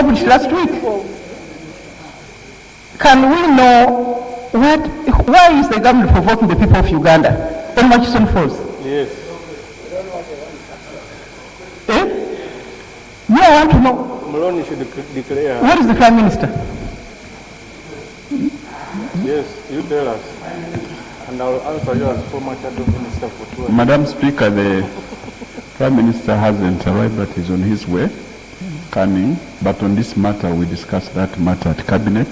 published last week. Can we know why is the government provoking the people of Uganda on Murchison Falls? Yes. Yeah, I want to know. Maloney should declare. Where is the Prime Minister? Yes, you tell us. And I'll answer you as former Shadow Minister for tourism. Madam Speaker, the Prime Minister hasn't arrived, but he's on his way, coming. But on this matter, we discussed that matter at Cabinet.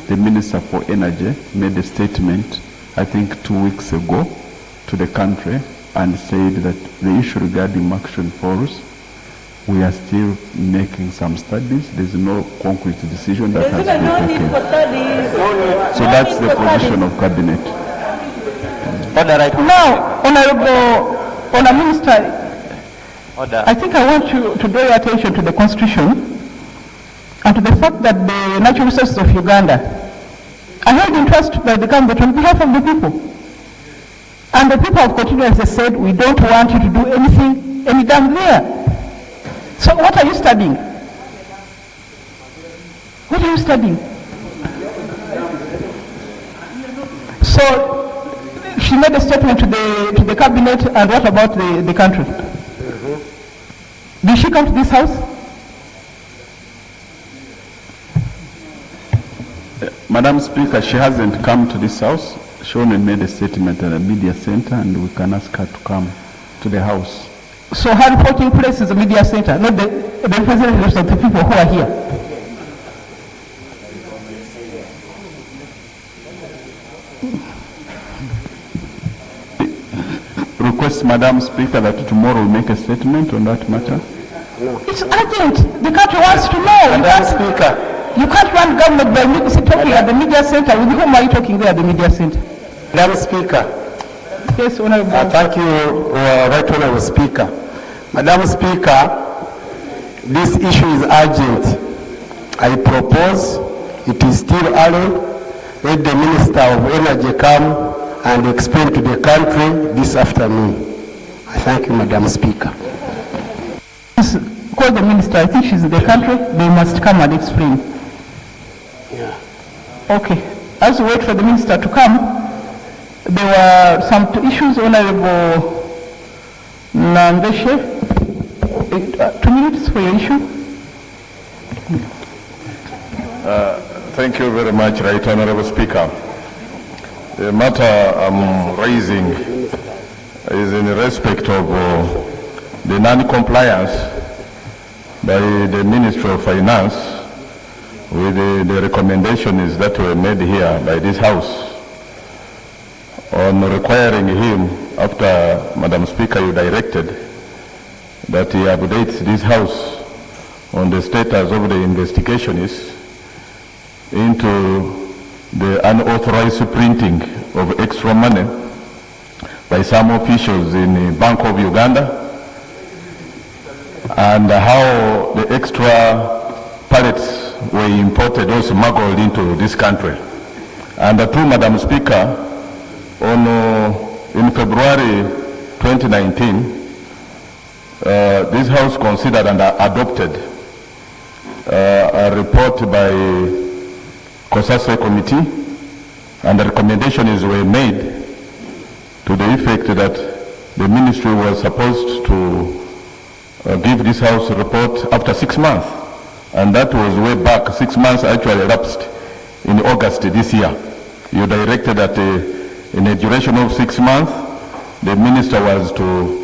The Minister for Energy made a statement, I think 2 weeks ago, to the country and said that the issue regarding Murchison Falls, we are still making some studies. There's no concrete decision that has been taken. So that's the position of Cabinet. Order right now, Honorable Minister, Order. I think I want you to draw your attention to the Constitution and to the fact that the natural resources of Uganda are held in trust by the government on behalf of the people. And the people have continuously said, we don't want you to do anything, any damn there. So what are you studying? What are you studying? So she made a statement to the cabinet, and what about the country? Did she come to this house? Madam Speaker, she hasn't come to this house. She only made a statement at a media center, and we can ask her to come to the house. So her reporting place is the media center, not the representatives of the people who are here. Request, Madam Speaker, that tomorrow we make a statement on that matter. No. It's urgent. The country wants to know. Madam Speaker. You can't run government by talking at the media center. With whom are you talking there at the media center? Madam Speaker. Yes, Honorable. Thank you, Right Honorable Speaker. Madam Speaker, this issue is urgent. I propose, it is still early, let the Minister of Energy come and explain to the country this afternoon. I thank you, Madam Speaker. Call the Minister. I think she's in the country. They must come and explain. Yeah. Okay. As we wait for the Minister to come, there were some issues, Honorable Nandeshe. 2 minutes for your issue. Thank you very much, Right Honorable Speaker. The matter I'm raising is in respect of the non-compliance by the Ministry of Finance with the recommendations that were made here by this House on requiring him, after Madam Speaker you directed, that he updates this House on the status of the investigations into the unauthorized printing of extra money by some officials in the Bank of Uganda, and how the extra pallets were imported or smuggled into this country. And to Madam Speaker, in February 2019, this House considered and adopted a report by COSASE committee, and the recommendations were made to the effect that the ministry was supposed to give this House a report after 6 months, and that was way back. 6 months actually elapsed in August this year. You directed that in a duration of 6 months, the minister was to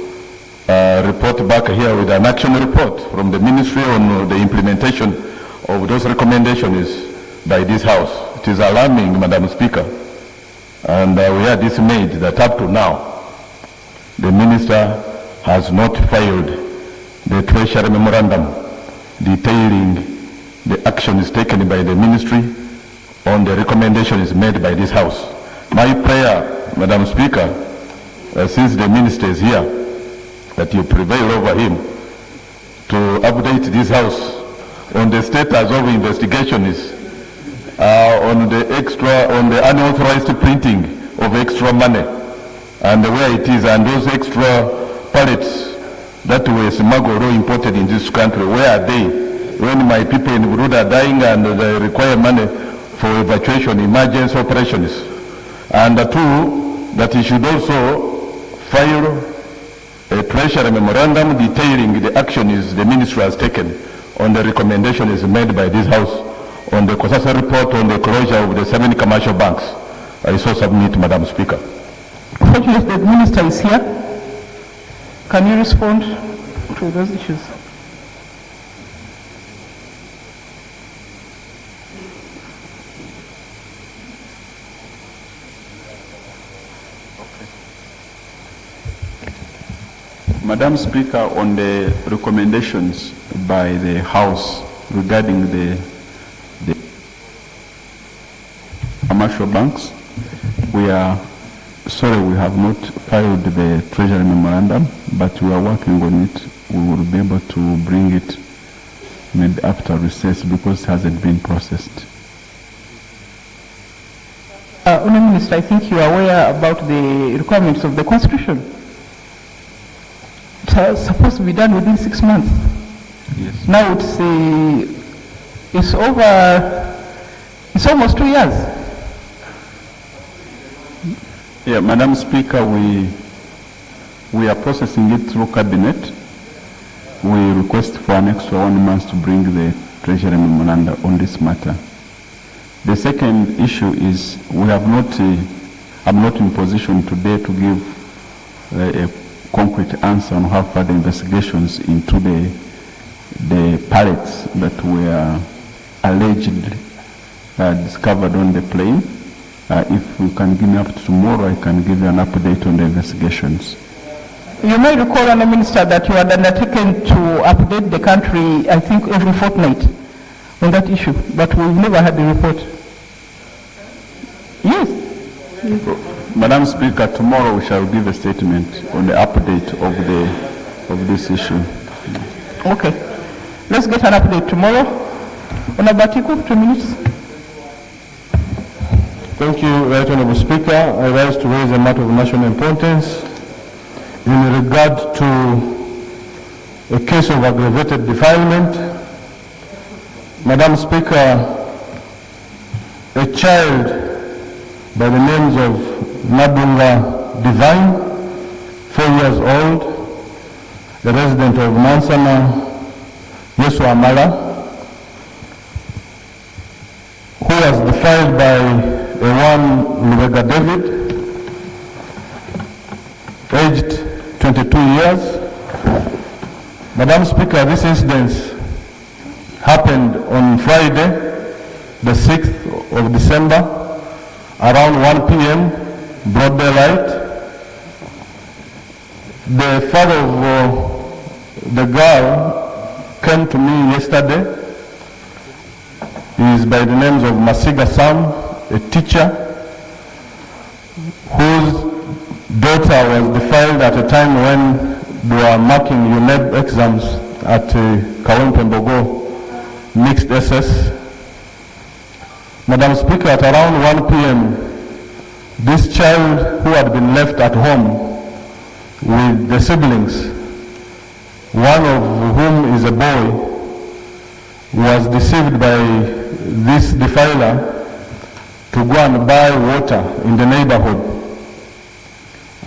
report back here with an action report from the ministry on the implementation of those recommendations by this House. It is alarming, Madam Speaker, and we are dismayed that up to now, the minister has not filed the Treasury Memorandum detailing the actions taken by the ministry on the recommendations made by this House. My prayer, Madam Speaker, since the minister is here, that you prevail over him to update this House on the status of investigations on the unauthorized printing of extra money and where it is, and those extra pallets that were smuggled or imported in this country, where are they? when my people in Burundi are dying and they require money for evacuation, emergency operations. And two, that he should also file a treasury memorandum detailing the actions the ministry has taken on the recommendations made by this house on the COSASA report on the closure of the 7 commercial banks. I so submit, Madam Speaker. Fortunately, the minister is here. Can you respond to those issues? Madam Speaker, on the recommendations by the House regarding the commercial banks, we are sorry we have not filed the Treasury Memorandum, but we are working on it. We will be able to bring it maybe after recess because it hasn't been processed. Honourable Minister, I think you are aware about the requirements of the Constitution. It's supposed to be done within 6 months. Yes. Now it's almost 2 years. Yeah, Madam Speaker, we are processing it through Cabinet. We request for an extra 1 month to bring the Treasury Memoranda on this matter. The second issue is we have not, I'm not in position today to give a concrete answer on how far the investigations into the pallets that were allegedly discovered on the plane. If you can give me up to tomorrow, I can give you an update on the investigations. You may recall, Honourable Minister, that you had undertaken to update the country, I think, every fortnight on that issue, but we've never had the report. Yes. Madam Speaker, tomorrow we shall give a statement on the update of this issue. Okay. Let's get an update tomorrow. Honourable Atiku, 2 minutes. Thank you, Right Honourable Speaker. I rise to raise a matter of national importance in regard to a case of aggravated defilement. Madam Speaker, a child by the names of Nabunga Divine, 4 years old, a resident of Mansana, Yesu Amala, who was defiled by a one Lubega David, aged 22 years. Madam Speaker, this incident happened on Friday, the 6th of December, around 1 p.m., broad daylight. The father of the girl came to me yesterday. He is by the names of Masiga Sam, a teacher whose daughter was defiled at a time when they were marking UNEB exams at Kawempembogo Mixed SS. Madam Speaker, at around 1 p.m., this child who had been left at home with the siblings, one of whom is a boy, was deceived by this defiler to go and buy water in the neighborhood.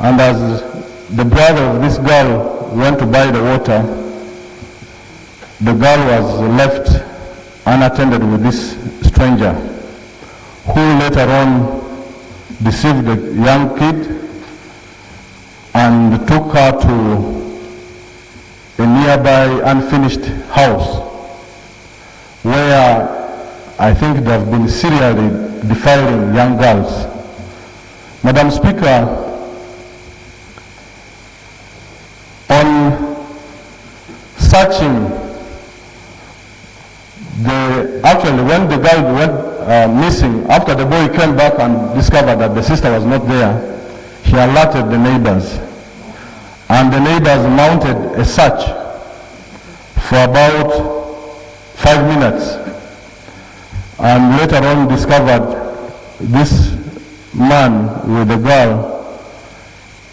And as the brother of this girl went to buy the water, the girl was left unattended with this stranger, who later on deceived the young kid and took her to a nearby unfinished house where I think they have been serially defiling young girls. Madam Speaker, on searching, actually when the girl went missing, after the boy came back and discovered that the sister was not there, he alerted the neighbors, and the neighbors mounted a search for about 5 minutes, and later on discovered this man with the girl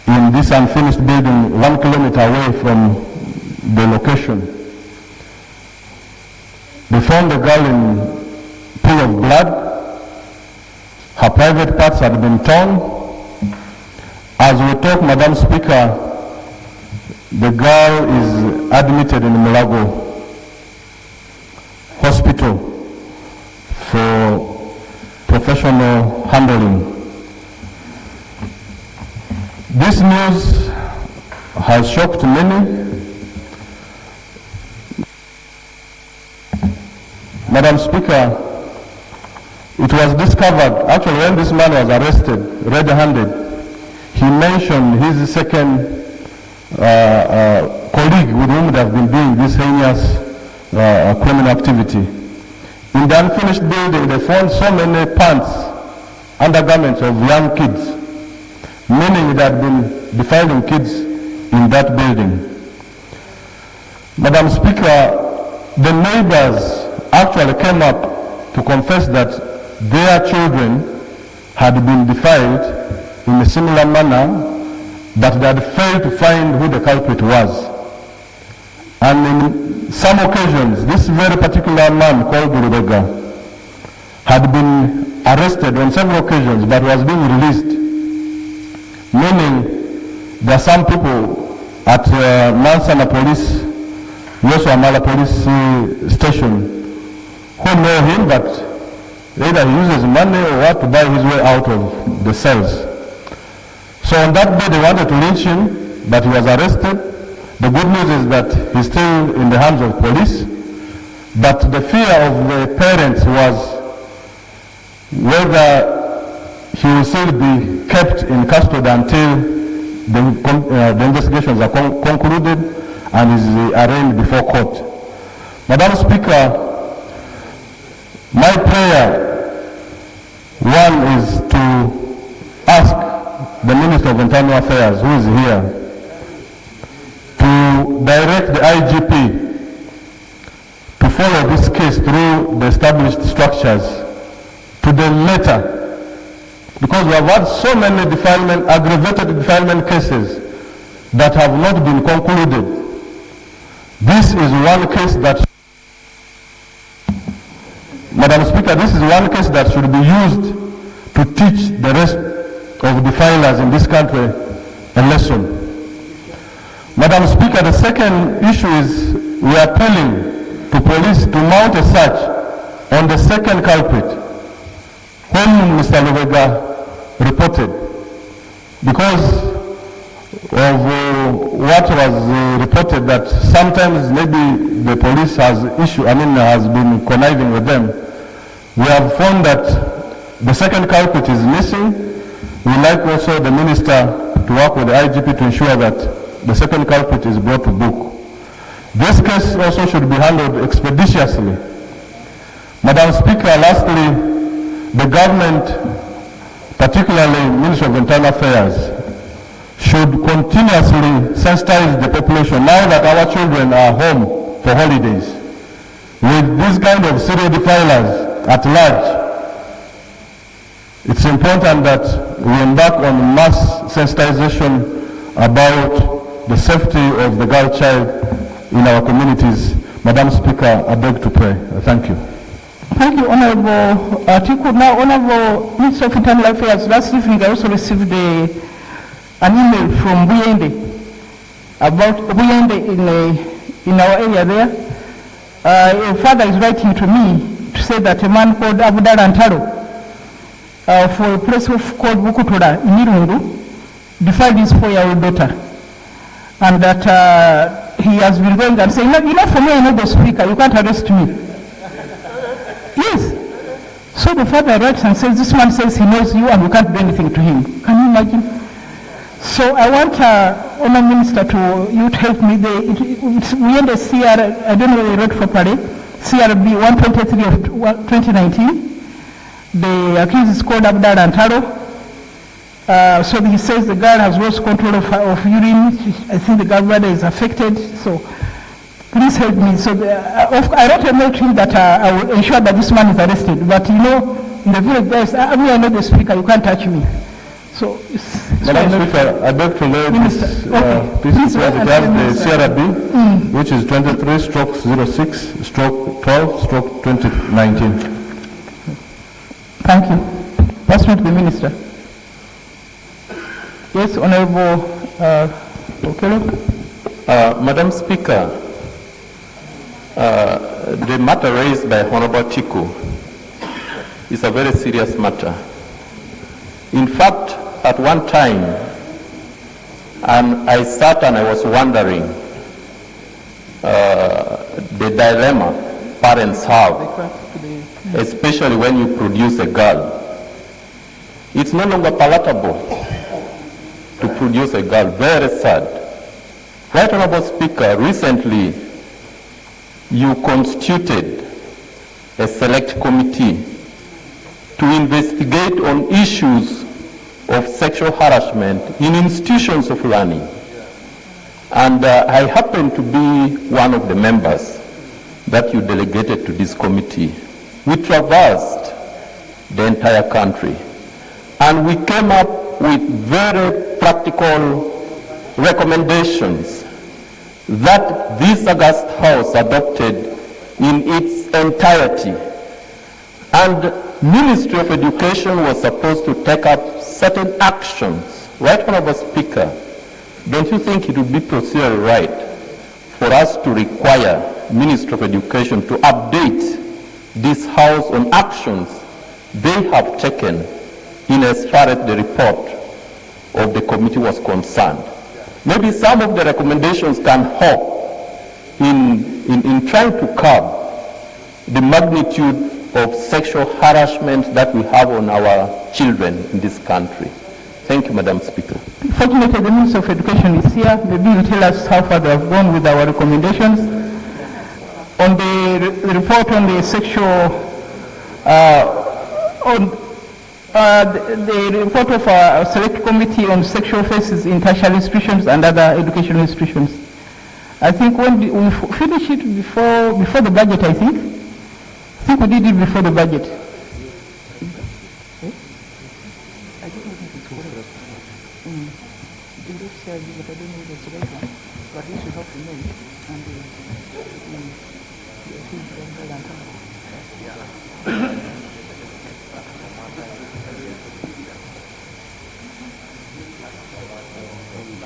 in this unfinished building 1 kilometer away from the location. They found the girl in pool of blood. Her private parts had been torn. As we talk, Madam Speaker, the girl is admitted in Mulago Hospital for professional handling. This news has shocked many. Madam Speaker, it was discovered, actually when this man was arrested, red-handed, he mentioned his second colleague with whom they have been doing this heinous criminal activity. In the unfinished building, they found so many pants, undergarments of young kids, meaning they had been defiling kids in that building. Madam Speaker, the neighbors actually came up to confess that their children had been defiled in a similar manner, but they had failed to find who the culprit was. And in some occasions, this very particular man called Rebecca had been arrested on several occasions, but was being released. Meaning, there are some people at Mansana Police, Yosu Amala Police Station, who know him, but either he uses money or what to buy his way out of the cells. So on that day they wanted to lynch him, but he was arrested. The good news is that he's still in the hands of police. But the fear of the parents was whether he will still be kept in custody until the investigations are concluded and is arraigned before court. Madam Speaker, my prayer, one, is to ask the Minister of Internal Affairs, who is here, to direct the IGP to follow this case through the established structures to the letter, because we have had so many aggravated defilement cases that have not been concluded. This is one case that, Madam Speaker, this is one case that should be used to teach the rest of defilers in this country a lesson. Madam Speaker, the second issue is we are appealing to police to mount a search on the second culprit, whom Mr. Lubega reported, because of what was reported that sometimes maybe the police has been conniving with them. We have found that the second culprit is missing. We like also the minister to work with the IGP to ensure that the second culprit is brought to book. This case also should be handled expeditiously. Madam Speaker, lastly, the government, particularly Ministry of Internal Affairs, should continuously sensitize the population now that our children are home for holidays. With this kind of serial defilers at large, it's important that we embark on mass sensitization about the safety of the girl child in our communities. Madam Speaker, I beg to pray. Thank you. Thank you, Honorable Atiku. Now, Honorable Minister of Internal Affairs, last evening I also received an email from Buyende about Buyende in our area there. Your father is writing to me to say that a man called Abudal Antaro for a place called Bukutura in Irungu defiled his 4-year-old daughter, and that he has been going and saying, you know, for me, I know the speaker, you can't arrest me. Yes. So the father writes and says, this man says he knows you and you can't do anything to him. Can you imagine? So I want Honour Minister to help me. We end the CR, I don't know what I wrote properly, CRB 123 of 2019. The accused is called Abdal Antaro. So he says the girl has lost control of urine. I think the gallbladder is affected. So please help me. So I wrote a note to him that I will ensure that this man is arrested. But you know, in the village, I know the speaker, you can't touch me. So, Madam Speaker, I beg to lay Minister, this okay. piece Please, before the answer, judge, the Minister. CRB, which is 23/06/12/2019. Thank you. Pass me to the Minister. Yes, Honorable Okello. Madam Speaker, the matter raised by Honorable Chiku is a very serious matter. In fact, at one time, and I sat and I was wondering the dilemma parents have, especially when you produce a girl. It's no longer palatable to produce a girl. Very sad. Right Honorable Speaker, recently you constituted a select committee to investigate on issues of sexual harassment in institutions of learning. And I happen to be one of the members that you delegated to this committee. We traversed the entire country and we came up with very practical recommendations that this august House adopted in its entirety. And Ministry of Education was supposed to take up certain actions. Right Honorable Speaker, don't you think it would be procedurally right for us to require Ministry of Education to update this House on actions they have taken in as far as the report of the committee was concerned? Maybe some of the recommendations can help in trying to curb the magnitude of sexual harassment that we have on our children in this country. Thank you, Madam Speaker. Fortunately, the Minister of Education is here. Maybe you tell us how far they have gone with our recommendations. On the report on the sexual, the report of our select committee on sexual offences in tertiary institutions and other educational institutions. I think when we finish it before the budget, I think we did it before the budget.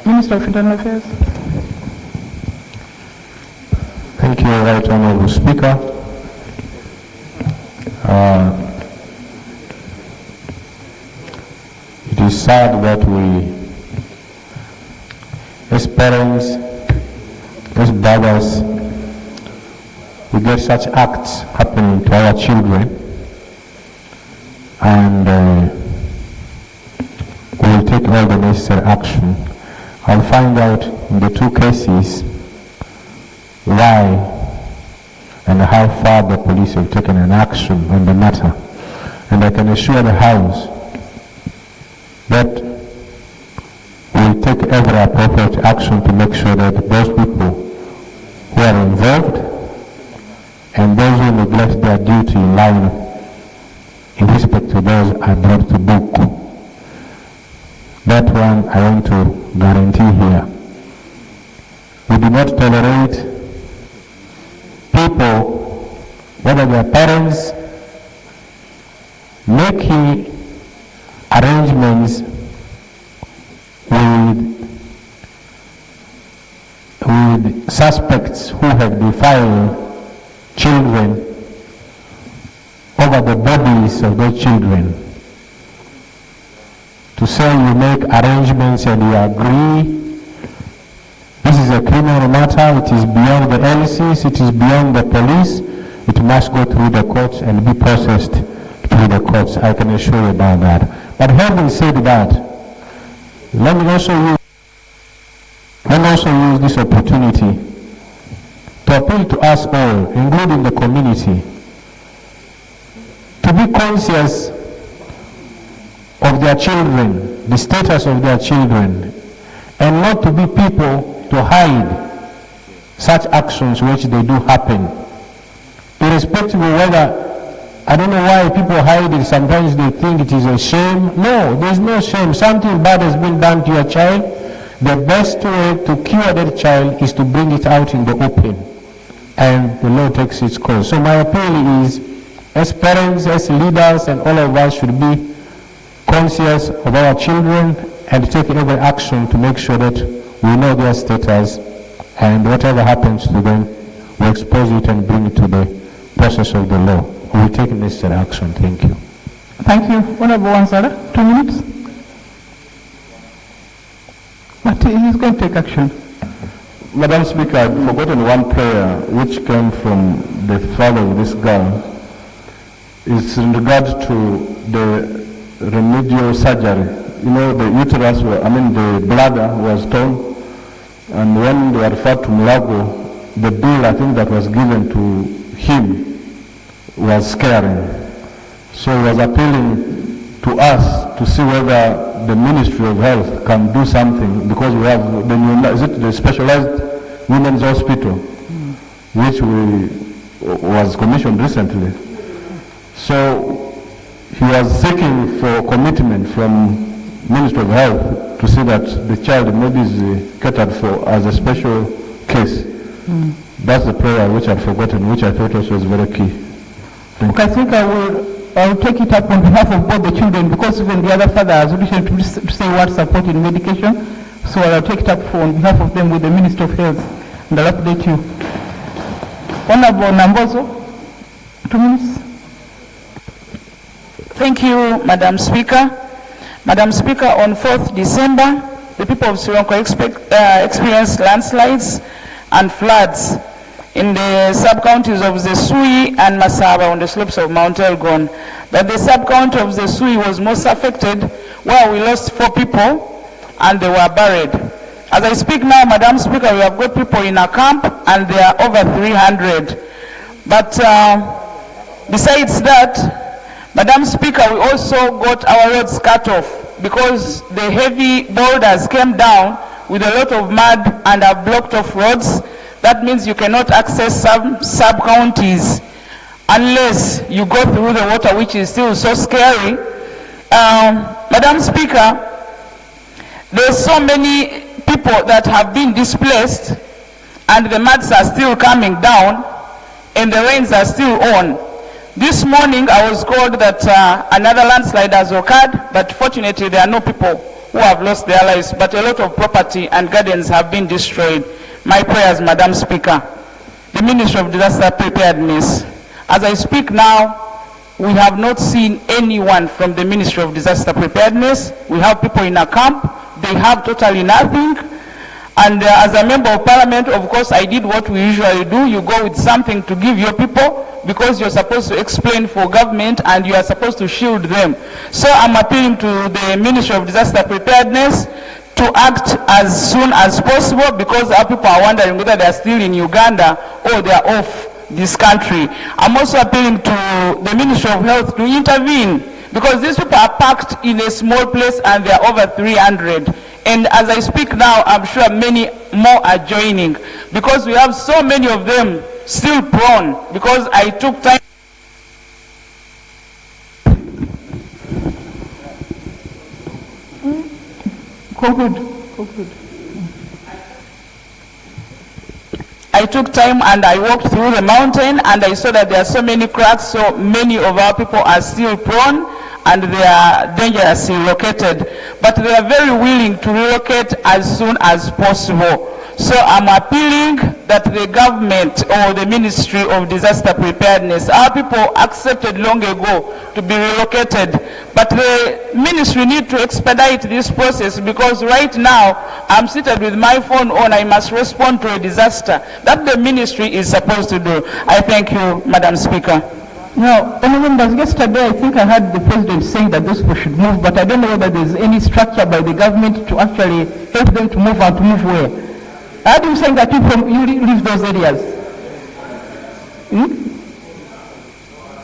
Minister of Internal Affairs. Thank you, Right Honorable Speaker. It is sad that we, as parents, as brothers, we get such acts happening to our children, and we will take all the necessary action. I'll find out in the two cases why and how far the police have taken an action on the matter. And I can assure the House that we will take every appropriate action to make sure that those people who are involved and those who neglect their duty in line in respect to those are brought to book. That one I want to guarantee here. We do not tolerate people, whether they are parents, making arrangements with suspects who have defiled children over the bodies of those children. To say you make arrangements and you agree, this is a criminal matter, it is beyond the LCs, it is beyond the police, it must go through the courts and be processed through the courts. I can assure you about that. But having said that, let me also use this opportunity to appeal to us all, including the community, to be conscious of their children, the status of their children, and not to be people to hide such actions which they do happen, irrespective of whether I don't know why people hide it. Sometimes they think it is a shame. No, there's no shame. Something bad has been done to your child. The best way to cure that child is to bring it out in the open. And the law takes its course. So my appeal is, as parents, as leaders, and all of us should be conscious of our children and take every action to make sure that we know their status, and whatever happens to them, we expose it and bring it to the process of the law. We take necessary action. Thank you. Thank you. Honorable Wansala, 2 minutes. But he's going to take action. Madam Speaker, I've forgotten one prayer which came from the father of this girl. It's in regard to the remedial surgery. You know, the uterus, the bladder was torn, and when they were referred to Mulago, the bill I think that was given to him was scaring. So he was appealing to us to see whether the Ministry of Health can do something, because we have the specialized women's hospital, which was commissioned recently. So he was seeking for commitment from Ministry of Health to see that the child maybe is catered for as a special case. That's the prayer which I'd forgotten, which I thought also was very key. Okay, I think I will take it up on behalf of both the children, because even the other father has written to say what support in medication. So I'll take it up on behalf of them with the Minister of Health, and I'll update you. Honorable Nambozo, 2 minutes. Thank you, Madam Speaker. Madam Speaker, on 4th December, the people of Sironko experienced landslides and floods in the sub-counties of Zesui and Masaba on the slopes of Mount Elgon. But the sub-county of Zesui was most affected, where we lost 4 people and they were buried. As I speak now, Madam Speaker, we have got people in a camp and they are over 300. But besides that, Madam Speaker, we also got our roads cut off because the heavy boulders came down with a lot of mud and have blocked off roads. That means you cannot access some sub-counties unless you go through the water, which is still so scary. Madam Speaker, there's so many people that have been displaced and the muds are still coming down and the rains are still on. This morning I was called that another landslide has occurred, but fortunately there are no people who have lost their lives, but a lot of property and gardens have been destroyed. My prayers, Madam Speaker, the Ministry of Disaster Preparedness. As I speak now, we have not seen anyone from the Ministry of Disaster Preparedness. We have people in a camp. They have totally nothing. And as a member of parliament, of course, I did what we usually do. You go with something to give your people, because you're supposed to explain for government and you are supposed to shield them. So I'm appealing to the Ministry of Disaster Preparedness to act as soon as possible, because our people are wondering whether they are still in Uganda or they are off this country. I'm also appealing to the Ministry of Health to intervene, because these people are packed in a small place and they are over 300. And as I speak now, I'm sure many more are joining, because we have so many of them still prone, because I took time. I took time and I walked through the mountain and I saw that there are so many cracks, so many of our people are still prone and they are dangerously located. But they are very willing to relocate as soon as possible. So I'm appealing that the government or the Ministry of Disaster Preparedness, our people accepted long ago to be relocated, but the ministry need to expedite this process, because right now I'm seated with my phone on, I must respond to a disaster that the ministry is supposed to do. I thank you, Madam Speaker. Now, members, yesterday I think I heard the president saying that those people should move, but I don't know whether there's any structure by the government to actually help them to move, and to move where. I heard him saying that people leave those areas.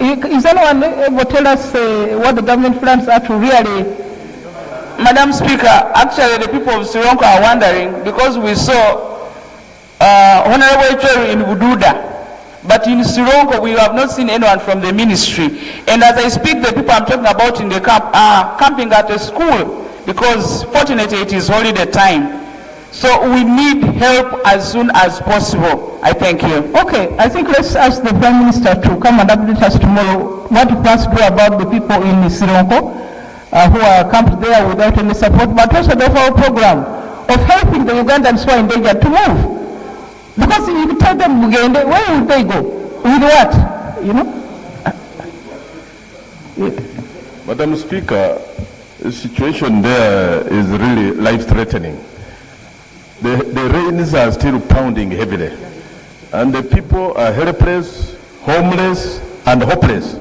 Is anyone able to tell us what the government plans are to really? Madam Speaker, actually the people of Sironko are wondering, because we saw Honorable Cheru in Bududa, But in Sirongo, we have not seen anyone from the ministry. And as I speak, the people I'm talking about in the camp are camping at a school because fortunately it is holiday time. So we need help as soon as possible. I thank you. Okay, I think let's ask the Prime Minister to come and update us tomorrow what he plans to do about the people in Sironko who are camped there without any support, but also the whole program of helping the Ugandans who are endangered to move. Because if you tell them, Mugende, where would they go? With what? You know? Madam Speaker, the situation there is really life-threatening. The rains are still pounding heavily, and the people are helpless, homeless, and hopeless.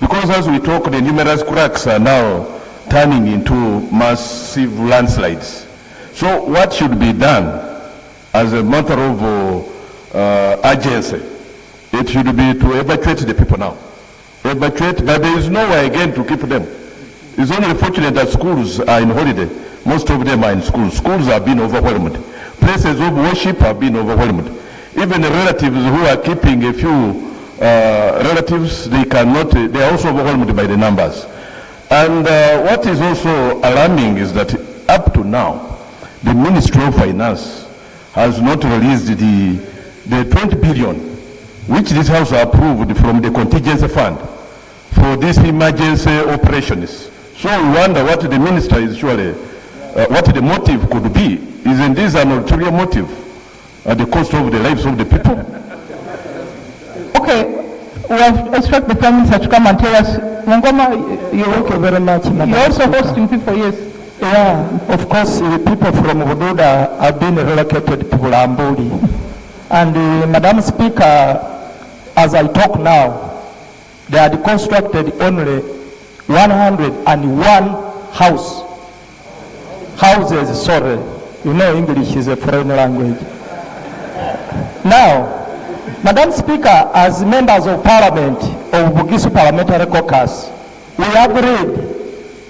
Because as we talk, the numerous cracks are now turning into massive landslides. So what should be done as a matter of urgency? It should be to evacuate the people now. Evacuate, but there is no way again to keep them. It's only fortunate that schools are in holiday. Most of them are in schools. Schools have been overwhelmed. Places of worship have been overwhelmed. Even the relatives who are keeping a few relatives, they are also overwhelmed by the numbers. And what is also alarming is that up to now, the Ministry of Finance has not released the 20 billion, which this House approved from the contingency fund for these emergency operations. So we wonder what the minister is surely, what the motive could be. Isn't this an ulterior motive at the cost of the lives of the people? Okay, we have expect the Prime Minister to come and tell us. Mungoma, Thank you very much, Madam you're also Speaker. hosting people, yes. Yeah, of course, people from Bududa have been relocated to Bulambuli. And Madam Speaker, as I talk now, they had constructed only 101 houses, sorry. You know English is a foreign language. Now, Madam Speaker, as members of Parliament of Bugisu Parliamentary Caucus, we agreed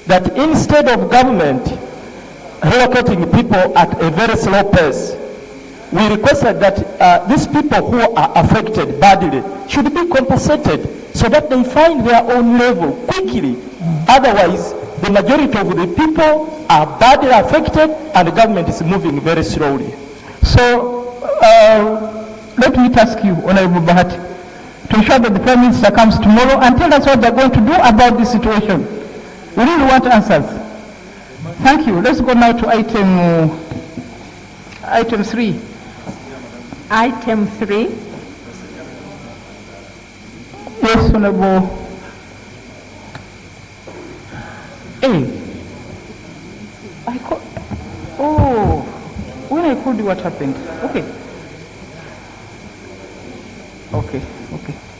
that instead of government relocating people at a very slow pace, we requested that these people who are affected badly should be compensated so that they find their own level quickly. Otherwise, the majority of the people are badly affected and the government is moving very slowly. So, let me ask you, Honorable Bahati, to ensure that the Prime Minister comes tomorrow and tell us what they're going to do about this situation. We really want answers. Thank you. Let's go now to item 3. Item 3. Yes, Honorable. When I called you, what happened? Okay.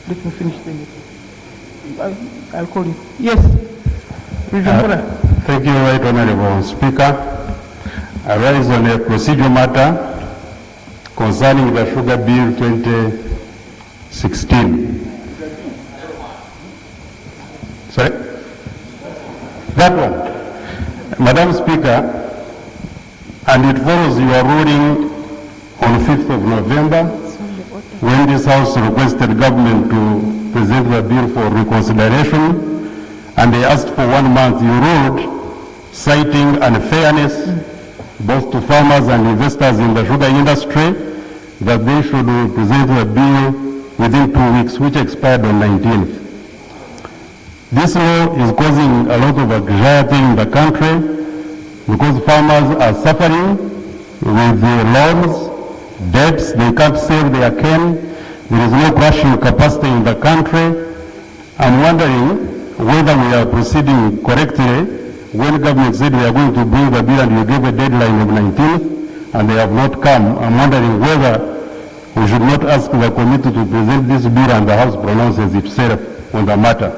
Let me finish the I'll call you. Yes. Thank you, Right Honorable Speaker. I rise on a procedural matter concerning the Sugar Bill 2016. Sorry? That one. Madam Speaker, and it follows your ruling on 5th of November when this House requested government to present the bill for reconsideration, and they asked for 1 month. You ruled, citing unfairness both to farmers and investors in the sugar industry, that they should present the bill within 2 weeks, which expired on 19th. This law is causing a lot of anxiety in the country because farmers are suffering with the loans, debts, they can't save their cane, there is no crushing capacity in the country. I'm wondering whether we are proceeding correctly when government said we are going to bring the bill and you gave a deadline of 19th and they have not come. I'm wondering whether we should not ask the committee to present this bill and the House pronounces itself on the matter.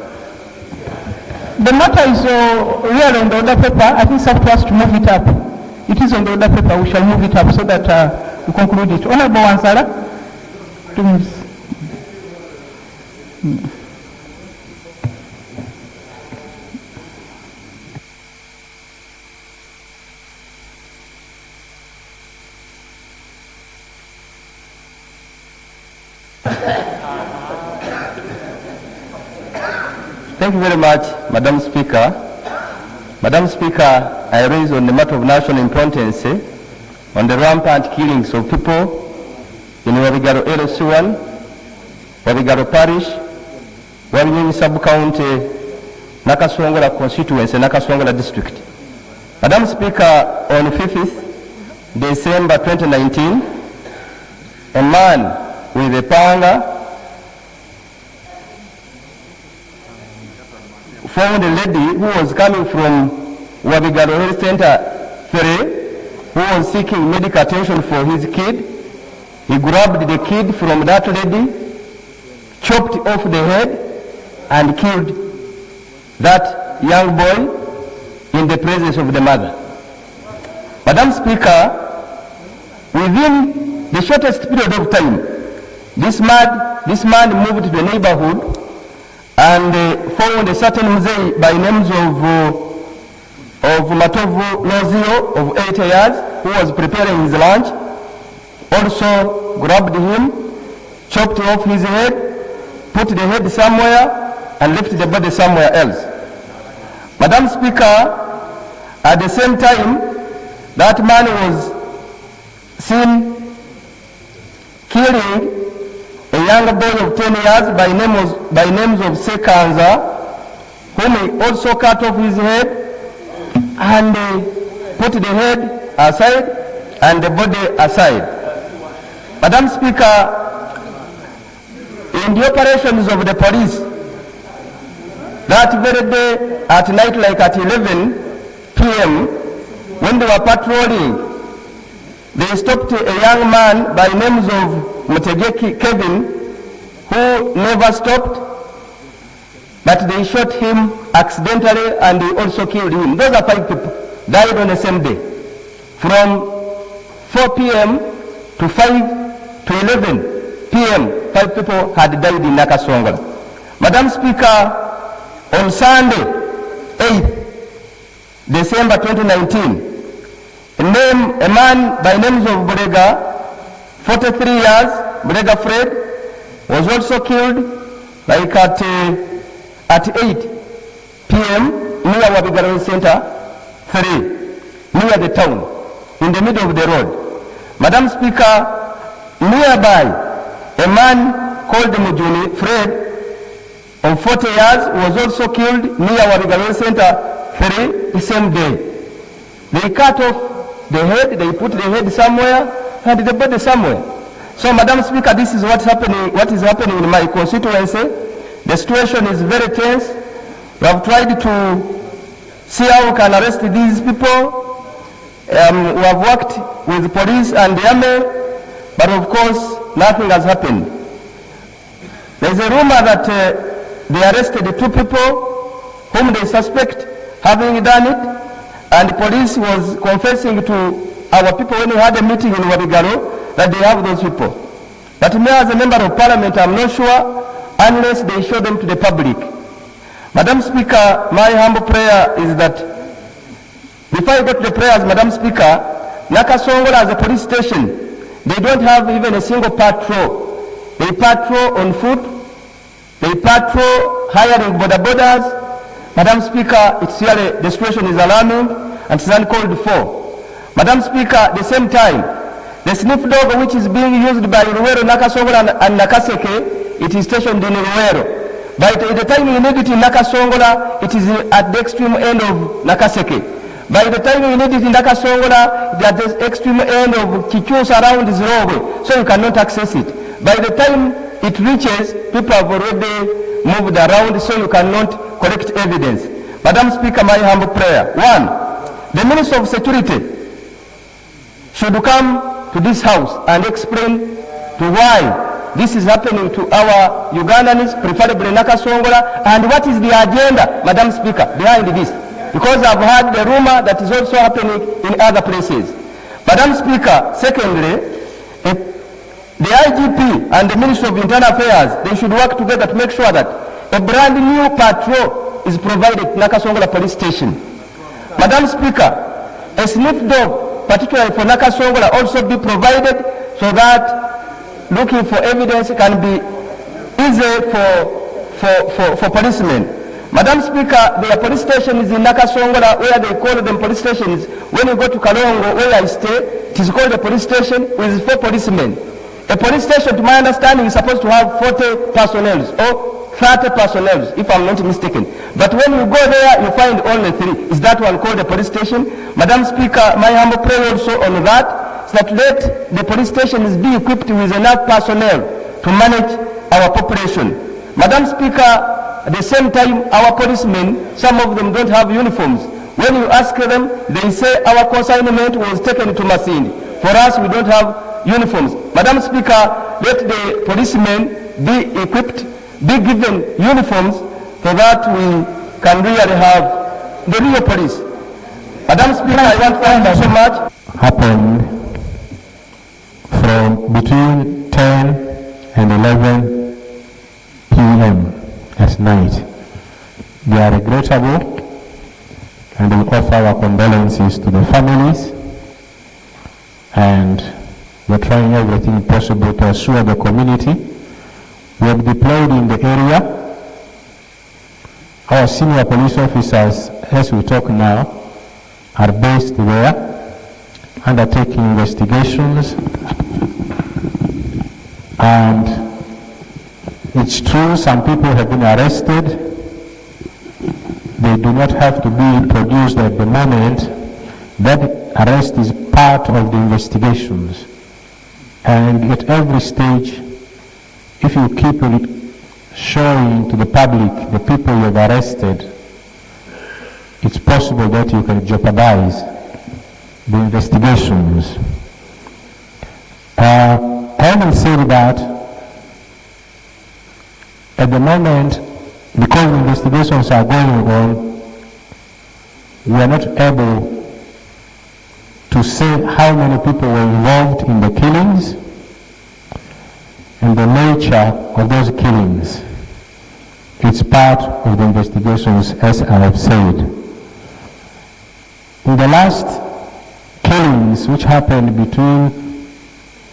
The matter is here on the order paper. I think it's up to us to move it up. It is on the order paper. We shall move it up so that we conclude it. Honorable Wansala, 2 minutes. Thank you very much, Madam Speaker. Madam Speaker, I raise on the matter of national importance on the rampant killings of people in Wabigaro LC1, Wabigaro Parish, Wabinyonyi Sub-County, Nakasongola Constituency, Nakasongola District. Madam Speaker, on 5th December 2019, a man with a panga found a lady who was coming from Wabigaro Health Center 3, who was seeking medical attention for his kid. He grabbed the kid from that lady, chopped off the head, and killed that young boy in the presence of the mother. Madam Speaker, within the shortest period of time, this man moved to the neighborhood and found a certain Mzee by names of Matovu Lozio of 8 years, who was preparing his lunch, also grabbed him, chopped off his head, put the head somewhere, and left the body somewhere else. Madam Speaker, at the same time, that man was seen killing a young boy of 10 years by names of Sekanza, whom he also cut off his head and put the head aside and the body aside. Madam Speaker, in the operations of the police, that very day at night, like at 11 p.m., when they were patrolling, they stopped a young man by names of Mutegeki Kevin, who never stopped, but they shot him accidentally and they also killed him. Those are 5 people died on the same day. From 4 p.m. to 5 to 11 p.m., 5 people had died in Nakasongola. Madam Speaker, on Sunday, 8th December 2019, a man by names of Burega, 43 years, Burega Fred, was also killed like at 8 p.m. near Wabigaro Center 3, near the town, in the middle of the road. Madam Speaker, nearby, a man called Mujuni Fred, of 40 years, was also killed near Wabigaro Center 3 the same day. They cut off the head, they put the head somewhere, and the body somewhere. So, Madam Speaker, this is what is happening in my constituency. The situation is very tense. We have tried to see how we can arrest these people. We have worked with police and the army, but of course, nothing has happened. There is a rumor that they arrested 2 people whom they suspect having done it, and the police was confessing to our people when we had a meeting in Wabigaro that they have those people. But me as a member of parliament, I'm not sure unless they show them to the public. Madam Speaker, my humble prayer is that before I go to the prayers, Madam Speaker, Nakasongola as a police station, they don't have even a single patrol. They patrol on foot, they patrol hiring border borders. Madam Speaker, it's really, the situation is alarming and it's uncalled for. Madam Speaker, at the same time, the sniff dog which is being used by Ruwero, Nakasongola and Nakaseke, it is stationed in Ruwero. By the time you need it in Nakasongola, it is at the extreme end of Nakaseke. By the time you need it in Nakasongola, it is at the extreme end of Kichus around Zrowe, so you cannot access it. By the time it reaches, people have already moved around, so you cannot collect evidence. Madam Speaker, my humble prayer. 1, the Minister of Security should come to this house and explain to why this is happening to our Ugandans, preferably Nakasongola, and what is the agenda, Madam Speaker, behind this. Because I've heard the rumor that is also happening in other places. Madam Speaker, secondly, the IGP and the Ministry of Internal Affairs, they should work together to make sure that a brand new patrol is provided to Nakasongola Police Station. Madam Speaker, a sniff dog, particularly for Nakasongola, also be provided so that looking for evidence can be easy for policemen. Madam Speaker, there are police stations in Nakasongola where they call them police stations. When you go to Kalongo, where I stay, it is called a police station with 4 policemen. A police station, to my understanding, is supposed to have 40 personnel or 30 personnel, if I'm not mistaken. But when you go there, you find only 3. Is that one called a police station? Madam Speaker, my humble prayer also on that is that let the police stations be equipped with enough personnel to manage our population. Madam Speaker, at the same time, our policemen, some of them don't have uniforms. When you ask them, they say our consignment was taken to Masindi. For us, we don't have uniforms. Madam Speaker, let the policemen be equipped, be given uniforms so that we can really have the real police. Madam Speaker, I want to thank you so much. Happened from between 10 and 11 p.m. at night. They are regrettable, and we offer our condolences to the families, and we're trying everything possible to assure the community. We have deployed in the area. Our senior police officers, as we talk now, are based there, undertaking investigations, and it's true some people have been arrested. They do not have to be produced at the moment. That arrest is part of the investigations. And at every stage, if you keep showing to the public the people you have arrested, it's possible that you can jeopardize the investigations. Having said that, at the moment, because investigations are going on, we are not able to say how many people were involved in the killings and the nature of those killings. It's part of the investigations, as I have said. In the last killings, which happened between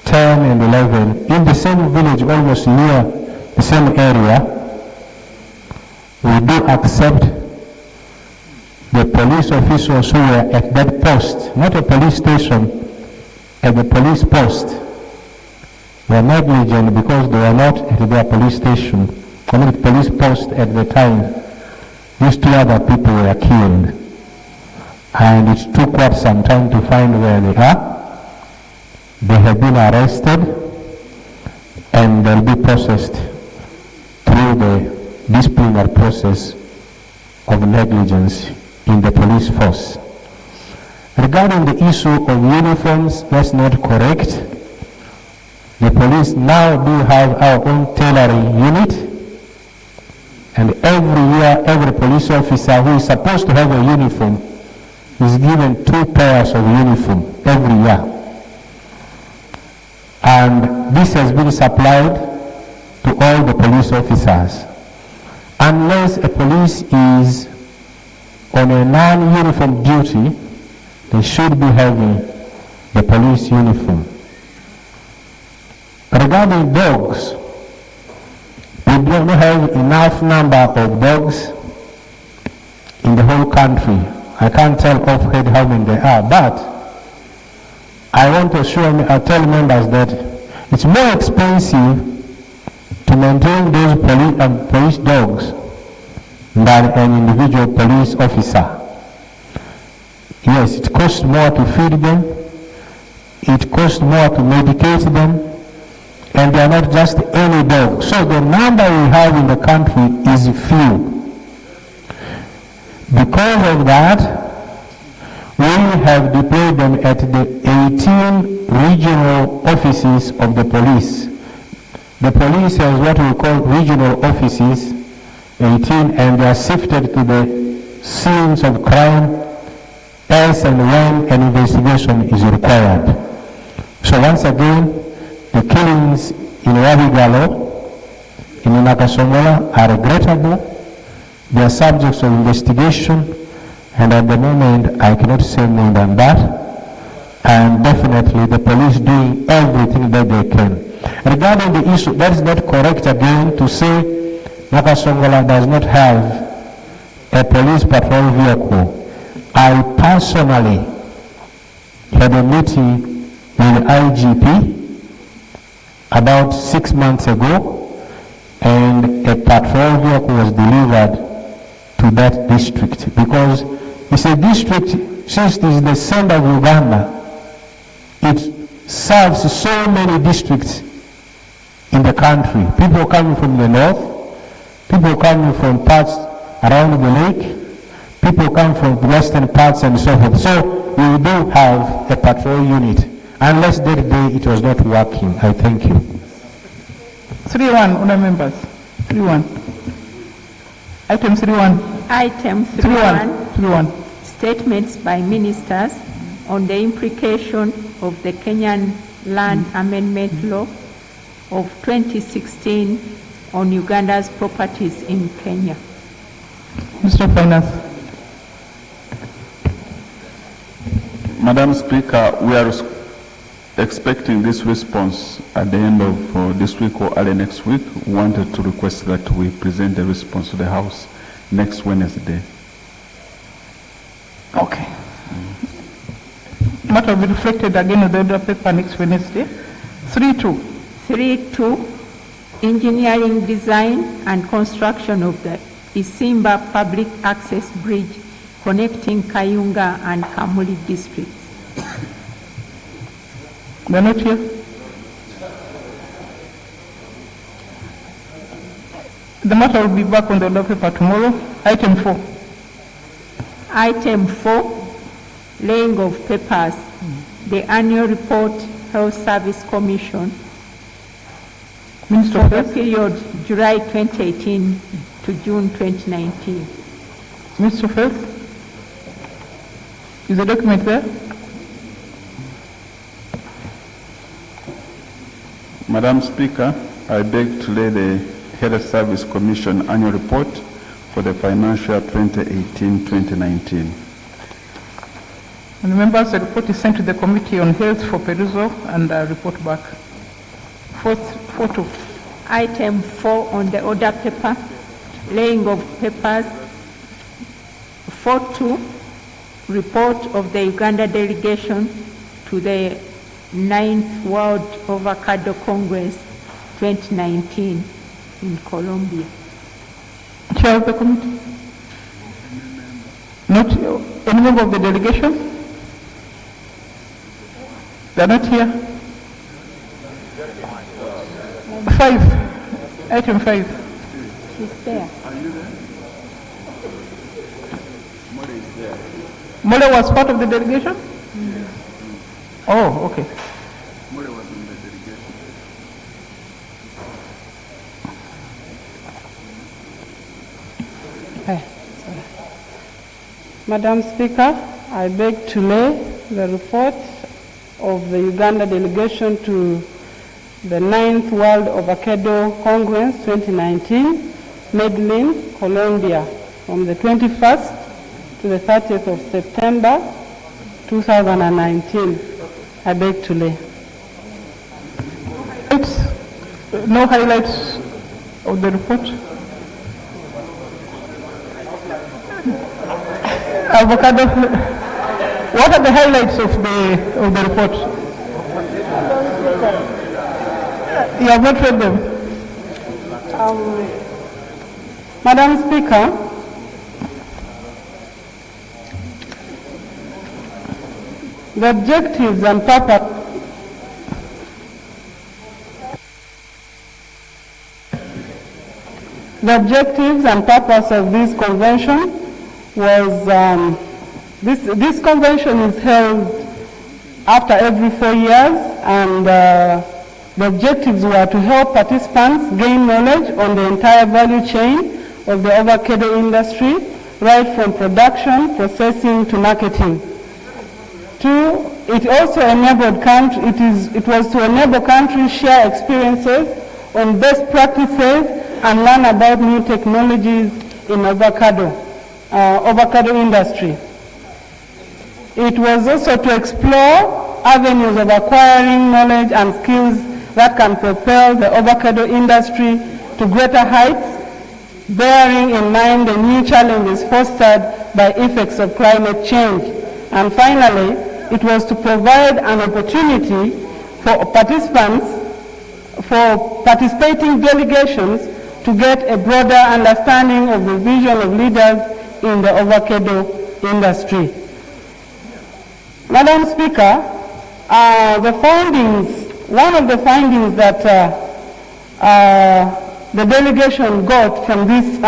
10 and 11, in the same village, almost near the same area, we do accept the police officers who were at that post, not a police station, at the police post, were negligent because they were not at their police station, police post at the time. These 2 other people were killed, and it took quite some time to find where they are. They have been arrested, and they'll be processed through the disciplinary process of negligence in the police force. Regarding the issue of uniforms, that's not correct. The police now do have our own tailoring unit, and every year every police officer who is supposed to have a uniform is given 2 pairs of uniform every year. And this has been supplied to all the police officers. Unless a police is on a non-uniform duty, they should be having the police uniform. Regarding dogs, we don't have enough number of dogs in the whole country. I can't tell offhand how many there are, but I want to tell members that it's more expensive to maintain those police dogs than an individual police officer. Yes, it costs more to feed them, it costs more to medicate them, and they are not just any dog. So the number we have in the country is few. Because of that, we have deployed them at the 18 regional offices of the police. The police has what we call regional offices, 18, and they are shifted to the scenes of crime as and when an investigation is required. So once again, the killings in Wabigalo, in Nakasongola are regrettable. They are subjects of investigation, and at the moment I cannot say more than that. And definitely the police doing everything that they can. Regarding the issue, that is not correct again to say Nakasongola does not have a police patrol vehicle. I personally had a meeting with IGP about 6 months ago, and a patrol vehicle was delivered to that district because it's a district, since it is the center of Uganda, it serves so many districts in the country. People coming from the north, people coming from parts around the lake, people come from the western parts and so forth. So we do have a patrol unit. Unless that day it was not working. I thank you. 3-1, honourable members. 3-1. Item 3-1. Item 3-1. 3-1. Statements by ministers on the implication of the Kenyan Land Amendment Law of 2016 on Uganda's properties in Kenya. Mr. Finance. Madam Speaker, we are expecting this response at the end of this week or early next week. We wanted to request that we present the response to the House next Wednesday. Okay. Matter will be reflected again in the order paper next Wednesday. 3-2. 3-2, engineering design and construction of the Isimba Public Access Bridge connecting Kayunga and Kamuli districts. They are not here. The matter will be back on the order paper tomorrow. Item 4. Item 4, laying of papers, the annual report, Health Service Commission, Minister for of the Health. period July 2018 to June 2019. Minister of Health. Is the document there? Madam Speaker, I beg to lay the Health Service Commission annual report for the financial 2018-2019. And members, the report is sent to the Committee on Health for perusal and report back. 4-2. Item 4 on the order paper, laying of papers. 4-2, report of the Uganda delegation to the 9th World Avocado Congress 2019 in Colombia. Chair of the committee? Not any member of the delegation? They are not here. 5. Item 5. She's there. Mole was part of the delegation? Oh, okay. Madam Speaker, I beg to lay the report of the Uganda delegation to the 9th World Avocado Congress 2019, Medellin, Colombia, from the 21st to the 30th of September 2019. I beg to lay. No highlights of the report? Avocado. What are the highlights of the report? You have not read them. Madam Speaker, the objectives and purpose of this convention was this convention is held after every 4 years, and the objectives were to help participants gain knowledge on the entire value chain of the avocado industry, right from production, processing to marketing. 2, it also enabled it was to enable countries share experiences on best practices and learn about new technologies in avocado industry. It was also to explore avenues of acquiring knowledge and skills that can propel the avocado industry to greater heights bearing in mind the new challenges fostered by effects of climate change. And finally, it was to provide an opportunity for participating delegations to get a broader understanding of the vision of leaders in the avocado industry. Madam Speaker, one of the findings that the delegation got from this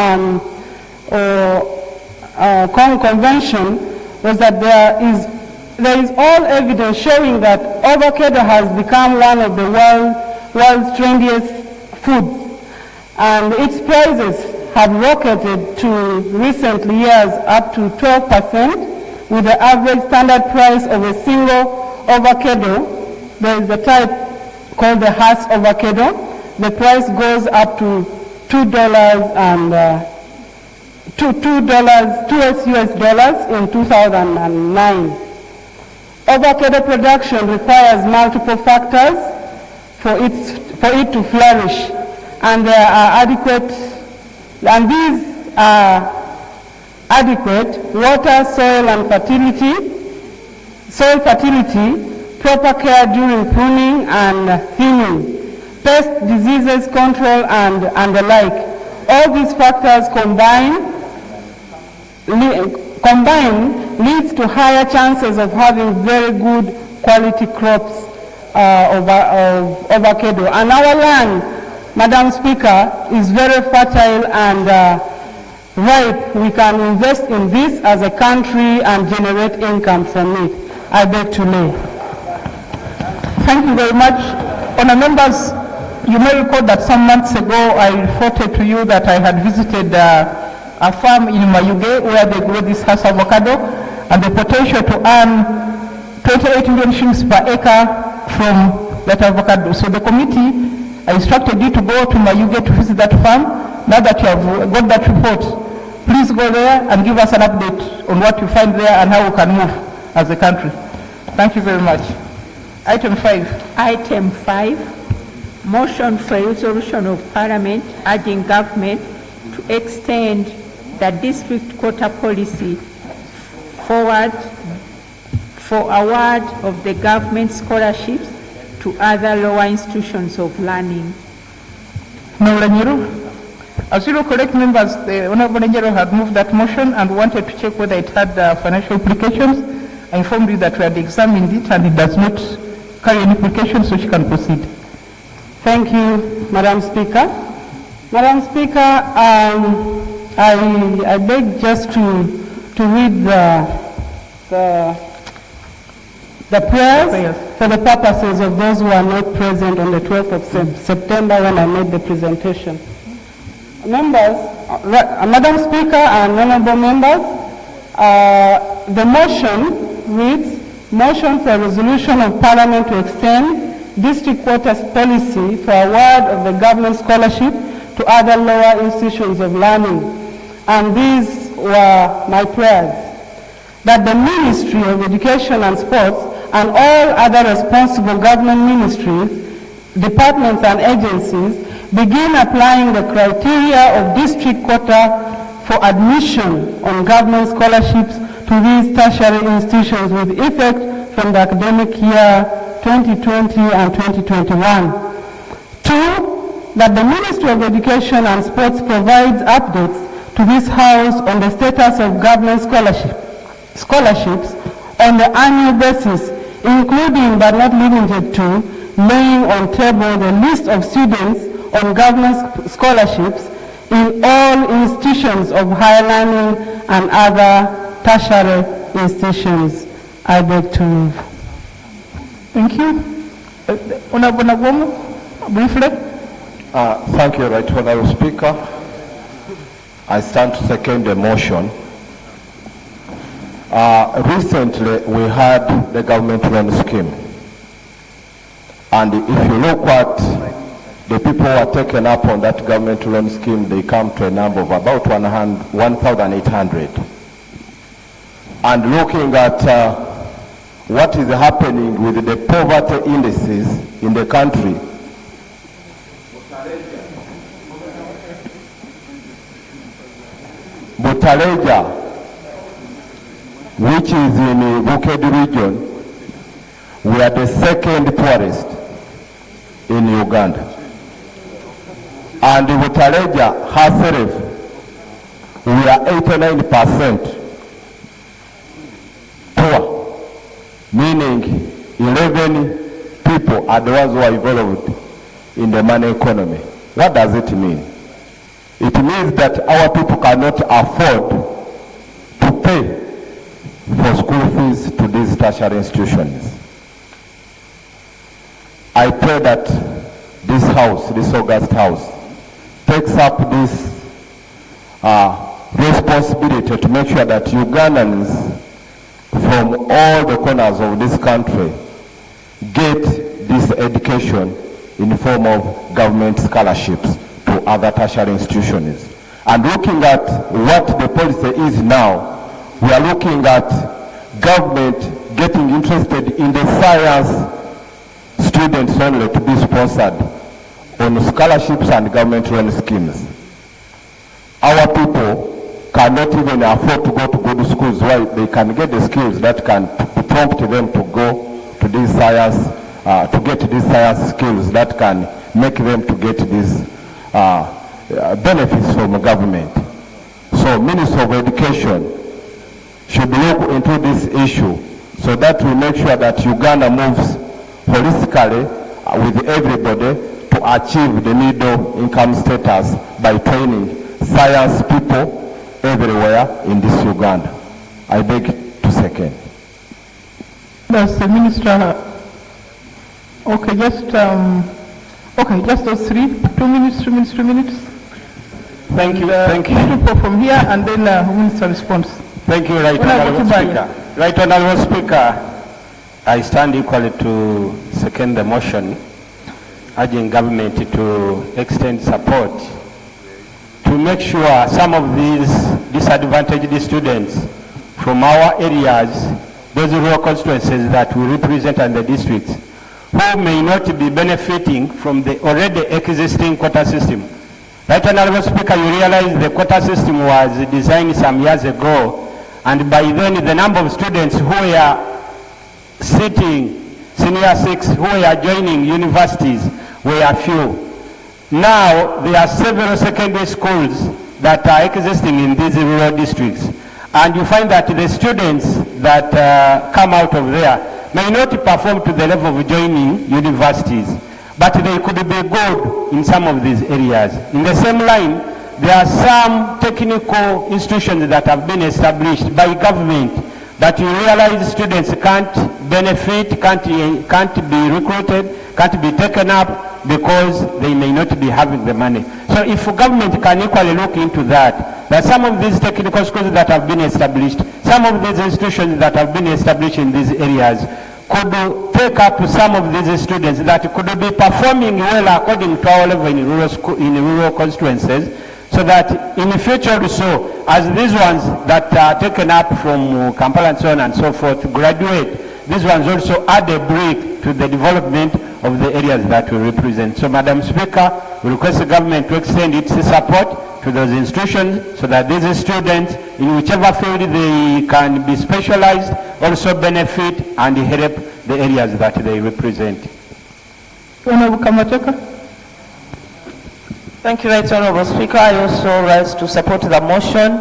convention was that there is all evidence showing that avocado has become one of the world's trendiest foods, and its prices have rocketed to recent years up to 12%, with the average standard price of a single avocado. There is a type called the Hass avocado. The price goes up to $2 and $2 US in 2009. Avocado production requires multiple factors for it to flourish, and there are these are adequate water, soil and soil fertility, proper care during pruning and thinning, pest diseases control and the like. All these factors combined leads to higher chances of having very good quality crops of avocado. And our land, Madam Speaker, is very fertile and ripe. We can invest in this as a country and generate income from it. I beg to lay. Thank you very much. Honourable members, you may recall that some months ago I reported to you that I had visited a farm in Mayuge where they grow this Hass avocado, and the potential to earn 28 million shillings per acre from that avocado. So the committee, I instructed you to go to Mayuge to visit that farm. Now that you have got that report, please go there and give us an update on what you find there and how we can move as a country. Thank you very much. Item 5. Item 5, motion for resolution of Parliament urging government to extend the district quota policy forward for award of the government scholarships to other lower institutions of learning. As you correct members, the Honorable Njero had moved that motion and wanted to check whether it had financial implications. I informed you that we had examined it and it does not carry any implications, so she can proceed. Thank you, Madam Speaker. Madam Speaker, I beg just to read the prayers for the purposes of those who are not present on the 12th of September when I made the presentation. Members, Madam Speaker and honorable members, the motion reads, motion for a resolution of Parliament to extend district quota policy for award of the government scholarship to other lower institutions of learning. And these were my prayers. That the Ministry of Education and Sports and all other responsible government ministries, departments and agencies begin applying the criteria of district quota for admission on government scholarships to these tertiary institutions with effect from the academic year 2020 and 2021. 2, that the Ministry of Education and Sports provides updates to this House on the status of government scholarships on the annual basis, including but not limited to laying on table the list of students on government scholarships in all institutions of higher learning and other tertiary institutions. I beg to move. Thank you. Honorable Nagwamu, briefly. Thank you, Right Honorable Speaker. I stand to second the motion. Recently, we had the government loan scheme. And if you look at the people who are taken up on that government loan scheme, they come to a number of about 1,800. And looking at what is happening with the poverty indices in the country, Butaleja, which is in Bukedi region, we are the second poorest in Uganda. And Butaleja herself, we are 89% poor, meaning 11 people are the ones who are involved in the money economy. What does it mean? It means that our people cannot afford to pay for school fees to these tertiary institutions. I pray that this house, this august house, takes up this responsibility to make sure that Ugandans from all the corners of this country get this education in the form of government scholarships to other tertiary institutions. And looking at what the policy is now, we are looking at government getting interested in the science students only to be sponsored on scholarships and government loan schemes. Our people cannot even afford to go to good schools where they can get the skills that can prompt them to go to these science, to get these science skills that can make them to get these benefits from the government. So Minister of Education should look into this issue so that we make sure that Uganda moves holistically with everybody to achieve the middle income status by training science people everywhere in this Uganda. I beg to second. Does the minister, okay, just those 2 minutes. Thank you. Thank you. People from here and then minister response. Thank you, Right Honourable Speaker. Right Honourable Speaker, I stand equally to second the motion, urging government to extend support to make sure some of these disadvantaged students from our areas, those rural constituencies that we represent and the districts, who may not be benefiting from the already existing quota system. Right Honourable Speaker, you realize the quota system was designed some years ago, and by then the number of students who were sitting senior 6 who were joining universities were few. Now there are several secondary schools that are existing in these rural districts, and you find that the students that come out of there may not perform to the level of joining universities, but they could be good in some of these areas. In the same line, there are some technical institutions that have been established by government that you realize students can't benefit, can't be recruited, can't be taken up because they may not be having the money. So if government can equally look into that some of these technical schools that have been established, some of these institutions that have been established in these areas could take up some of these students that could be performing well according to our level in rural constituencies, so that in the future also, as these ones that are taken up from Kampala and so on and so forth graduate, these ones also add a brick to the development of the areas that we represent. So Madam Speaker, we request the government to extend its support to those institutions so that these students, in whichever field they can be specialized, also benefit and help the areas that they represent. Honorable Kamateka. Thank you, Right Honourable Speaker. I also rise to support the motion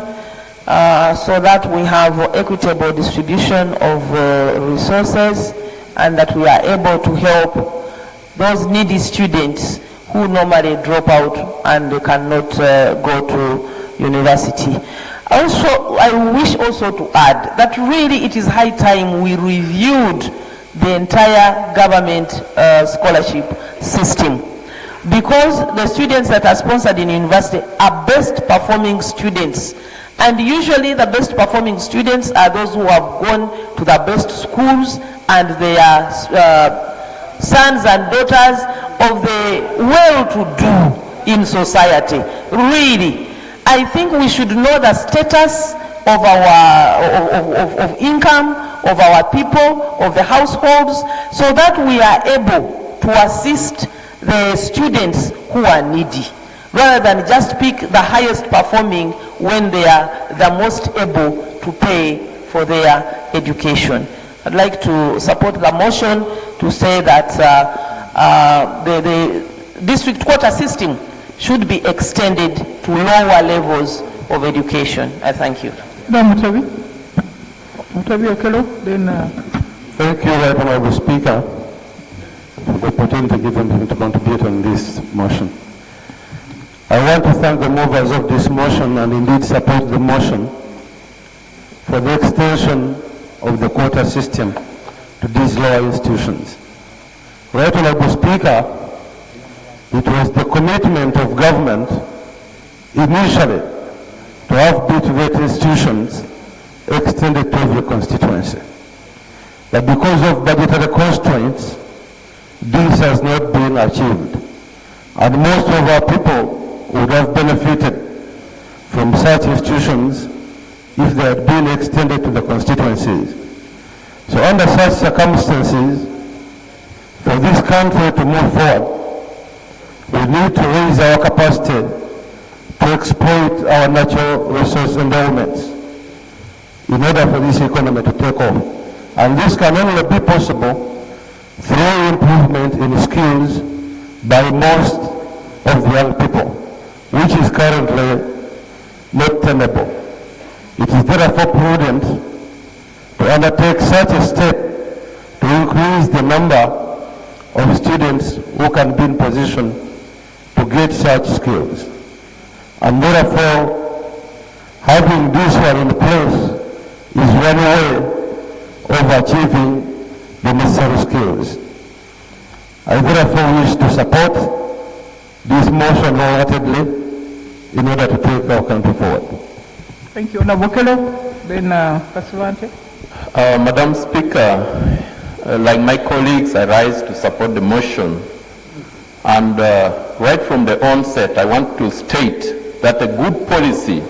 so that we have equitable distribution of resources and that we are able to help those needy students who normally drop out and they cannot go to university. Also, I wish also to add that really it is high time we reviewed the entire government scholarship system, because the students that are sponsored in university are best performing students, and usually the best performing students are those who have gone to the best schools and they are sons and daughters of the well-to-do in society. Really, I think we should know the status of our of income of our people, of the households, so that we are able to assist the students who are needy. rather than just pick the highest performing when they are the most able to pay for their education. I'd like to support the motion to say that the district quota system should be extended to lower levels of education. I thank you. Mutabi Okello, then Thank you, Right Honorable Speaker, for the opportunity given to me to contribute on this motion. I want to thank the movers of this motion and indeed support the motion for the extension of the quota system to these lower institutions. Right Honorable Speaker, it was the commitment of government initially to have BTVET institutions extended to every constituency. But because of budgetary constraints, this has not been achieved. And most of our people would have benefited from such institutions if they had been extended to the constituencies. So under such circumstances, for this country to move forward, we need to raise our capacity to exploit our natural resource endowments in order for this economy to take off. And this can only be possible through improvement in skills by most of the young people, which is currently not tenable. It is therefore prudent to undertake such a step to increase the number of students who can be in position to get such skills. And therefore, having this one in place is one way of achieving the necessary skills. I therefore wish to support this motion wholeheartedly in order to take our country forward. thank you. Honorable Okello, then Kasivante. Madam Speaker, like my colleagues, I rise to support the motion. And right from the onset, I want to state that a good policy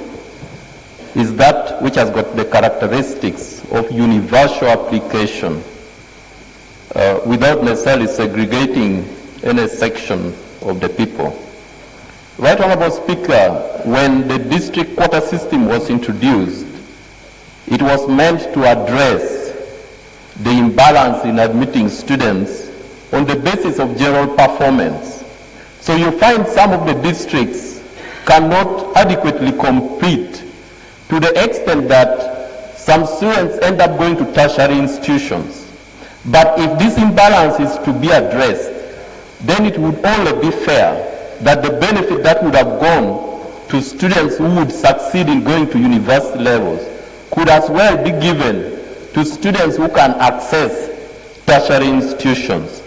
is that which has got the characteristics of universal application without necessarily segregating any section of the people. Right Honorable Speaker, when the district quota system was introduced, it was meant to address the imbalance in admitting students on the basis of general performance. So you find some of the districts cannot adequately compete to the extent that some students end up going to tertiary institutions. But if this imbalance is to be addressed, then it would only be fair that the benefit that would have gone to students who would succeed in going to university levels could as well be given to students who can access tertiary institutions.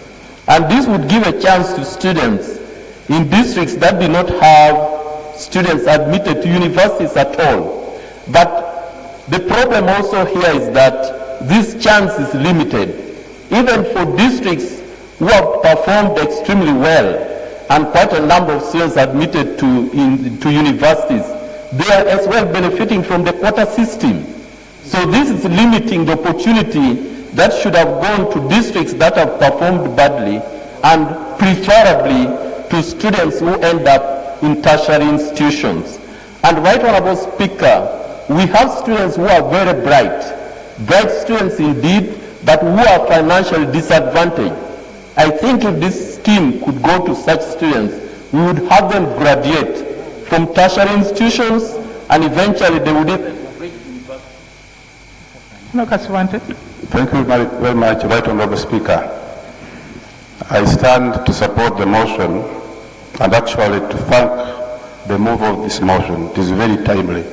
And this would give a chance to students in districts that do not have students admitted to universities at all. But the problem also here is that this chance is limited. Even for districts who have performed extremely well and quite a number of students admitted to universities, they are as well benefiting from the quota system. So this is limiting the opportunity that should have gone to districts that have performed badly and preferably to students who end up in tertiary institutions. And Right Honorable Speaker, we have students who are very bright students indeed, but who are financially disadvantaged. I think if this scheme could go to such students, we would have them graduate from tertiary institutions and eventually they would No, Kasivante. Thank you very much, Right Honorable Speaker. I stand to support the motion and actually to thank the mover of this motion. It is very timely.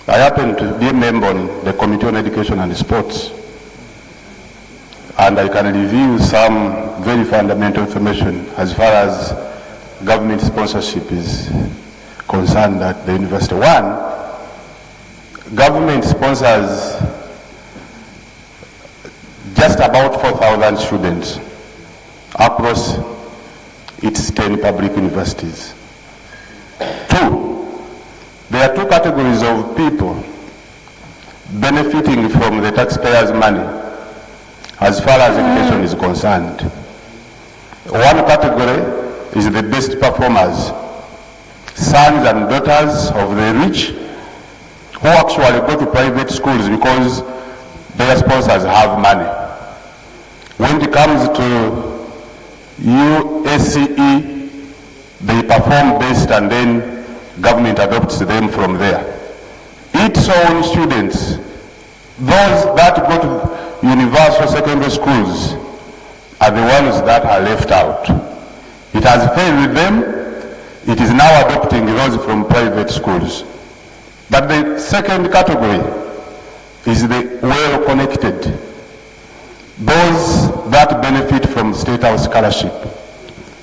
I happen to be a member on the Committee on Education and Sports, and I can review some very fundamental information as far as government sponsorship is concerned at the university. One, government sponsors just about 4,000 students across its 10 public universities. Two, there are two categories of people benefiting from the taxpayers' money as far as education is concerned. One category is the best performers sons and daughters of the rich who actually go to private schools because their sponsors have money. When it comes to USCE, they perform best and then government adopts them from there. Its own students, those that go to universal secondary schools, are the ones that are left out. It has failed with them. It is now adopting those from private schools. But the second category is the well-connected, those that benefit from State House scholarship.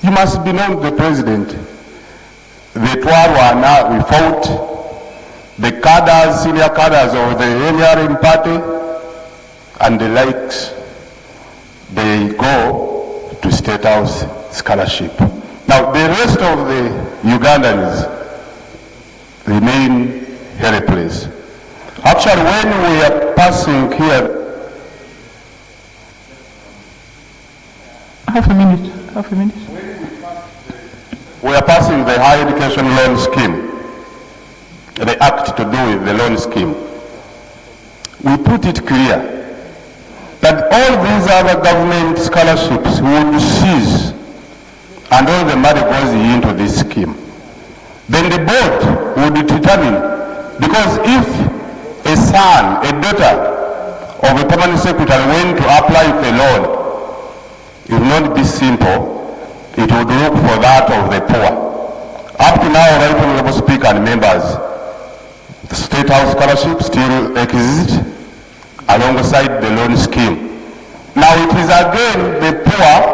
You must be known the president. The Twarwana, we fought, the cadres, senior cadres of the NRM party, and the likes, they go to State House scholarship. Now, the rest of the Ugandans remain helpless. Actually, when we are passing here, half a minute. We are passing the higher education loan scheme, the act to do with the loan scheme. We put it clear that all these other government scholarships would cease and all the money goes into this scheme. Then the board would determine, because if a son, a daughter of a permanent secretary went to apply for a loan, it will not be simple. It would look for that of the poor. Up to now, Right Honorable Speaker and members, the State House scholarship still exists alongside the loan scheme. Now it is again the poor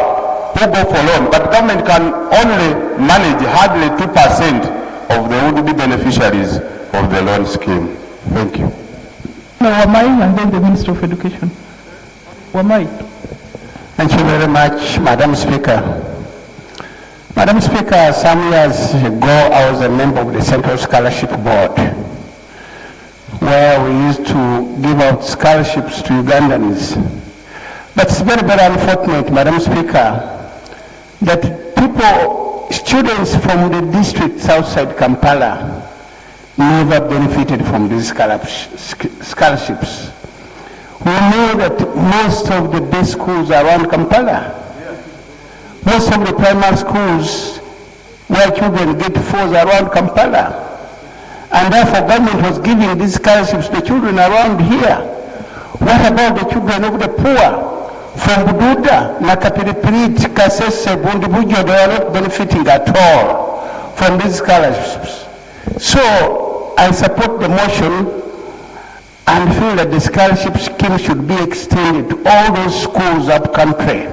who go for loan, but government can only manage hardly 2% of the would-be beneficiaries of the loan scheme. Thank you. Now, Wamai and then the Minister of Education. Wamai. Thank you very much, Madam Speaker. Madam Speaker, some years ago I was a member of the Central Scholarship Board, where we used to give out scholarships to Ugandans. But it's very, very unfortunate, Madam Speaker, that students from the districts outside Kampala never benefited from these scholarships. We know that most of the best schools are around Kampala. Most of the primary schools where children get falls around Kampala. And therefore government was giving these scholarships to the children around here. What about the children of the poor? From Bududa, Nakapiripirit, Kasese, Bundibujo, they are not benefiting at all from these scholarships. So I support the motion and feel that the scholarship scheme should be extended to all those schools up country.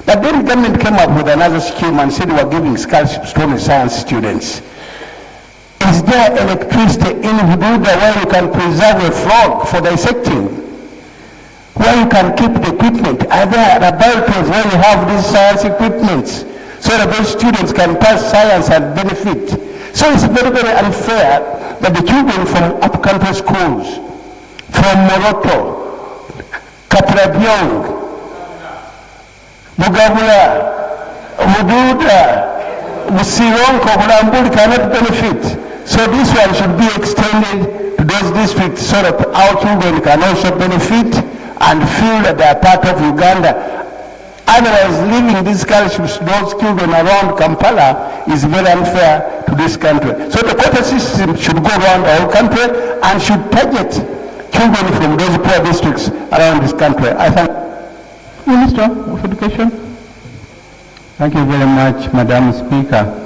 But then the government came up with another scheme and said we are giving scholarships to only science students. Is there electricity in Bududa where you can preserve a frog for dissecting? Where you can keep the equipment? Are there laboratories where you have these science equipments so that those students can pass science and benefit? So it's very, very unfair that the children from up-country schools, from Moroto, Kaprabyong, Bugabula, Bududa, Musironko, Bulambuli cannot benefit. So this one should be extended to those districts so that our children can also benefit and feel that they are part of Uganda. Otherwise, leaving these scholarships to those children around Kampala is very unfair to this country. So the quota system should go around our country and should target children from those poor districts around this country. I thank Minister of Education. Thank you very much, Madam Speaker.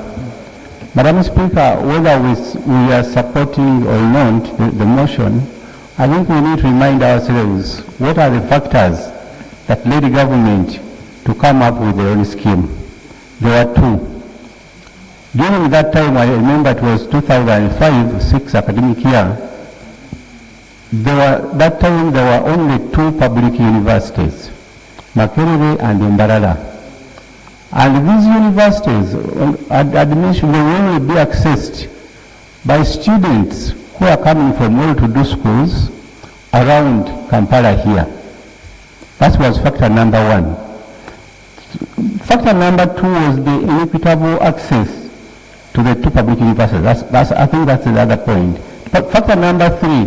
Madam Speaker, whether we are supporting or not the motion, I think we need to remind ourselves what are the factors that led the government to come up with the loan scheme. There were two. During that time, I remember it was 2005-06 academic year, that time there were only two public universities, Makerere and Mbarara. And these universities, admission will only be accessed by students who are coming from well-to-do schools around Kampala here. That was factor number one. Factor number two was the inequitable access to the two public universities. I think that's the other point. But factor number 3,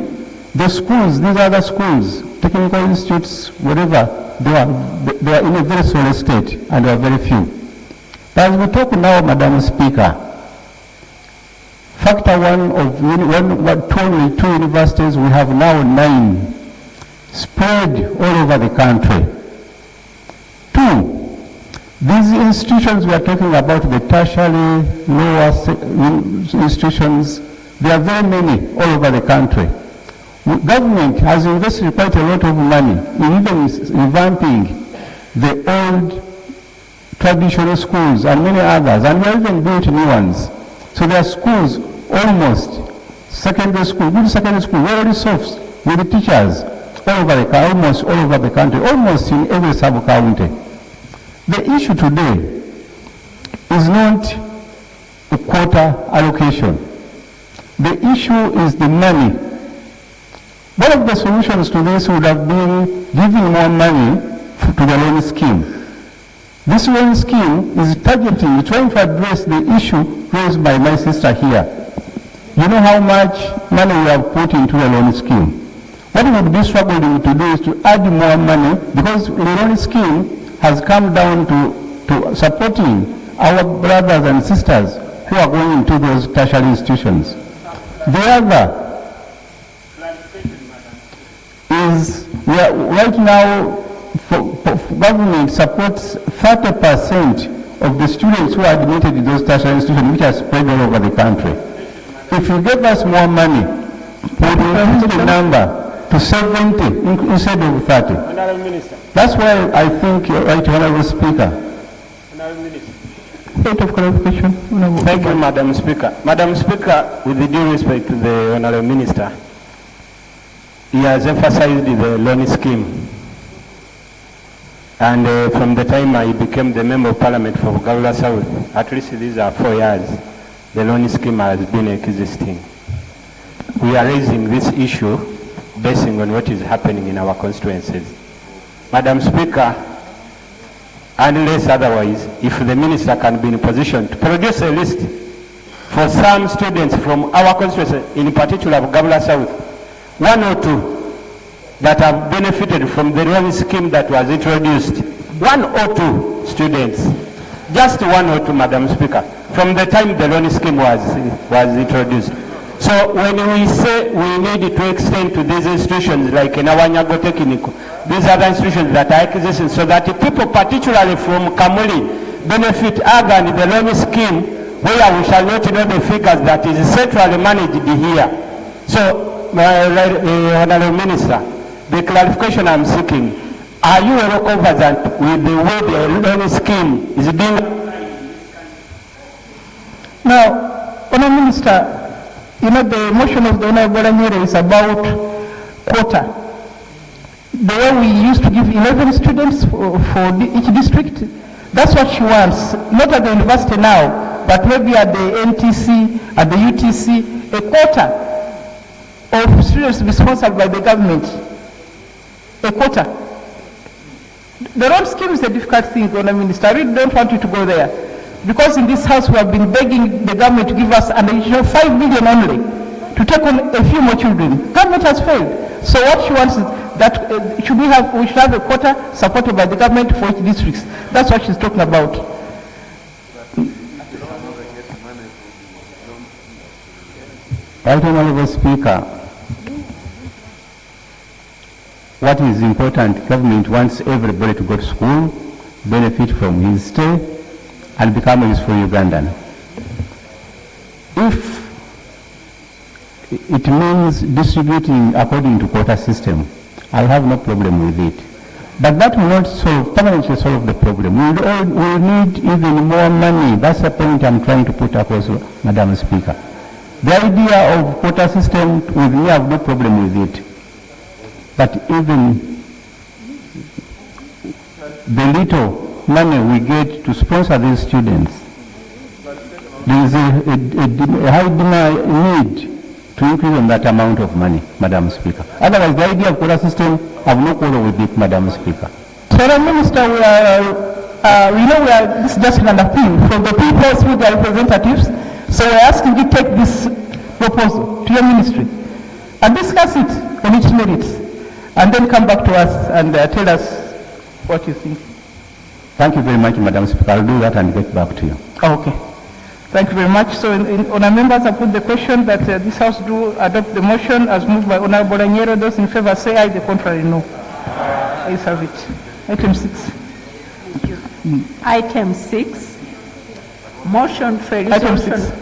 the schools, these other schools, technical institutes, whatever, they are in a very solid state, and there are very few. But as we talk now, Madam Speaker, factor 1 of 22 universities, we have now 9 spread all over the country. 2, these institutions we are talking about, the tertiary, lower institutions, there are very many all over the country. Government has invested quite a lot of money in even revamping the old traditional schools and many others, and we have even built new ones. So there are schools almost, secondary school, good secondary school, very soft, with the teachers all over the country, almost all over the country, almost in every sub-county. The issue today is not a quota allocation. The issue is the money. One of the solutions to this would have been giving more money to the loan scheme. This loan scheme is targeting, trying to address the issue raised by my sister here. You know how much money we have put into the loan scheme. What we would be struggling to do is to add more money, because the loan scheme has come down to supporting our brothers and sisters who are going into those tertiary institutions. The other is, right now, government supports 30% of the students who are admitted in those tertiary institutions, which are spread all over the country. If you give us more money, we will increase the number to 70 instead of 30. That's why I think, right, Honorable Speaker. Point of clarification. Thank you, Madam Speaker. Madam Speaker, with the due respect to the Honorable Minister, he has emphasized the loan scheme. And from the time I became the Member of Parliament for Gawula South, at least these are 4 years, the loan scheme has been existing. We are raising this issue basing on what is happening in our constituencies. Madam Speaker, unless otherwise, if the Minister can be in a position to produce a list for some students from our constituency, in particular of Gawula South, 1 or 2 that have benefited from the loan scheme that was introduced, 1 or 2 students, just 1 or 2, Madam Speaker, from the time the loan scheme was introduced. So when we say we need to extend to these institutions like Nawanyago Technical, these other institutions that are existing, so that people particularly from Kamuli benefit other than the loan scheme, where we shall not know the figures that is centrally managed here. So, Honorable Minister, the clarification I'm seeking, are you well conversant with the way the loan scheme is being? Now, Honorable Minister, you know, the motion of the Honorable Nyere is about quota. The way we used to give 11 students for each district, that's what she wants. Not at the university now, but maybe at the NTC, at the UTC, a quota of students to be sponsored by the government. A quota. The road scheme is a difficult thing, Honorable Minister. I really don't want you to go there. Because in this house we have been begging the government to give us an additional 5 billion only to take on a few more children. Government has failed. So what she wants is that we should have a quota supported by the government for each districts. That's what she's talking about. Right, Honorable Speaker, what is important, government wants everybody to go to school, benefit from his stay, and become a useful Ugandan. If it means distributing according to quota system, I have no problem with it. But that will not permanently solve the problem. We will need even more money. That's the point I'm trying to put across, Madam Speaker. The idea of quota system, with me, I have no problem with it. But even the little money we get to sponsor these students, there is a high need to increase on that amount of money, Madam Speaker. Otherwise, the idea of quota system, I have no quarrel with it, Madam Speaker. Sir Minister, this is just an appeal from the people through their representatives, So we're asking you to take this proposal to your ministry and discuss it on its merits, and then come back to us and tell us what you think. Thank you very much, Madam Speaker. I'll do that and get back to you. Okay. Thank you very much. So, Honourable members, I put the question that this House do adopt the motion as moved by Honourable Anyero. Those in favour say aye, the contrary no. Ayes have it. Item 6. Item 6, motion for Item resolution. 6.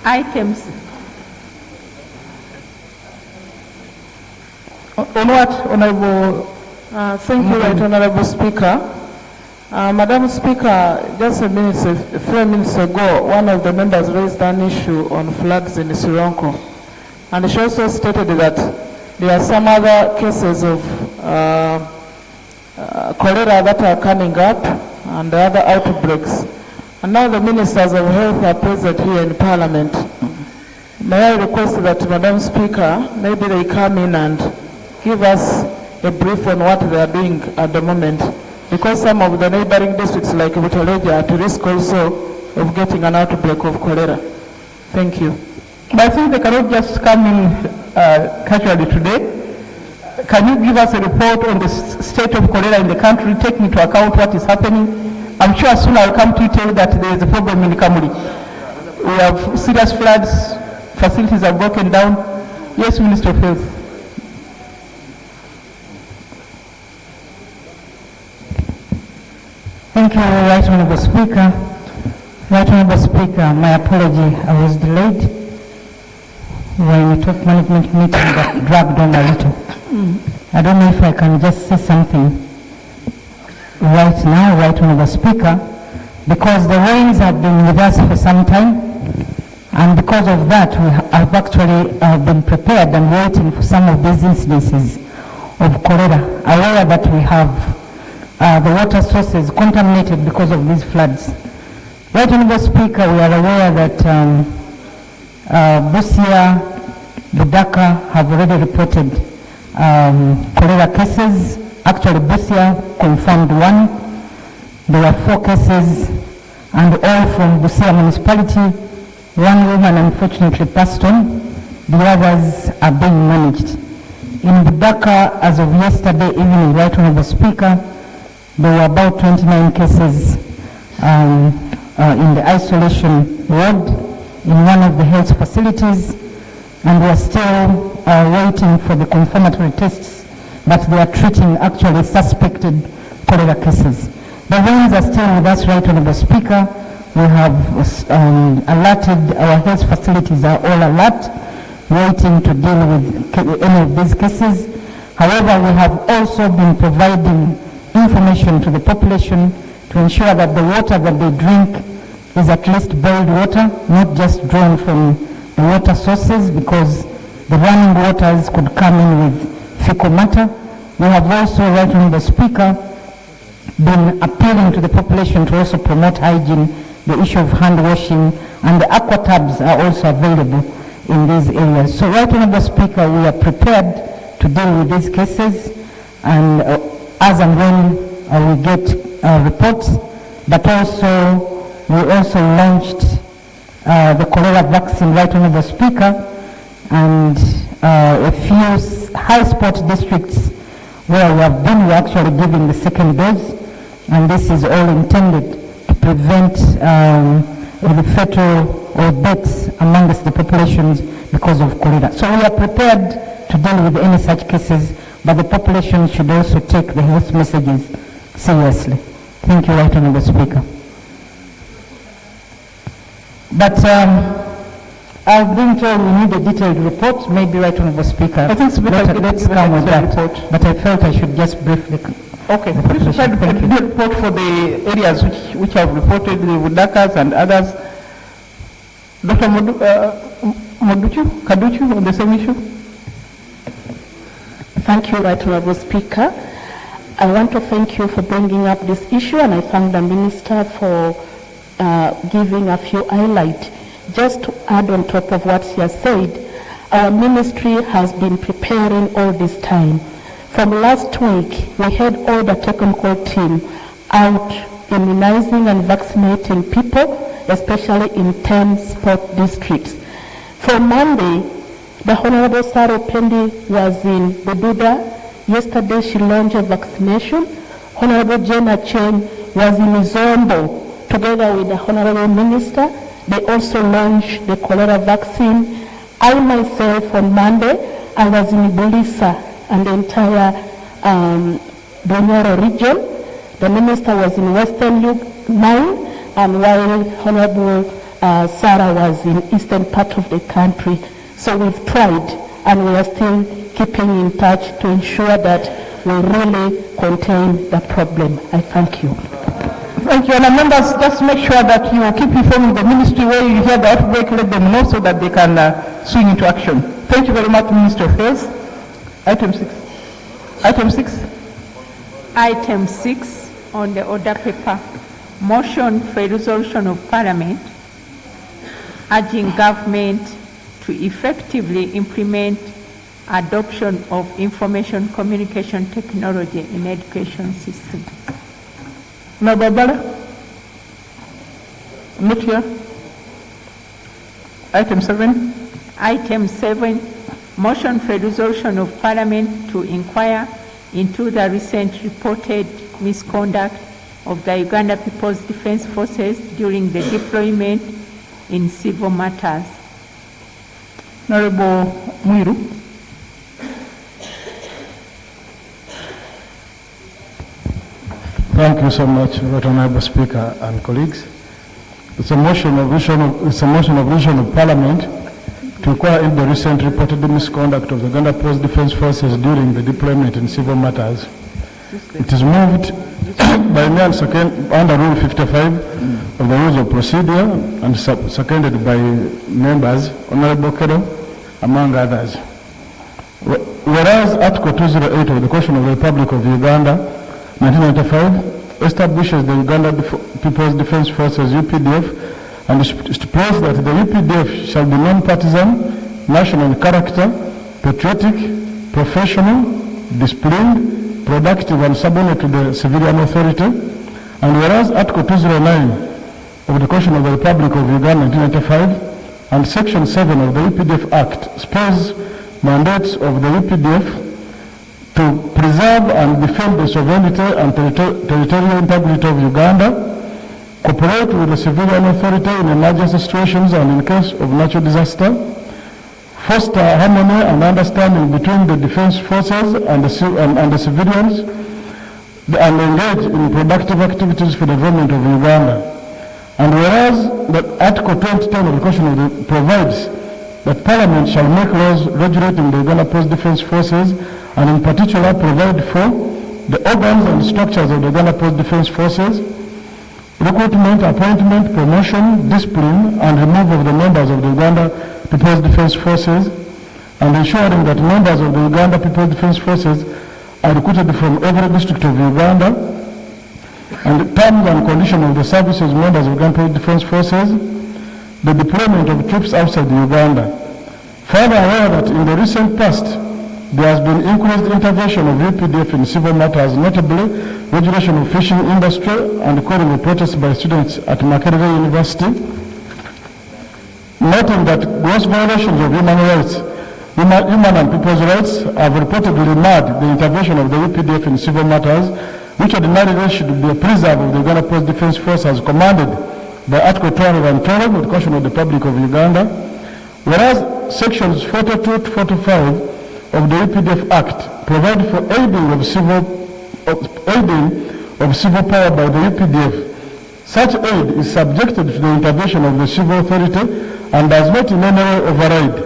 Items. On what, Honourable? Thank you, Right Honourable Speaker. Madam Speaker, just a few minutes ago, one of the members raised an issue on floods in Sironko. And she also stated that there are some other cases of cholera that are coming up and other outbreaks. And now the ministers of health are present here in Parliament. May I request that, Madam Speaker, maybe they come in and give us a brief on what they are doing at the moment, because some of the neighboring districts like Butaleja are at risk also of getting an outbreak of cholera. Thank you. But I think they cannot just come in casually today. Can you give us a report on the state of cholera in the country, taking into account what is happening? I'm sure soon I'll come to tell you that there is a problem in Kamuli. We have serious floods, facilities are broken down. Yes, Minister of Health. Thank you, Right Honourable Speaker. Right Honourable Speaker, my apology, I was delayed when we took management meeting that dragged on a little. I don't know if I can just say something right now, Right Honourable Speaker, because the rains have been with us for some time, and because of that we have actually been prepared and waiting for some of these incidences of cholera, aware that we have the water sources contaminated because of these floods. Right Honourable Speaker, we are aware that Busia, Budaka have already reported cholera cases. Actually, Busia confirmed one. There were 4 cases, and all from Busia municipality. One woman unfortunately passed on. The others are being managed. In Budaka, as of yesterday evening, Right Honourable Speaker, there were about 29 cases in the isolation ward in one of the health facilities, and we are still waiting for the confirmatory tests, but they are treating actually suspected cholera cases. The rains are still with us, Right Honourable Speaker. We have alerted, our health facilities are all alert, waiting to deal with any of these cases. However, we have also been providing information to the population to ensure that the water that they drink is at least boiled water, not just drawn from the water sources, because the running waters could come in with fecal matter. We have also, Right Honourable Speaker, been appealing to the population to also promote hygiene, the issue of hand washing, and the aqua tubs are also available in these areas. So, Right Honourable Speaker, we are prepared to deal with these cases, and as and when we get reports, but also we also launched the cholera vaccine, Right Honourable Speaker, and a few high spot districts where we have been, we're actually giving the second dose, and this is all intended to prevent the fatal or deaths amongst the populations because of cholera. So we are prepared to deal with any such cases, but the population should also take the health messages seriously. Thank you, Right Honourable Speaker. But I've been told we need a detailed report, maybe Right Honourable Speaker. I think let's come with that. But I felt I should just briefly. Okay, please provide a report for the areas which have reported, the Budakas and others. Dr. Kaduchu, on the same issue. Thank you, Right Honourable Speaker. I want to thank you for bringing up this issue, and I thank the Minister for giving a few highlights. Just to add on top of what she has said, our ministry has been preparing all this time. From last week, we had all the technical team out immunizing and vaccinating people, especially in 10 sport districts. For Monday, the Honorable Sarah Pendi was in Bududa. Yesterday, she launched a vaccination. Honorable Jane Acheng was in Zombo together with the Honorable Minister. They also launched the cholera vaccine. I myself on Monday, I was in Bulisa and the entire Bunyoro region. The Minister was in Western Luke 9, and while Honorable Sarah was in eastern part of the country. So we've tried, and we are still keeping in touch to ensure that we really contain the problem. I thank you. Thank you. And members, just make sure that you keep informing the ministry where you hear the outbreak, let them know so that they can swing into action. Thank you very much, Minister of Health. Item 6. Item 6. Item 6 on the order paper, motion for a resolution of Parliament urging government to effectively implement adoption of information communication technology in education system. Nababala? Not here. Item 7. Item 7, motion for a resolution of Parliament to inquire into the recent reported misconduct of the Uganda People's Defence Forces during the deployment in civil matters. Honorable Muiru. Thank you so much, Right Honorable Speaker and colleagues. It's a motion of resolution of Parliament to inquire into the recent reported misconduct of the Uganda People's Defence Forces during the deployment in civil matters. It is moved by me and under Rule 55 of the Rules of Procedure and seconded by members, Honorable Kedo, among others. Whereas Article 208 of the Constitution of the Republic of Uganda, 1995, establishes the Uganda People's Defence Forces, UPDF, and stipulates that the UPDF shall be non-partisan, national in character, patriotic, professional, disciplined, productive and subordinate to the civilian authority. And whereas Article 209 of the Constitution of the Republic of Uganda 1995 and Section 7 of the UPDF Act spells mandates of the UPDF to preserve and defend the sovereignty and territorial integrity of Uganda, cooperate with the civilian authority in emergency situations and in case of natural disaster, foster harmony and understanding between the defense forces and the civilians, and engage in productive activities for the development of Uganda. And whereas the Article 2010 of the Constitution provides that Parliament shall make laws regulating the Uganda Post Defense Forces, and in particular provide for the organs and structures of the Uganda Post Defense Forces, recruitment, appointment, promotion, discipline, and removal of the members of the Uganda People's Defence Forces, and ensuring that members of the Uganda People's Defence Forces are recruited from every district of Uganda, and the terms and conditions of the services members of Uganda People's Defence Forces, the deployment of troops outside Uganda. Further, aware that in the recent past, there has been increased intervention of UPDF in civil matters, notably regulation of fishing industry and calling of protests by students at Makerere University. Noting that gross violations of human and people's rights have reportedly marred the intervention of the UPDF in civil matters, which ordinarily should be a preserve of the Uganda Post Defence Force as commanded by Article 212 of the Constitution of the Republic of Uganda. Whereas sections 42 to 45 of the UPDF Act provide for aiding of civil power by the UPDF. Such aid is subjected to the intervention of the civil authority and does not in any way override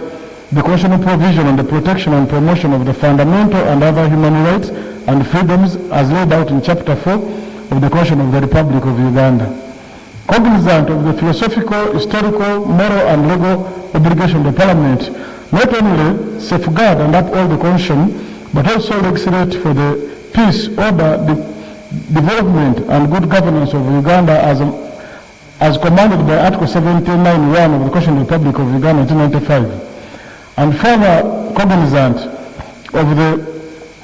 the constitutional provision on the protection and promotion of the fundamental and other human rights and freedoms as laid out in Chapter 4 of the Constitution of the Republic of Uganda. Cognizant of the philosophical, historical, moral and legal obligation of the Parliament not only safeguard and uphold the Constitution, but also legislate for the peace, order, development and good governance of Uganda as commanded by Article 1791 of the Constitution of the Republic of Uganda 1995. And further cognizant of the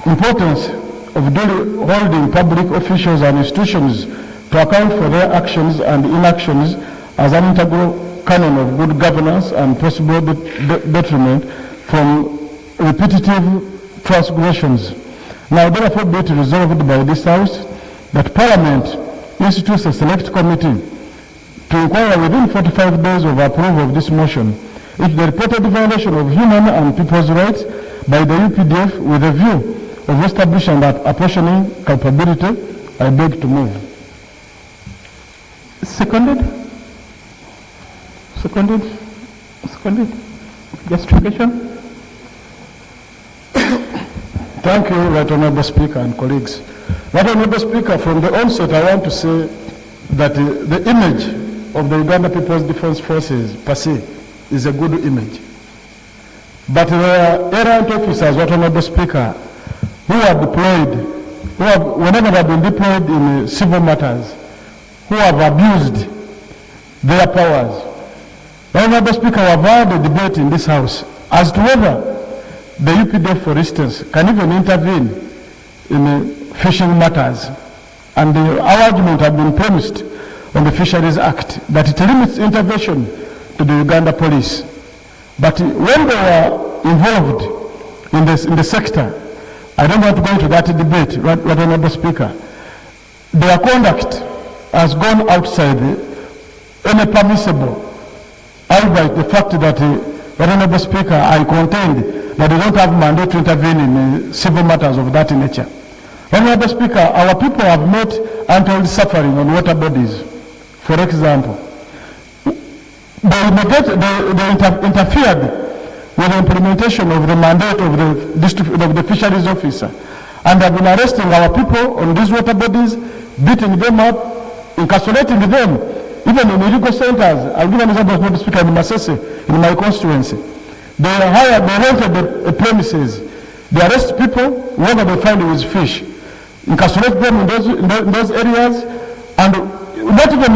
importance of duly holding public officials and institutions to account for their actions and inactions as an integral canon of good governance and possible detriment from repetitive transgressions. Now therefore be it resolved by this House that Parliament institutes a select committee to inquire within 45 days of approval of this motion if the reported violation of human and people's rights by the UPDF with a view of establishing and apportioning culpability. I beg to move. Seconded? Seconded? Seconded? Justification? Thank you, Right Honorable Speaker and colleagues. Right Honorable Speaker, from the onset I want to say that the image of the Uganda People's Defense Forces per se is a good image. But there are errant officers, Right Honorable Speaker, who are deployed, whenever they have been deployed in civil matters, who have abused their powers. Right Honorable Speaker, we have had a debate in this House as to whether the UPDF, for instance, can even intervene in fishing matters. And our argument had been premised on the Fisheries Act, that it limits intervention to the Uganda police. But when they were involved in the sector, I don't want to go into that debate, Right Honorable Speaker, their conduct has gone outside any permissible, albeit the fact that, Right Honorable Speaker, I contend that they don't have mandate to intervene in civil matters of that nature. Right Honorable Speaker, our people have met untold suffering on water bodies. For example, they interfered with the implementation of the mandate of the fisheries officer, and have been arresting our people on these water bodies, beating them up, incarcerating them, even in illegal centers. I'll give an example, Mr. Speaker, in Masese, in my constituency. They rented the premises, they arrest people, whenever they find with fish, incarcerate them in those areas, and not even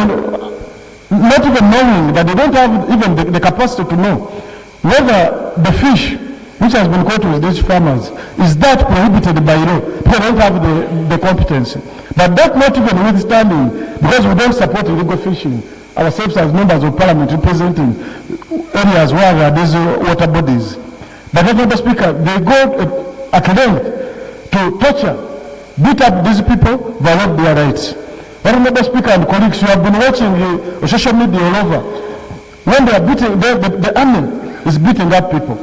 knowing that they don't have even the capacity to know whether the fish which has been caught with these farmers is that prohibited by law. They don't have the competence. But that not even withstanding, because we don't support illegal fishing, ourselves as members of parliament representing areas where there are these water bodies. But Mr. Speaker, they go at length to torture, beat up these people, violate their rights. Mr. Speaker and colleagues, you have been watching social media all over. When they are beating, the army is beating up people.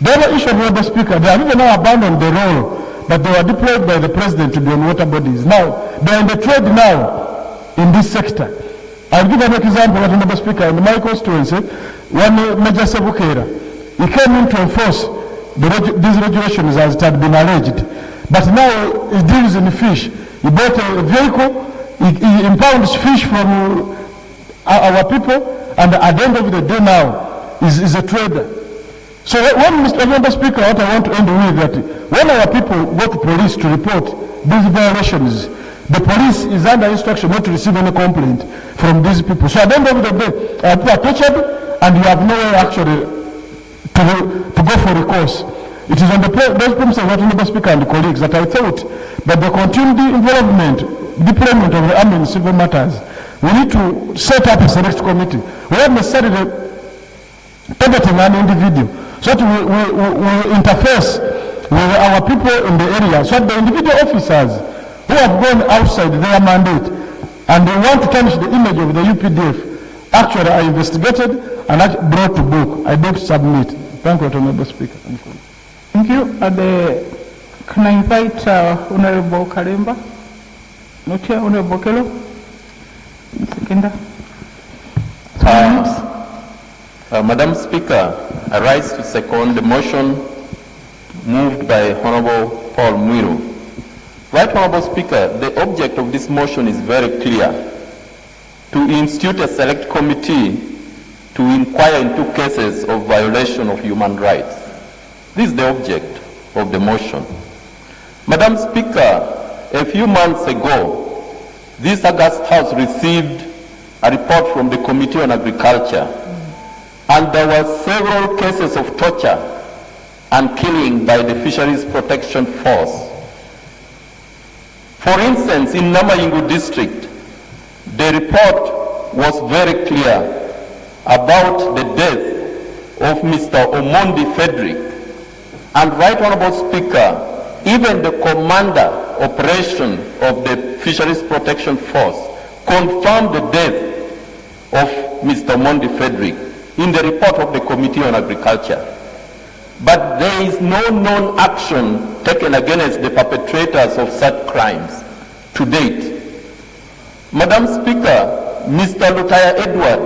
The other issue, Mr. Speaker, they have even now abandoned the role that they were deployed by the president to be on water bodies. Now, they are in the trade now in this sector. I'll give an example, Mr. Speaker, in my constituency, when Major Sebukera, he came in to enforce these regulations as it had been alleged. But now he deals in fish. He bought a vehicle, he impounds fish from our people, and at the end of the day now is a trader. So when, Mr. Speaker, what I want to end with that, when our people go to police to report these violations, the police is under instruction not to receive any complaint from these people. So at the end of the day, people are tortured, and you have no way actually to go for recourse. It is on those premises, Mr. Speaker and colleagues, that I thought that the continued deployment of the army in civil matters, we need to set up a select committee. We are not necessarily targeting an individual, so that we interface with our people in the area, so that the individual officers who have gone outside their mandate and they want to tarnish the image of the UPDF actually are investigated and brought to book. I beg to submit. Thank you, Honorable Speaker. Thank you. Can I invite Honorable Kalemba? Not here, Honorable Kelo? Seconder. Madam Speaker, I rise to second the motion moved by Honorable Paul Mwiru. Right Honorable Speaker, the object of this motion is very clear: to institute a select committee to inquire into cases of violation of human rights. This is the object of the motion. Madam Speaker, a few months ago, this August House received a report from the Committee on Agriculture, and there were several cases of torture and killing by the Fisheries Protection Force. For instance, in Namayingu district, The report was very clear about the death of Mr. Omondi Frederick. And Right Honorable Speaker, even the commander operation of the Fisheries Protection Force confirmed the death of Mr. Omondi Frederick in the report of the Committee on Agriculture. But there is no known action taken against the perpetrators of such crimes to date. Madam Speaker, Mr. Lutaya Edward,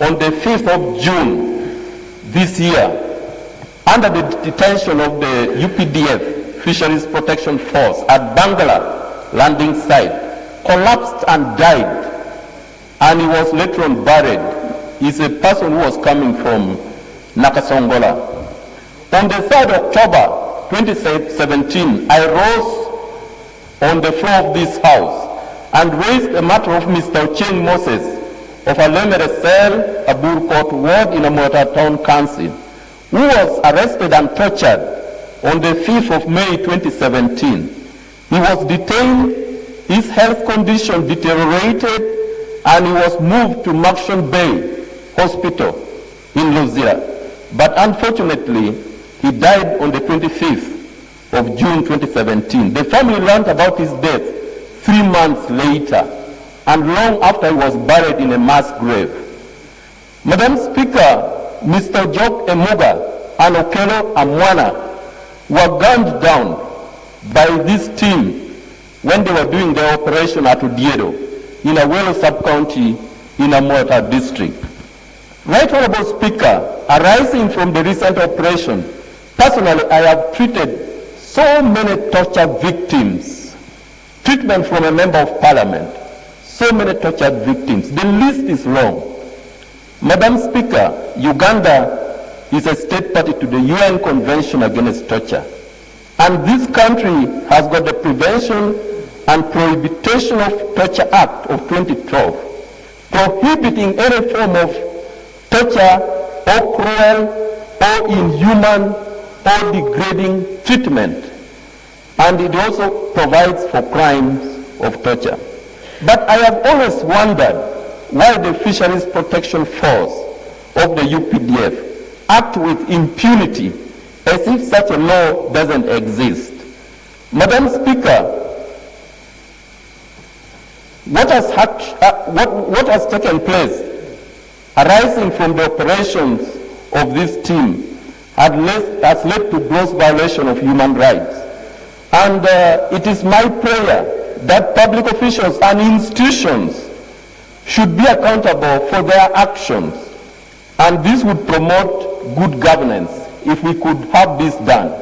on the 5th of June this year, under the detention of the UPDF, Fisheries Protection Force, at Bangala landing site, collapsed and died, and he was later on buried. He's a person who was coming from Nakasongola. On the 3rd October 2017, I rose on the floor of this house and raised the matter of Mr. Ocheng Moses of Alemere Cell, Abur Court Ward in Amota Town Council, who was arrested and tortured on the 5th of May 2017. He was detained, his health condition deteriorated, and he was moved to Makshan Bay Hospital in Luzira. But unfortunately, he died on the 25th of June 2017. The family learned about his death 3 months later, and long after he was buried in a mass grave. Madam Speaker, Mr. Jock Emuga and Okelo Amwana were gunned down by this team when they were doing their operation at Udiedo in Awelo sub-county in Amota district. Right Honorable Speaker, arising from the recent operation, personally I have treated so many torture victims, treatment from a member of parliament, so many tortured victims. The list is long. Madam Speaker, Uganda is a state party to the UN Convention Against Torture. And this country has got the Prevention and Prohibition of Torture Act of 2012, prohibiting any form of torture or cruel or inhuman or degrading treatment. And it also provides for crimes of torture. But I have always wondered why the Fisheries Protection Force of the UPDF act with impunity as if such a law doesn't exist. Madam Speaker, what has taken place arising from the operations of this team has led to gross violation of human rights. And it is my prayer that public officials and institutions should be accountable for their actions. And this would promote good governance if we could have this done.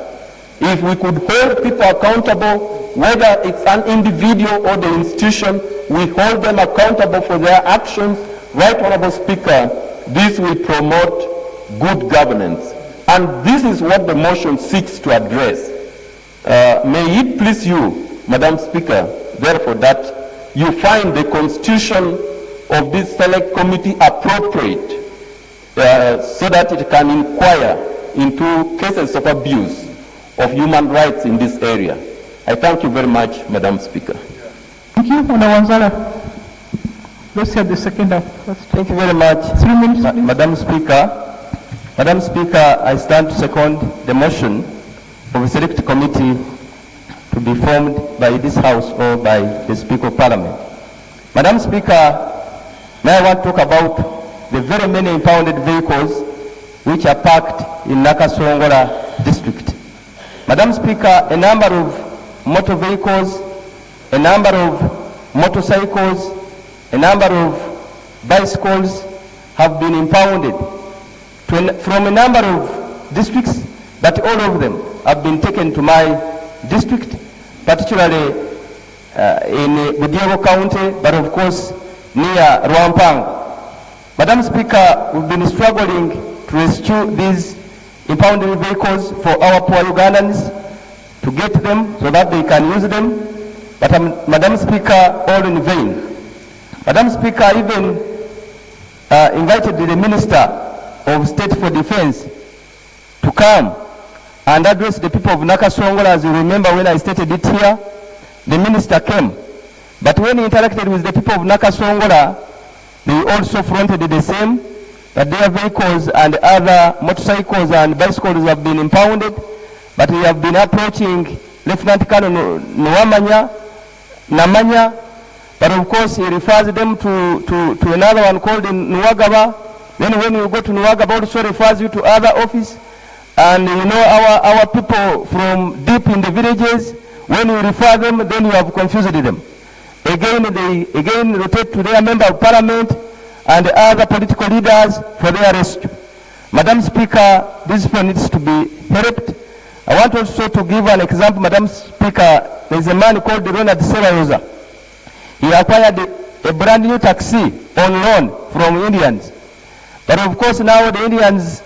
If we could hold people accountable, whether it's an individual or the institution, we hold them accountable for their actions. Right Honorable Speaker, this will promote good governance. And this is what the motion seeks to address. May it please you, Madam Speaker, therefore, that you find the constitution of this select committee appropriate so that it can inquire into cases of abuse of human rights in this area. I thank you very much, Madam Speaker. Thank you, Honorable Wanzala. Let's have the second half first. Thank you very much. 3 minutes, please. Madam Speaker, I stand to second the motion of a select committee to be formed by this House or by the Speaker of Parliament. Madam Speaker, now I want to talk about the very many impounded vehicles which are parked in Nakasongola district. Madam Speaker, a number of motor vehicles, a number of motorcycles, a number of bicycles have been impounded from a number of districts, but all of them have been taken to my district, particularly in Budiego County, but of course near Ruampang. Madam Speaker, we've been struggling to rescue these impounded vehicles for our poor Ugandans, to get them so that they can use them, but Madam Speaker, all in vain. Madam Speaker, I even invited the Minister of State for Defense to come and address the people of Nakasongola. As you remember when I stated it here, the Minister came, But when he interacted with the people of Nakasongola, they also fronted the same, that their vehicles and other motorcycles and bicycles have been impounded, but we have been approaching Lieutenant Colonel Namanya, but of course he refers them to another one called Nuwagaba. Then when you go to Nuwagaba, also refers you to other office. And you know our people from deep in the villages, when you refer them, then you have confused them. Again, they again rotate to their member of parliament and other political leaders for their rescue. Madam Speaker, this people needs to be helped. I want also to give an example, Madam Speaker. There is a man called Ronald Serayoza. He acquired a brand new taxi on loan from Indians. But of course now the Indians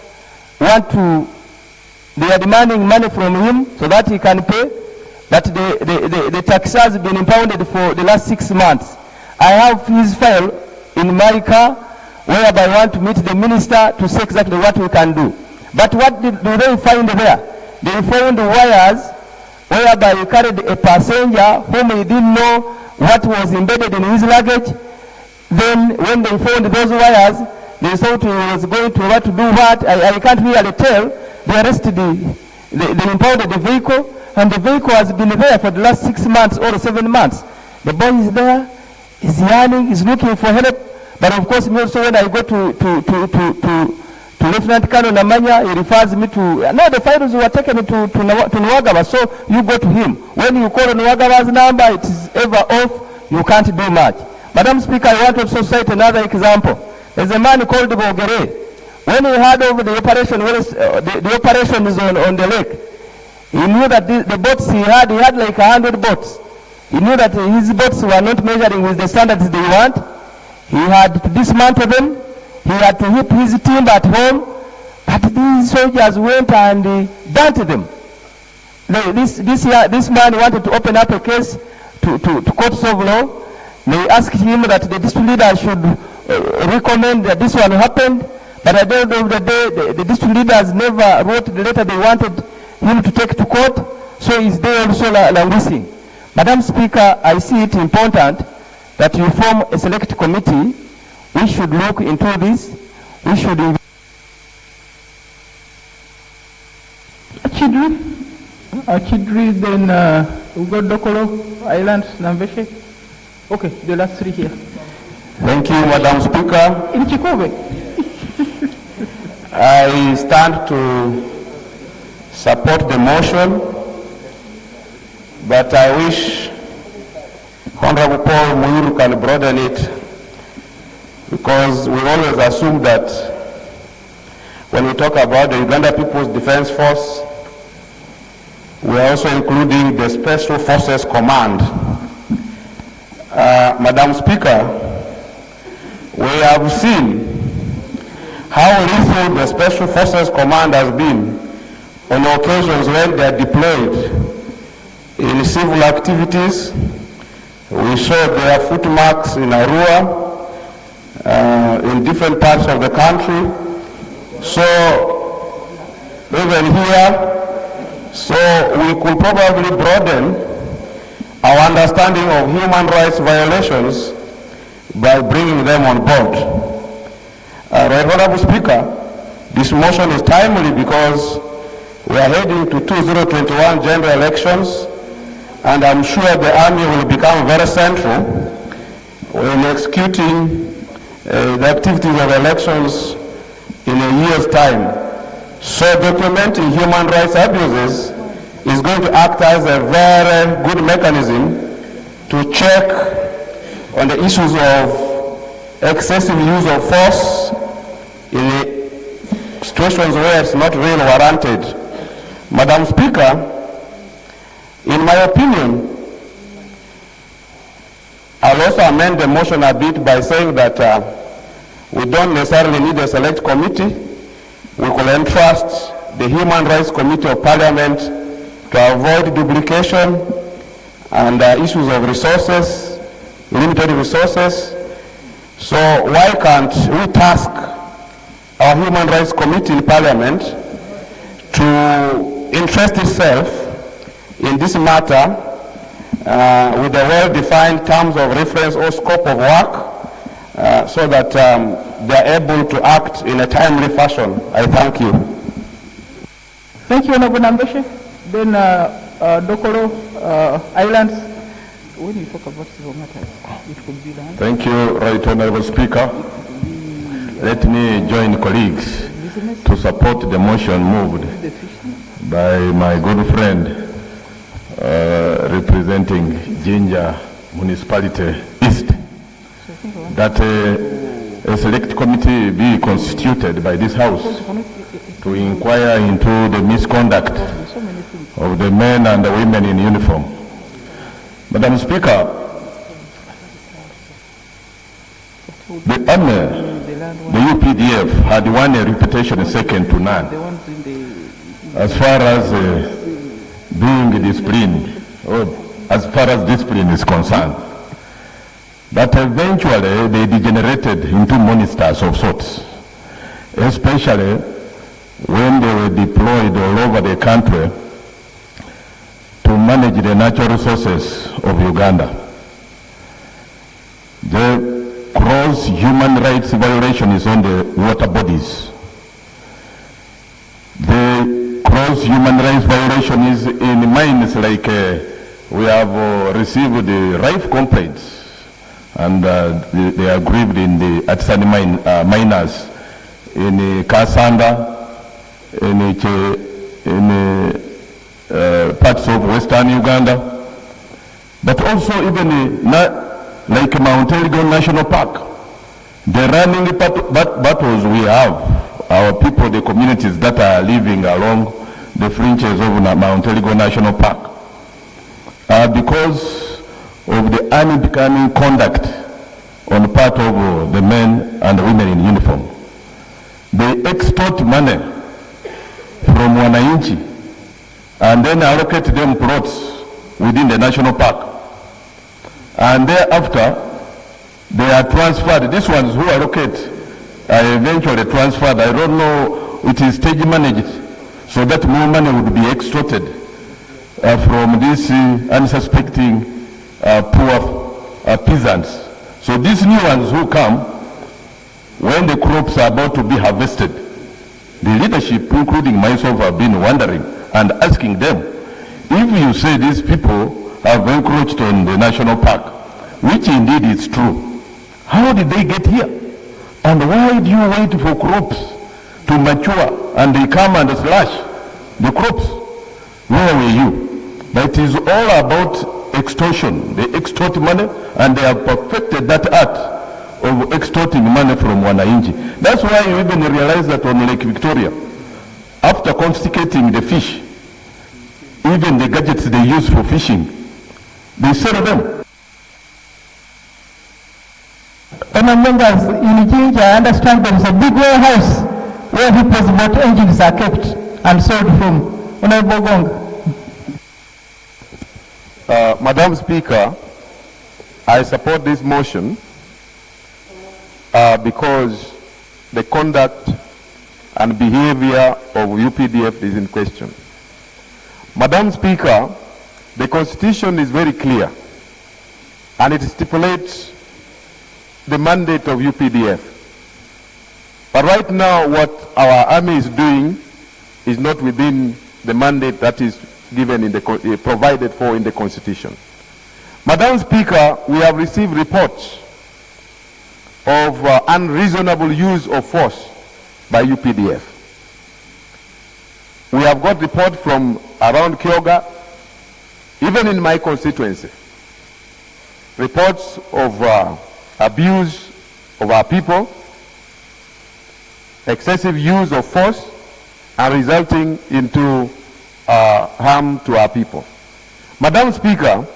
they are demanding money from him so that he can pay. But the taxi has been impounded for the last 6 months. I have his file in my car whereby I want to meet the minister to say exactly what we can do. But what do they find there? They found wires whereby he carried a passenger whom he didn't know what was embedded in his luggage. Then when they found those wires, they thought he was going to what to do what. I can't really tell. They arrested they impounded the vehicle, and the vehicle has been there for the last 6 months or 7 months. The boy is there, is yearning, is looking for help. But of course, me also when I go to Lieutenant Colonel Namanya, he refers me to, now the files were taken to Nwagaba, so you go to him. When you call Nwagaba's number, it is ever off, you can't do much. Madam Speaker, I want to also cite another example. There's a man called Bogere. When he heard of the operation, the operation is on the lake, he knew that the boats he had like 100 boats. He knew that his boats were not measuring with the standards they want. He had to dismantle them. He had to whip his team at home. But these soldiers went and burnt them. This man wanted to open up a case to courts of law. They asked him that the district leader should recommend that this one happened. But at the end of the day, the district leaders never wrote the letter they wanted him to take to court. So is there also languishing. Madam Speaker, I see it important that you form a select committee. We should look into this. We should Chidri, then Ugodokolo Island, Namveshe. Okay, the last three here. Thank you, Madam Speaker. In Chikobe. I stand to support the motion, but I wish Honorable Paul Muiru can broaden it, because we always assume that when we talk about the Uganda People's Defense Force, we are also including the Special Forces Command. Madam Speaker, we have seen how lethal the Special Forces Command has been on occasions when they are deployed in civil activities. We saw their footmarks in Arua, in different parts of the country. So even here, so we could probably broaden our understanding of human rights violations by bringing them on board. Right Honorable Speaker, this motion is timely because we are heading to 2021 general elections, and I'm sure the Army will become very central in executing the activities of elections in a year's time. So documenting human rights abuses is going to act as a very good mechanism to check on the issues of excessive use of force in situations where it's not really warranted. Madam Speaker, in my opinion, I'll also amend the motion a bit by saying that we don't necessarily need a select committee. We could entrust the Human Rights Committee of Parliament to avoid duplication and issues of resources, limited resources. So why can't we task our Human Rights Committee in Parliament to interest itself in this matter with the well-defined terms of reference or scope of work, so that they are able to act in a timely fashion. I thank you. Thank you, Honorable Nambeshe. Then Dokoro Islands. When you talk about civil matters, it could be done. Thank you, Right Honorable Speaker. Let me join colleagues to support the motion moved by my good friend representing Jinja Municipality East, that a select committee be constituted by this House to inquire into the misconduct of the men and the women in uniform. Madam Speaker, the army, the UPDF, had won a reputation second to none as far as being disciplined, or as far as discipline is concerned. But eventually they degenerated into monsters of sorts, especially when they were deployed all over the country to manage the natural resources of Uganda. The gross human rights violation is on the water bodies. The gross human rights violation is in mines, like we have received the rife complaints, and they are grieved in the Atsani miners in Kasanda, in parts of western Uganda, but also even like Mount Elgon National Park. The running battles we have, our people, the communities that are living along the fringes of Mount Elgon National Park, because of the unbecoming conduct on the part of the men and the women in uniform. They extort money from wananchi and then allocate them plots within the national park. And thereafter, they are transferred. These ones who allocate are eventually transferred. I don't know, it is stage managed so that more money would be extorted from these unsuspecting poor peasants. So these new ones who come, when the crops are about to be harvested, the leadership, including myself, have been wondering and asking them, if you say these people have encroached on the national park, which indeed is true, how did they get here? And why do you wait for crops to mature and they come and slash the crops? Where were you? But it is all about extortion. They extort money, and they have perfected that art of extorting money from wananchi. That's why you even realize that on Lake Victoria, after confiscating the fish, even the gadgets they use for fishing, they sell them. Members, in Jinja, I understand there is a big warehouse where people's boat engines are kept and sold from. Honorable Gong. Madam Speaker, I support this motion because the conduct and behavior of UPDF is in question. Madam Speaker, the Constitution is very clear and it stipulates the mandate of UPDF. But right now what our army is doing is not within the mandate that is given in the provided for in the Constitution. Madam Speaker, we have received reports of unreasonable use of force by UPDF. We have got report from around Kyoga, even in my constituency, reports of abuse of our people, excessive use of force, and resulting into harm to our people. Madam Speaker,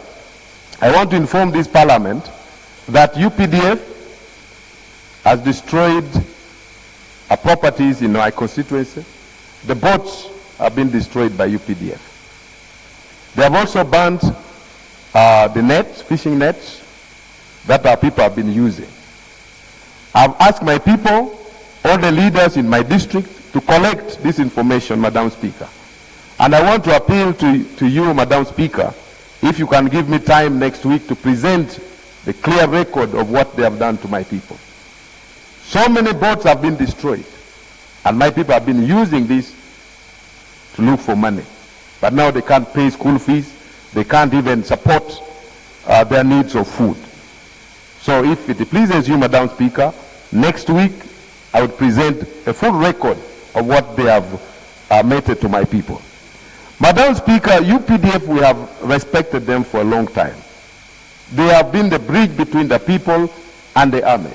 I want to inform this Parliament that UPDF has destroyed properties in my constituency. The boats have been destroyed by UPDF. They have also burnt the nets, fishing nets, that our people have been using. I've asked my people, all the leaders in my district, to collect this information, Madam Speaker. And I want to appeal to you, Madam Speaker, if you can give me time next week to present the clear record of what they have done to my people. So many boats have been destroyed, and my people have been using this to look for money. But now they can't pay school fees, they can't even support their needs of food. So if it pleases you, Madam Speaker, next week I would present a full record of what they have meted to my people. Madam Speaker, UPDF, we have respected them for a long time. They have been the bridge between the people and the army.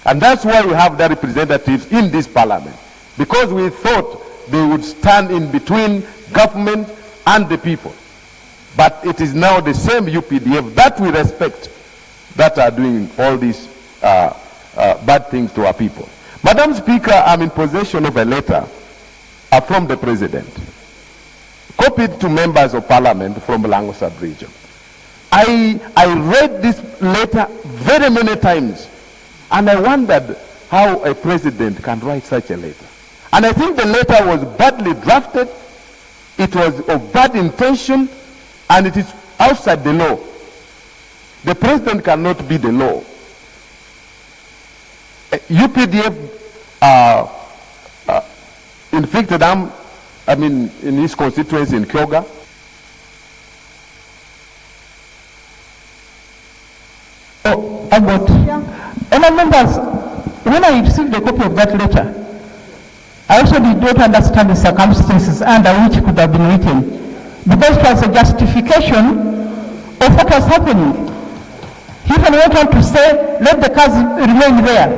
And that's why we have the representatives in this parliament, because we thought they would stand in between government and the people. But it is now the same UPDF that we respect that are doing all these bad things to our people. Madam Speaker, I'm in possession of a letter from the President, copied to members of Parliament from Lango sub-region. I read this letter very many times, and I wondered how a president can write such a letter. And I think the letter was badly drafted, it was of bad intention, and it is outside the law. The president cannot be the law. UPDF inflicted harm, in his constituency in Kyoga. About any members, when I received a copy of that letter, I also did not understand the circumstances under which it could have been written, because it was a justification of what was happening. He even went on to say, let the cars remain there.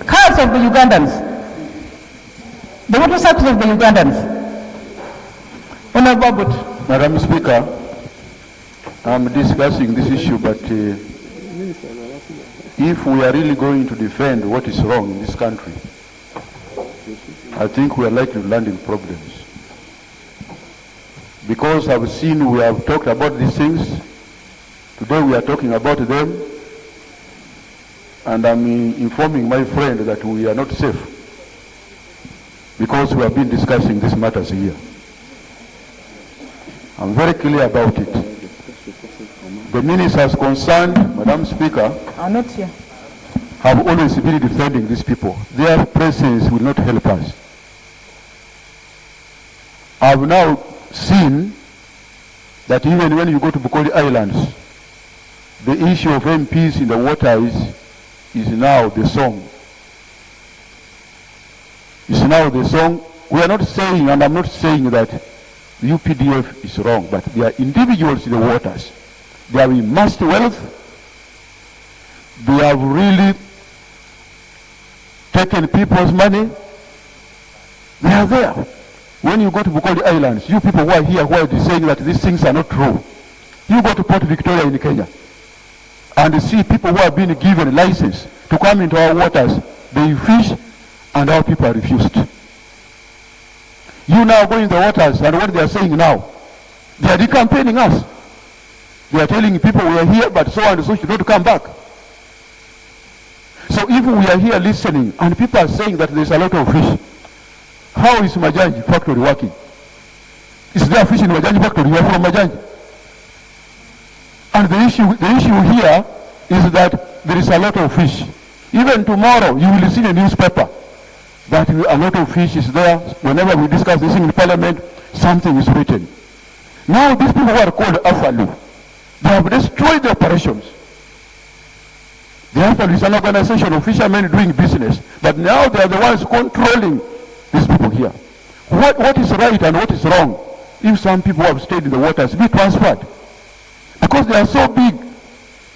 Cars of the Ugandans. The motorcycles of the Ugandans. Honorable Abbott. Madam Speaker, I'm discussing this issue, but if we are really going to defend what is wrong in this country, I think we are likely to land in problems. Because I've seen, we have talked about these things. Today we are talking about them. And I'm informing my friend that we are not safe, because we have been discussing these matters here. I'm very clear about it. The ministers concerned, Madam Speaker, are not here, have always been defending these people. Their presence will not help us. I've now seen that even when you go to Bukoli Islands, the issue of MPs in the waters is now the song. Is now the song. We are not saying, and I'm not saying that the UPDF is wrong, but there are individuals in the waters. They have amassed wealth. They have really taken people's money. They are there. When you go to Bukoli Islands, you people who are here who are saying that these things are not true, you go to Port Victoria in Kenya and see people who have been given license to come into our waters. They fish and our people are refused. You now go in the waters, and what they are saying now, they are decampaigning us. They are telling people we are here, but so and so should not come back. So if we are here listening and people are saying that there is a lot of fish, how is Majanji factory working? Is there fish in Majanji factory? You are from Majanji. And the issue here is that there is a lot of fish. Even tomorrow you will see in the newspaper that a lot of fish is there. Whenever we discuss this in Parliament, something is written. Now these people who are called AFALU, they have destroyed the operations. The AFALU is an organization of fishermen doing business, but now they are the ones controlling these people here. What is right and what is wrong? If some people have stayed in the waters, be transferred. Because they are so big,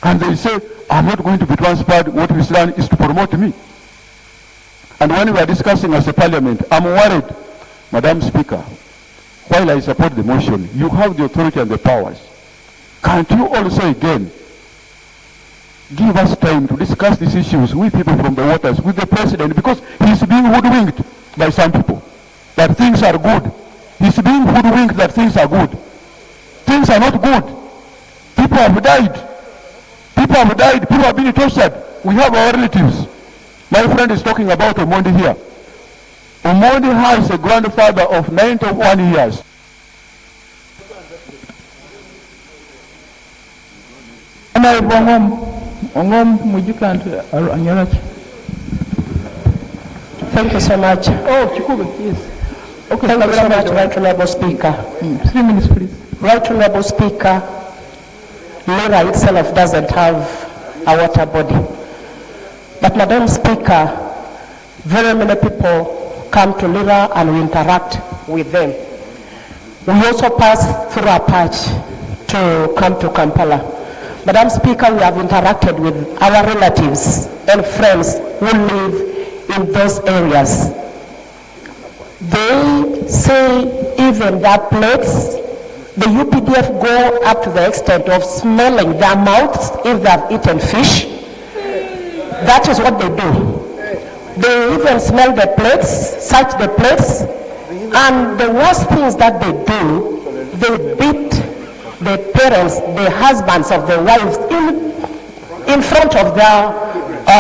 and they say, I'm not going to be transferred, what is done is to promote me. And when we are discussing as a parliament, I'm worried, Madam Speaker, while I support the motion, you have the authority and the powers. Can't you also again give us time to discuss these issues with people from the waters, with the president, because he's being hoodwinked by some people, that things are good. He's being hoodwinked that things are good. Things are not good. People have died. People have died. People have been tortured. We have our relatives. My friend is talking about Omondi here. Omondi has a grandfather of 91 years. Honorable Ongom Mujuka and Anyarachi. Thank you so much. Oh, Chikube, yes. Okay, Thank you so much, Right Honorable Speaker. 3 minutes, please. Right Honorable Speaker, Lira itself doesn't have a water body. But Madam Speaker, very many people come to Lira and we interact with them. We also pass through a patch to come to Kampala. Madam Speaker, we have interacted with our relatives and friends who live in those areas. They say even that plates, the UPDF go up to the extent of smelling their mouths if they have eaten fish. That is what they do. They even smell the plates, search the plates, and the worst things that they do, they beat the parents, the husbands of the wives in front of their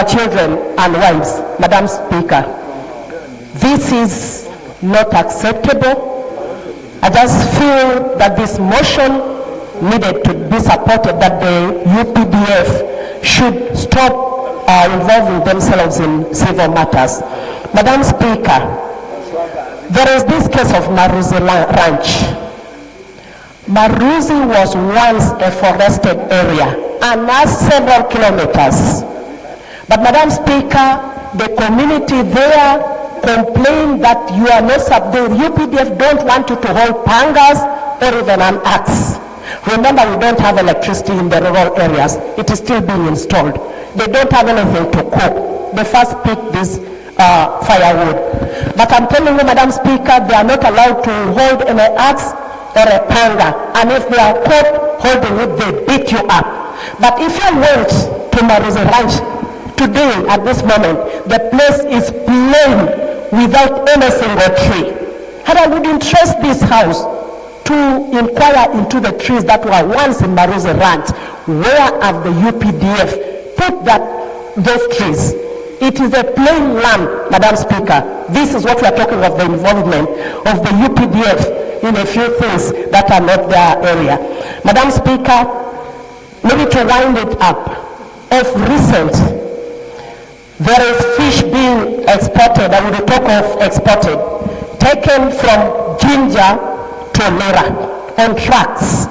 children and wives. Madam Speaker, this is not acceptable. I just feel that this motion needed to be supported, that the UPDF should stop involving themselves in civil matters. Madam Speaker, there is this case of Maruzi Ranch. Maruzi was once a forested area and now several kilometers. But Madam Speaker, the community there complain that you are not, the UPDF don't want you to hold pangas or even an axe. Remember, we don't have electricity in the rural areas. It is still being installed. They don't have anything to cook. They first pick this firewood. But I'm telling you, Madam Speaker, they are not allowed to hold any axe or a panga. And if they are caught holding it, they beat you up. But if you went to Maruzi Ranch today, at this moment, the place is plain without any single tree. And I would interest this house to inquire into the trees that were once in Maruzi Ranch. Where have the UPDF put those trees? It is a plain land, Madam Speaker. This is what we are talking of, the involvement of the UPDF in a few things that are not their area. Madam Speaker, maybe to wind it up, of recent, there is fish being exported, I will talk of exported, taken from Jinja to Lira on trucks.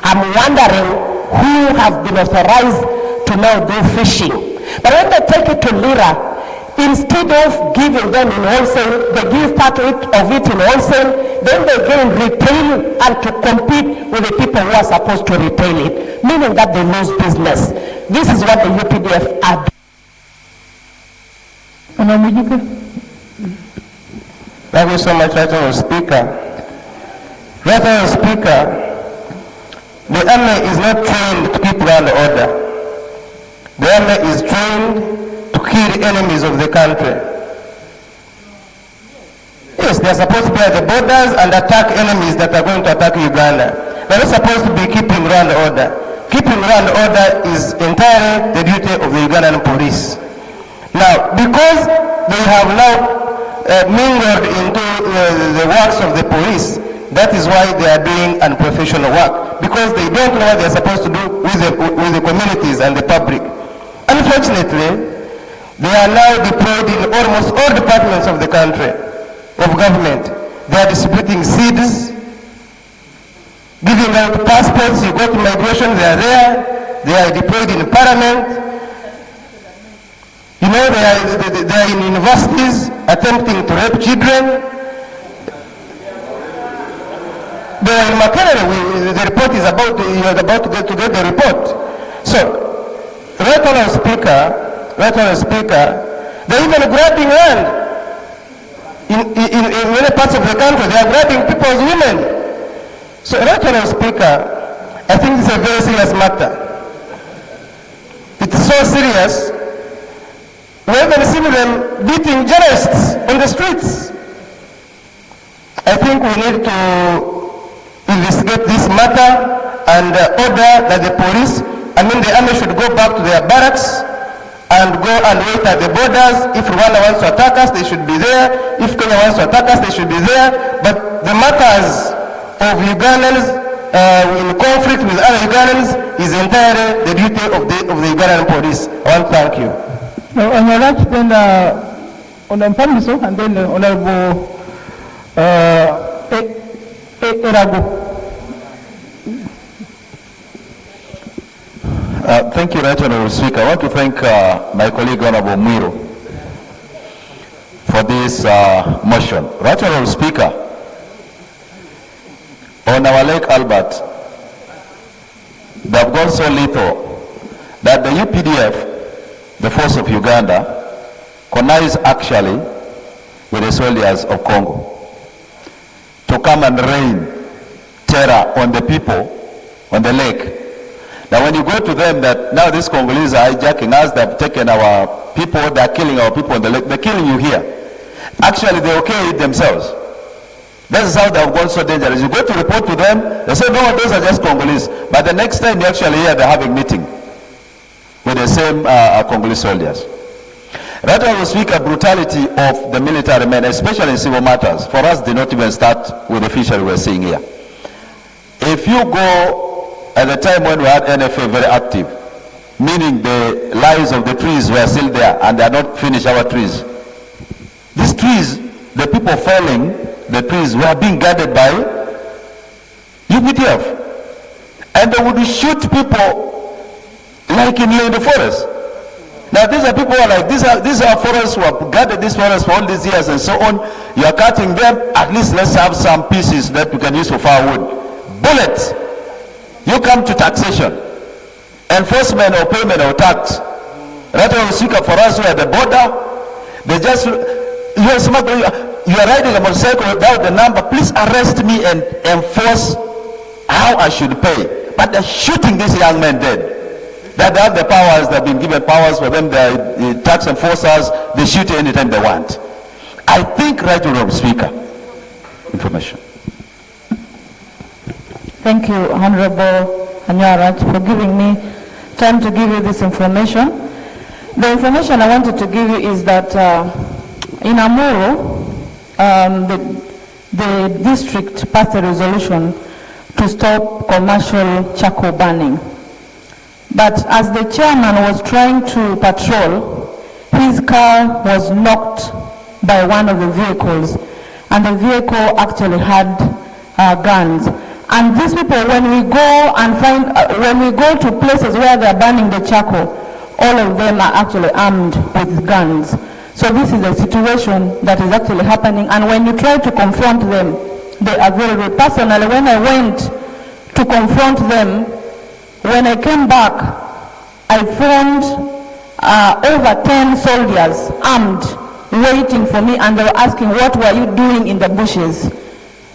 I'm wondering who have been authorized to now do fishing. But when they take it to Lira, instead of giving them in wholesale, they give part of it in wholesale, then they go in retail and to compete with the people who are supposed to retail it, meaning that they lose business. This is what the UPDF are doing. Thank you so much, Right Honourable Speaker. Right Honourable Speaker, the army is not trained to keep law and order. The army is trained to kill enemies of the country. Yes, they are supposed to be at the borders and attack enemies that are going to attack Uganda. They are not supposed to be keeping law and order. Keeping law and order is entirely the duty of the Ugandan police. Now, because they have now mingled into the works of the police, that is why they are doing unprofessional work, because they don't know what they are supposed to do with the communities and the public. Unfortunately, they are now deployed in almost all departments of the country, of government. They are distributing seeds, giving out passports. You go to migration, they are there. They are deployed in parliament. You know, they are in universities attempting to rape children. They are in Makerere. The report is about, you are about to get the report. So, Right Honourable Speaker, they are even grabbing land. In many parts of the country, they are grabbing people's women. So, Right Honourable Speaker, I think it's a very serious matter. It's so serious, we haven't seen them beating journalists on the streets. I think we need to investigate this matter and order that the army should go back to their barracks and go and wait at the borders. If Rwanda wants to attack us, they should be there. If Kenya wants to attack us, they should be there. But the matters of Ugandans in conflict with other Ugandans is entirely the duty of the Ugandan police. I want to thank you. No, on your right, then Honorable Pamiso, and then Honorable Erago. Thank you, Right Honorable Speaker. I want to thank my colleague Honorable Mwiro for this motion. Right Honorable Speaker, on our Lake Albert, they have gone so little that the UPDF, the force of Uganda, connived actually with the soldiers of Congo to come and rain terror on the people on the lake. Now when you go to them that now these Congolese are hijacking us, they've taken our people, they're killing our people on the lake, they're killing you here. Actually they okay it themselves. That is how they have gone so dangerous. You go to report to them, they say no, those are just Congolese. But the next time you actually hear they're having meeting with the same Congolese soldiers. Right now we speak of brutality of the military men, especially in civil matters. For us, they not even start with the fishery we're seeing here. If you go at the time when we had NFA very active, meaning the lives of the trees were still there and they are not finished our trees. These trees, the people felling the trees were being guarded by UPDF. And they would shoot people like in the forest. Now these are people who are like, these are forests who have guarded this forest for all these years and so on. You are cutting them, at least let's have some pieces that we can use for firewood. Bullets. You come to taxation, enforcement or payment of tax. Right now, for us who are at the border, they just, you are riding a motorcycle without the number, please arrest me and enforce how I should pay. But they're shooting these young men dead. That they have the powers, they've been given powers for them, the tax enforcers, they shoot anytime they want. I think, Right Honorable Speaker, information. Thank you, Honorable Anyarat, for giving me time to give you this information. The information I wanted to give you is that in Amuru, the district passed a resolution to stop commercial charcoal burning. But as the chairman was trying to patrol, his car was knocked by one of the vehicles, and the vehicle actually had guns. And these people, when we go and when we go to places where they're burning the charcoal, all of them are actually armed with guns. So this is a situation that is actually happening. And when you try to confront them, they are very rude. Personally, when I went to confront them, when I came back, I found over 10 soldiers armed, waiting for me, and they were asking, what were you doing in the bushes?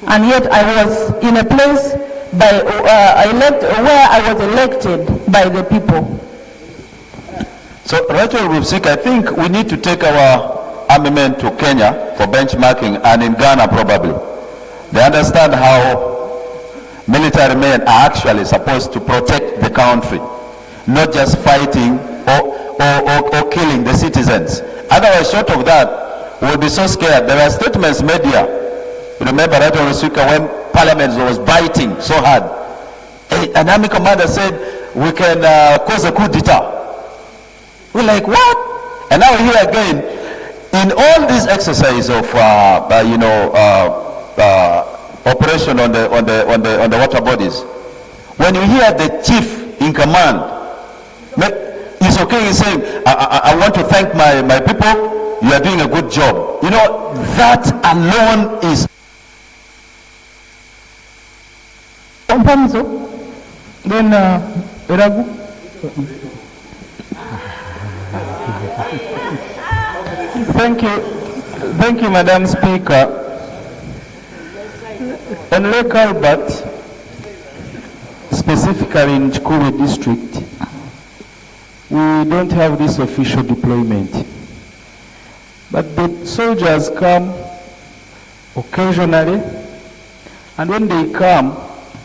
And yet I was in a place where I was elected by the people. So, Right Honorable Speaker, I think we need to take our armament to Kenya for benchmarking, and in Ghana probably. They understand how military men are actually supposed to protect the country, not just fighting or killing the citizens. Otherwise, short of that, we'll be so scared. There were statements made here. Remember, Right Honorable Speaker, when Parliament was biting so hard, an army commander said, we can cause a coup d'etat. We're like, what? And now here again, in all this exercise of, operation on the water bodies, when you hear the chief in command, it's okay, he's saying, I want to thank my people, you are doing a good job. You know, that alone is... Then, Eragu. Thank you, Madam Speaker. On Lake Albert, specifically in Chikuru district, we don't have this official deployment. But the soldiers come occasionally, and when they come,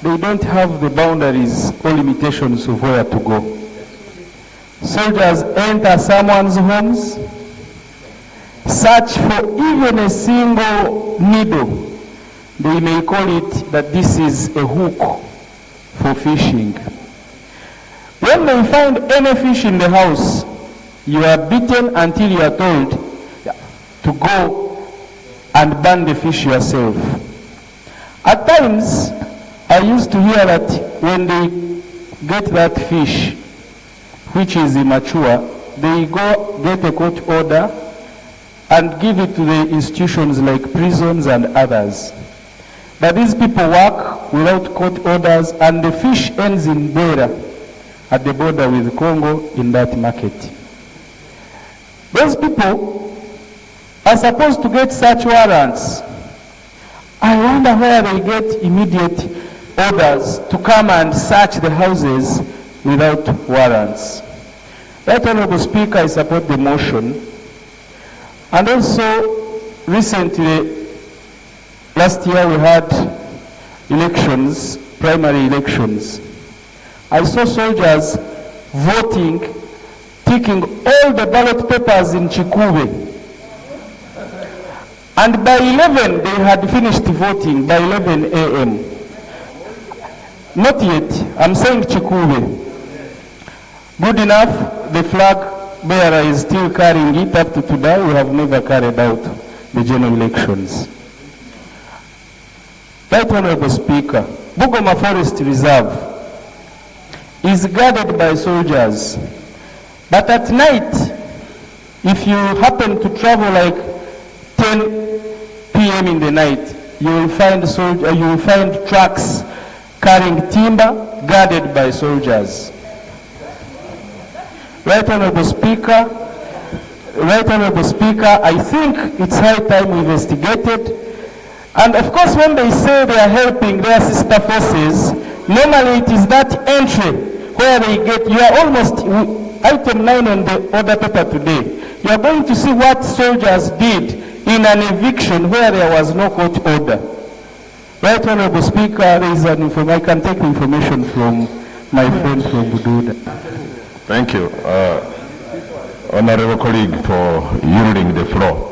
they don't have the boundaries or limitations of where to go. Soldiers enter someone's homes, search for even a single needle. They may call it that this is a hook for fishing. When they find any fish in the house, you are beaten until you are told to go and burn the fish yourself. At times, I used to hear that when they get that fish, which is immature, they go get a court order and give it to the institutions like prisons and others. But these people work without court orders, and the fish ends in Bwera at the border with Congo in that market. Those people are supposed to get search warrants. I wonder where they get immediate orders to come and search the houses without warrants. Right Honorable Speaker, I support the motion. And also, recently, last year we had elections, primary elections. I saw soldiers voting, taking all the ballot papers in Chikube. And by 11, they had finished voting, by 11 a.m. Not yet, I'm saying Chikube. Good enough, the flag bearer is still carrying it up to today. We have never carried out the general elections. Right Honorable Speaker, Bugoma Forest Reserve is guarded by soldiers. But at night, if you happen to travel like 10 p.m. in the night, you will find trucks carrying timber guarded by soldiers. Right Honorable Speaker, I think it's high time we investigated. And of course, when they say they are helping their sister forces, normally it is that entry where they get, you are almost, item 9 on the order paper today, you are going to see what soldiers did in an eviction where there was no court order. Right Honorable Speaker, there is an I can take information from my friend from Bududa. Thank you, honorable colleague, for yielding the floor.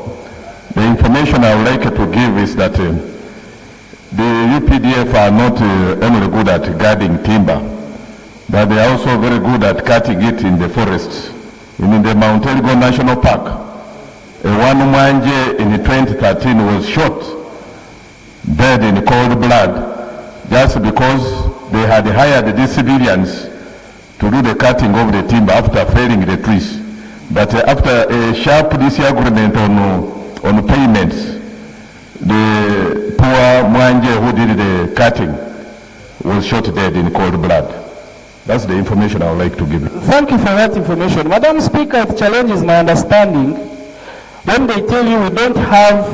The information I would like to give is that the UPDF are not only good at guarding timber, but they are also very good at cutting it in the forests. In the Mount Elgon National Park, one Mwanje in 2013 was shot dead in cold blood just because they had hired these civilians to do the cutting of the timber after felling the trees. But after a sharp disagreement on payments, the poor Mwanje who did the cutting was shot dead in cold blood. That's the information I would like to give you. Thank you for that information. Madam Speaker, it challenges my understanding when they tell you we don't have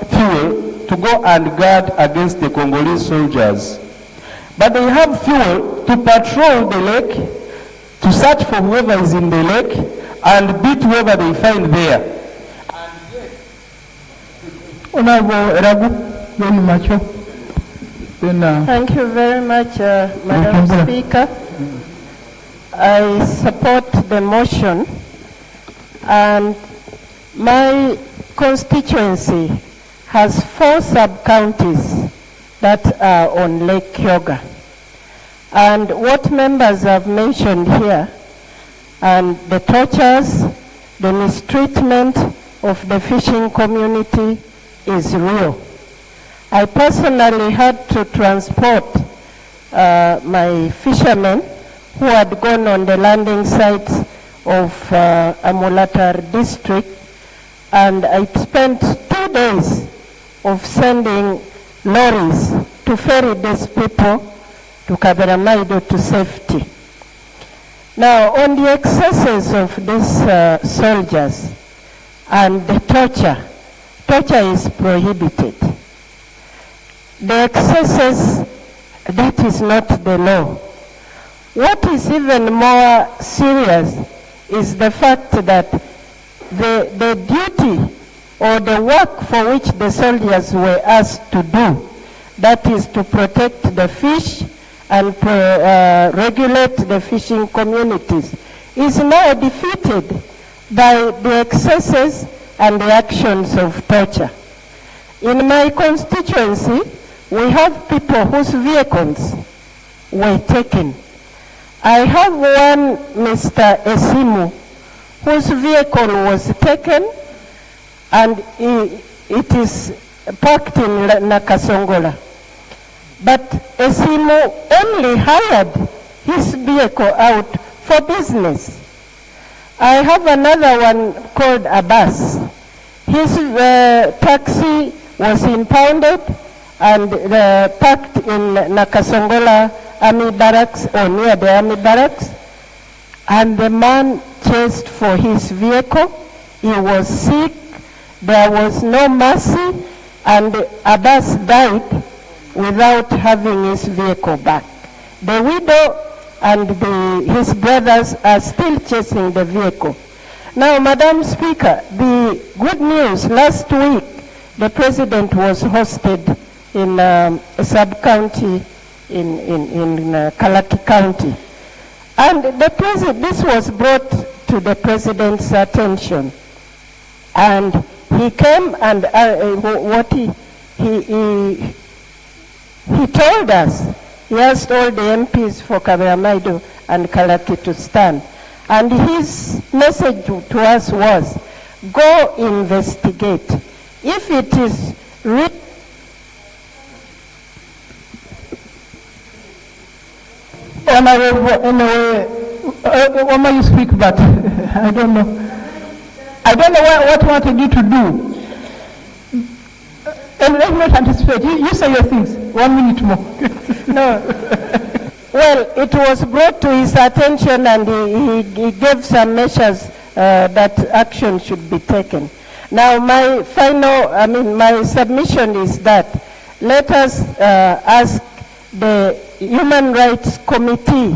fuel to go and guard against the Congolese soldiers. But they have fuel to patrol the lake, to search for whoever is in the lake, and beat whoever they find there. Honorable Ragu, very mature. Thank you very much, Madam Speaker. I support the motion, and my constituency has 4 sub-counties that are on Lake Kyoga. And what members have mentioned here, and the tortures, the mistreatment of the fishing community is real. I personally had to transport my fishermen who had gone on the landing sites of Amulatar district, and I spent 2 days of sending lorries to ferry these people to Kaberamaido to safety. Now, on the excesses of these soldiers and the torture is prohibited. The excesses, that is not the law. What is even more serious is the fact that the duty or the work for which the soldiers were asked to do, that is to protect the fish and regulate the fishing communities, is now defeated by the excesses and the actions of torture. In my constituency, we have people whose vehicles were taken. I have one Mr. Esimu, whose vehicle was taken, and it is parked in Nakasongola. But Esimu only hired his vehicle out for business. I have another one called Abbas. His taxi was impounded and parked in Nakasongola Army Barracks, or near the Army Barracks, and the man chased for his vehicle. He was sick, there was no mercy, and Abbas died without having his vehicle back. The widow and his brothers are still chasing the vehicle. Now, Madam Speaker, the good news, last week the President was hosted in a sub-county in Kalaki County. And this was brought to the President's attention. And he came and what he told us, he asked all the MPs for Kaberamaido and Kalaki to stand. And his message to us was, go investigate. If it is written, Anyway, you speak, but I don't know. I don't know what you wanted you to do. And let me not anticipate. You say your things. 1 minute more. No. Well, it was brought to his attention, and he gave some measures that action should be taken. Now, my submission is that let us ask the Human Rights Committee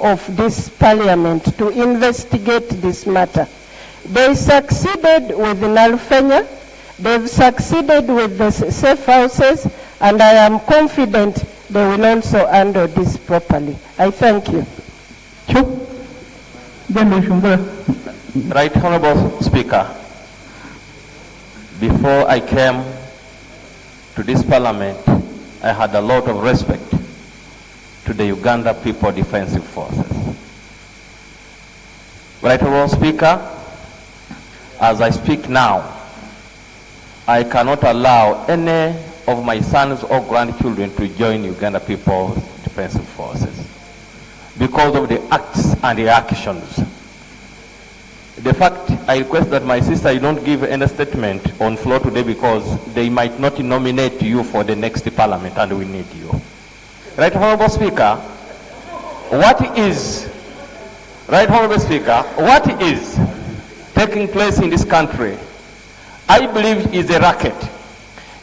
of this Parliament to investigate this matter. They succeeded with Nalufenya, they've succeeded with the safe houses, and I am confident they will also handle this properly. I thank you. Right Honorable Speaker, before I came to this Parliament, I had a lot of respect to the Uganda People Defensive Forces. Right Honorable Speaker, as I speak now, I cannot allow any of my sons or grandchildren to join Uganda People Defensive Forces because of the acts and the actions. The fact, I request that my sister, you don't give any statement on floor today because they might not nominate you for the next Parliament and we need you. Right Honorable Speaker, what is taking place in this country, I believe is a racket.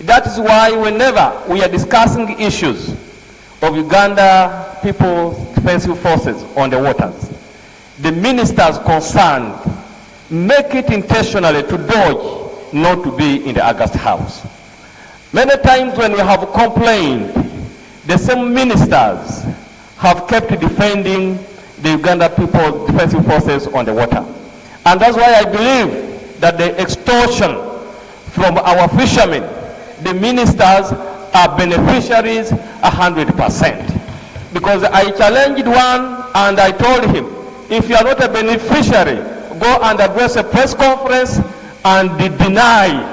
That is why whenever we are discussing issues of Uganda People's Defensive Forces on the waters, the ministers concerned make it intentionally to dodge not to be in the August House. Many times when we have complained, the same ministers have kept defending the Uganda People's Defensive Forces on the water. And that's why I believe that the extortion from our fishermen, the ministers are beneficiaries 100%. Because I challenged one and I told him, if you are not a beneficiary, go and address a press conference and deny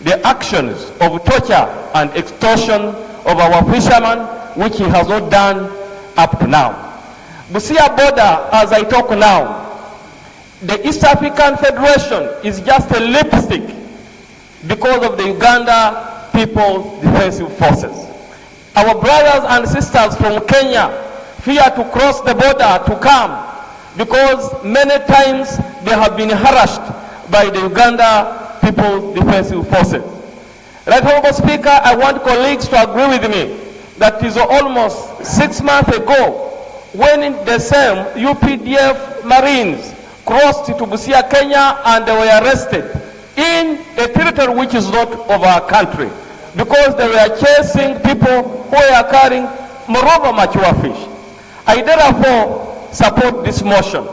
the actions of torture and extortion of our fishermen, which he has not done up to now. Busia border, as I talk now, the East African Federation is just a lipstick because of the Uganda People's Defensive Forces. Our brothers and sisters from Kenya fear to cross the border to come because many times they have been harassed by the Uganda People's Defensive Forces. Right Honorable Speaker, I want colleagues to agree with me that it is almost 6 months ago when the same UPDF Marines crossed to Busia, Kenya, and they were arrested in a territory which is not of our country because they were chasing people who were carrying moreover mature fish. I therefore support this motion.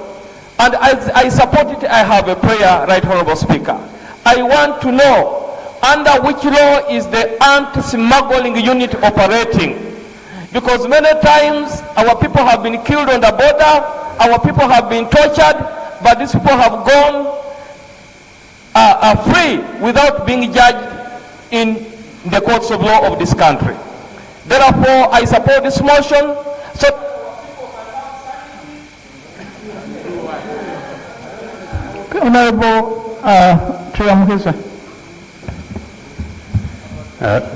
And as I support it, I have a prayer, Right Honorable Speaker. I want to know under which law is the anti-smuggling unit operating Because many times our people have been killed on the border, our people have been tortured, but these people have gone are free without being judged in the courts of law of this country. Therefore, I support this motion. Honorable Triamuhisa.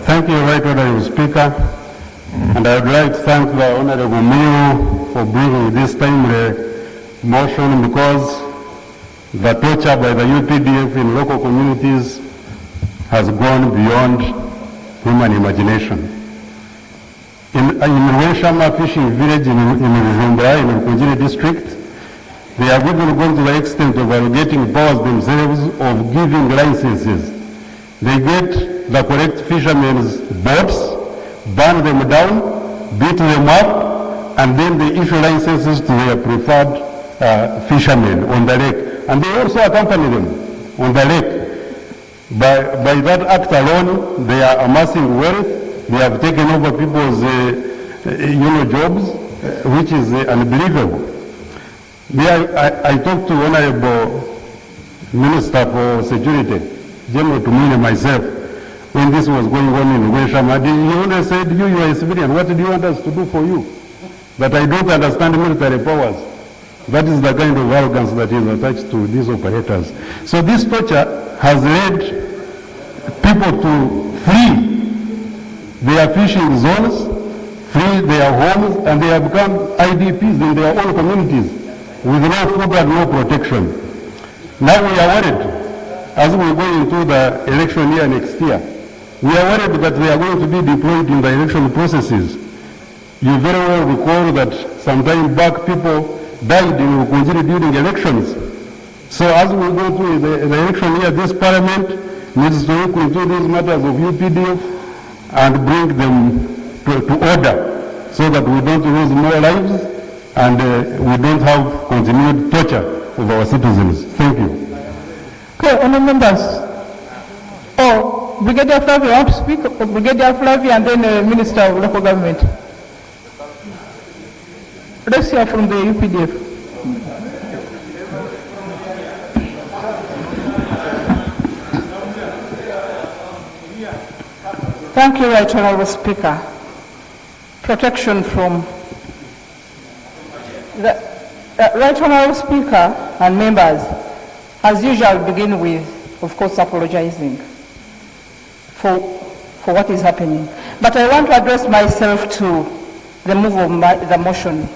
Thank you, Right Honorable Speaker. And I would like to thank the Honorable Mio for bringing this timely motion, because the torture by the UPDF in local communities has gone beyond human imagination. In Weshama fishing village in Rujumbura, in Rukungiri district, they have even gone to the extent of allocating powers themselves of giving licenses. They get the correct fishermen's boats, burn them down, beat them up, and then they issue licenses to their preferred fishermen on the lake. And they also accompany them on the lake. By that act alone, they are amassing wealth. They have taken over people's jobs, which is unbelievable. I talked to Honorable Minister for Security, General Tumine, myself, when this was going on in Weshama. He only said, you are a civilian, what do you want us to do for you? But I don't understand military powers. That is the kind of arrogance that is attached to these operators. So this torture has led people to flee their fishing zones, flee their homes, and they have become IDPs in their own communities with no food and no protection. Now we are worried, as we go into the election year next year, we are worried that they are going to be deployed in the election processes. You very well recall that some time back people died in Rukungiri during elections. So as we go to the election year, this parliament needs to look into these matters of UPDF and bring them to order, so that we don't lose more lives and we don't have continued torture of our citizens. Thank you. Okay, honourable members. Oh, Brigadier Flavia, you want to speak? Brigadier Flavia and then Minister of Local Government. Let's hear from the UPDF. Thank you, Right Honourable Speaker. Protection from the Right Honourable Speaker and members, as usual, begin with, of course, apologizing for what is happening. But I want to address myself to the move of the motion.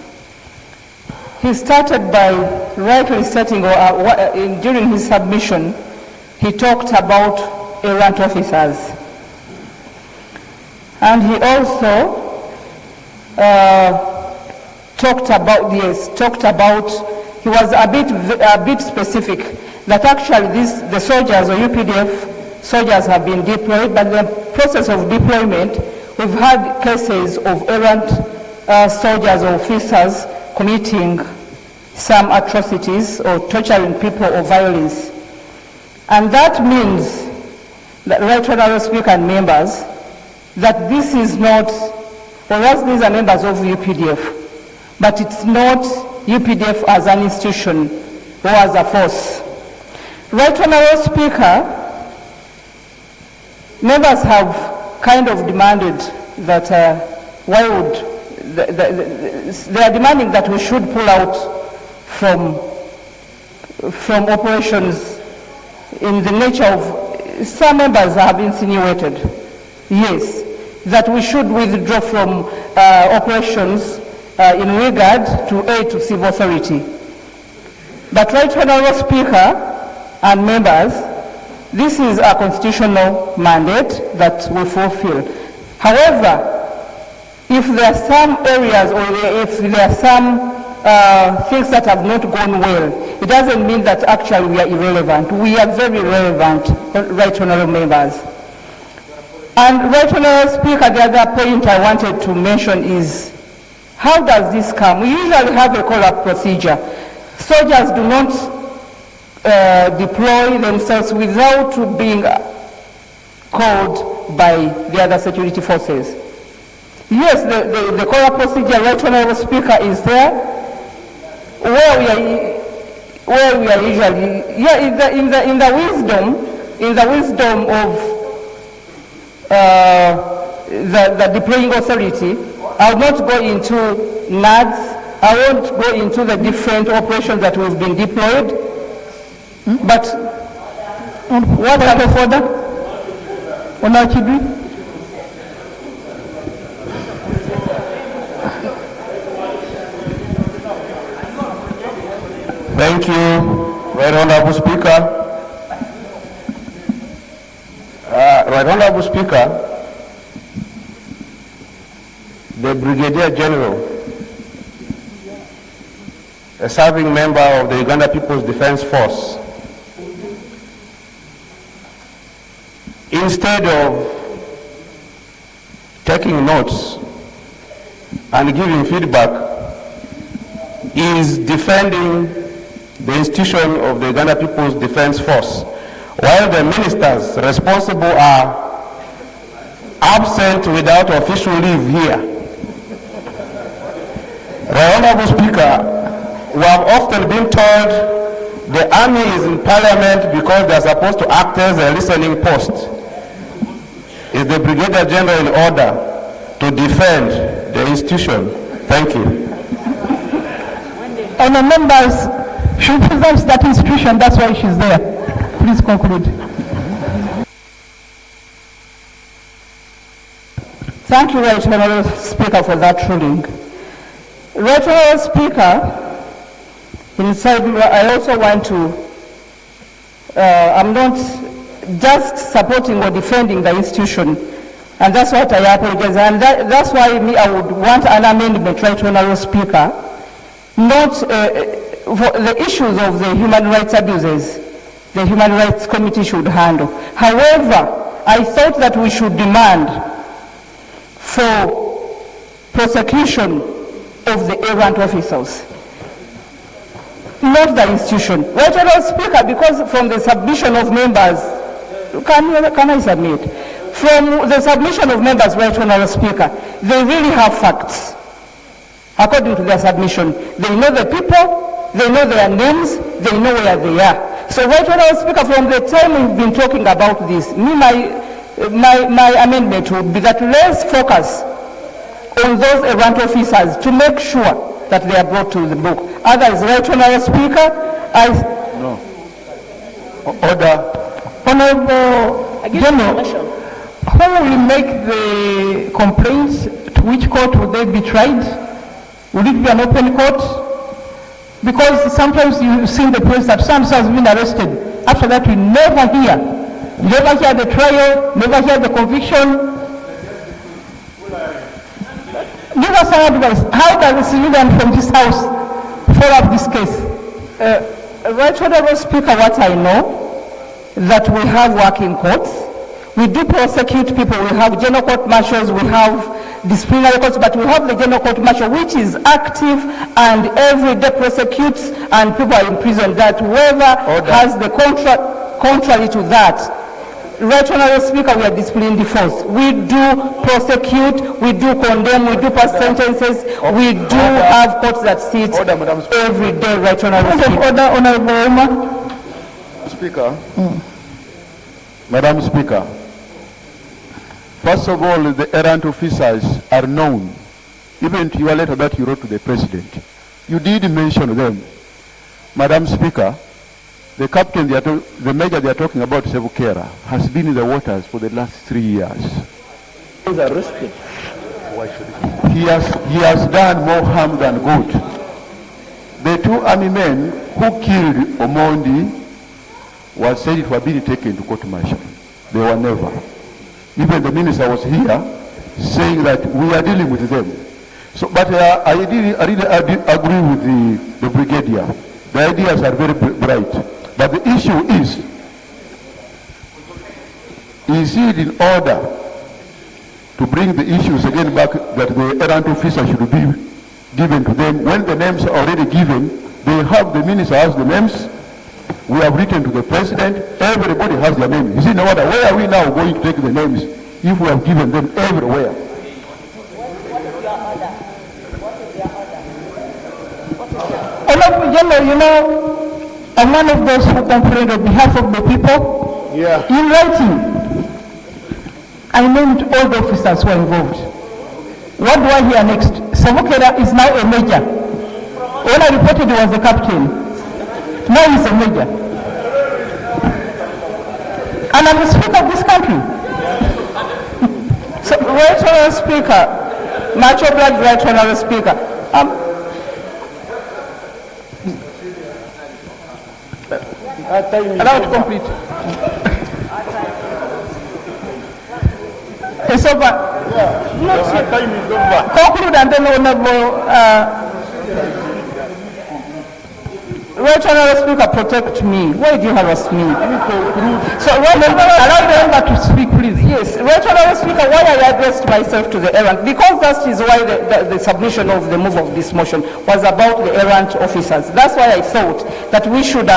He started by rightly stating, during his submission, he talked about errant officers. And he also talked about, he was a bit specific, that actually the soldiers or UPDF soldiers have been deployed, but the process of deployment, we've had cases of errant soldiers or officers committing some atrocities or torturing people or violence. And that means that, Right Honourable Speaker and members, that this is not, or else these are members of UPDF, but it's not UPDF as an institution or as a force. Right Honourable Speaker, members have kind of demanded that they are demanding that we should pull out from operations in the nature of, some members have insinuated, yes, that we should withdraw from operations in regard to aid to civil authority. But Right Honourable Speaker and members, this is a constitutional mandate that we fulfill. However, if there are some areas or if there are some things that have not gone well, it doesn't mean that actually we are irrelevant. We are very relevant, Right Honourable members. And Right Honourable Speaker, the other point I wanted to mention is, how does this come? We usually have a call-up procedure. Soldiers do not deploy themselves without being called by the other security forces. Yes, the call procedure, Right Honorable Speaker, is there. Where we are usually, yeah, in the wisdom of the deploying authority, I will not go into NADS. I won't go into the different operations that we've been deployed. But what type of order? Thank you, Right Honorable Speaker. Right Honorable Speaker, the Brigadier General, a serving member of the Uganda People's Defense Force, instead of taking notes and giving feedback, is defending the institution of the Uganda People's Defense Force, while the ministers responsible are absent without official leave here. Right Honorable Speaker, we have often been told the army is in parliament because they are supposed to act as a listening post. Is the Brigadier General in order to defend the institution? Thank you. Honourable members, she represents that institution, that's why she's there. Please conclude. Thank you, Right Honorable Speaker, for that ruling. Right Honorable Speaker, I also want to, I'm not just supporting or defending the institution, and that's what I apologize, and that's why I would want an amendment, Right Honorable Speaker, not for the issues of the human rights abuses, the Human Rights Committee should handle. However, I thought that we should demand for prosecution of the errant officers, not the institution. Right Honorable Speaker, because from the submission of members, can I submit? From the submission of members, Right Honorable Speaker, they really have facts. According to their submission, they know the people, they know their names, they know where they are. So, Right Honorable Speaker, from the time we've been talking about this, my amendment would be that let's focus on those errant officers to make sure that they are brought to the book. Otherwise, Right Honorable Speaker, Order. Honorable General, who will make the complaints? To which court would they be tried? Would it be an open court? Because sometimes you see in the press that some has been arrested. After that, we never hear. You never hear the trial, never hear the conviction. Give us some advice. How does the civilian from this house follow up this case? Right Honorable Speaker, what I know, that we have working courts. We do prosecute people. We have general court martials, we have disciplinary courts, but we have the general court martial, which is active and every day prosecutes and people are in prison. That whoever has the contrary to that, Right Honorable Speaker, we are disciplined the force. We do prosecute, we do condemn, we do pass sentences, we do have courts that sit every day, Right Honorable Speaker. Honorable Speaker, Madam Speaker, first of all, the errant officers are known. Even to your letter that you wrote to the President, you did mention them. Madam Speaker, the captain, the major they are talking about, Sevukera, has been in the waters for the last 3 years. He was arrested. He has done more harm than good. The two army men who killed Omondi was said to have been taken to court martial. They were never. Even the minister was here saying that we are dealing with them. So, but I really agree with the brigadier. The ideas are very bright. But the issue is it in order to bring the issues again back that the errant officer should be given to them? When the names are already given, they have, the minister has the names. We have written to the president, everybody has their names. Is it in order? Where are we now going to take the names if we have given them everywhere? Honorable General, you know, I'm one of those who complained on behalf of the people. Yeah. In writing, I named all the officers who are involved. What do I hear next? Savukera is now a major. When I reported he was a captain. Now he's a major. And I'm the speaker of this country. So, Right Honourable Speaker, much obliged, Right Honourable Speaker. Allow to complete. It's over. Your time is over. Conclude and then Honorable. Right Honourable Speaker, protect me. Why do you harass me? So, allow the member to speak, please. Yes, Right Honourable Speaker, why I addressed myself to the errant? Because that is why the submission of the move of this motion was about the errant officers. That's why I thought that we should...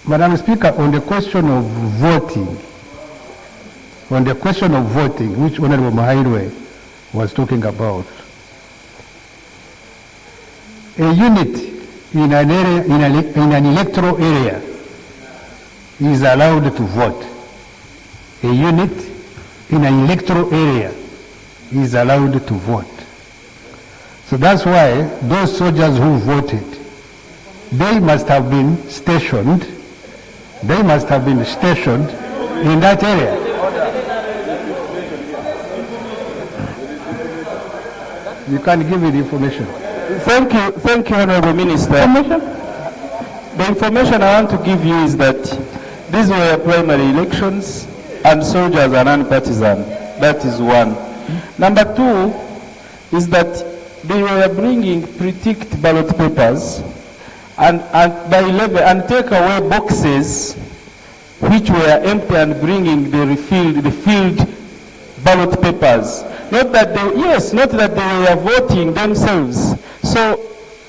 Madam Speaker, on the question of voting, which Honorable Mahairwe was talking about, a unit in an area, in an electoral area is allowed to vote. A unit in an electoral area is allowed to vote. So that's why those soldiers who voted, they must have been stationed in that area. You can give me the information. Thank you, Honorable Minister. The information I want to give you is that these were primary elections and soldiers are non-partisan. That is one. Number two is that they were bringing pre-ticked ballot papers and by level and take away boxes which were empty and bringing the filled ballot papers. Not that they were voting themselves. So,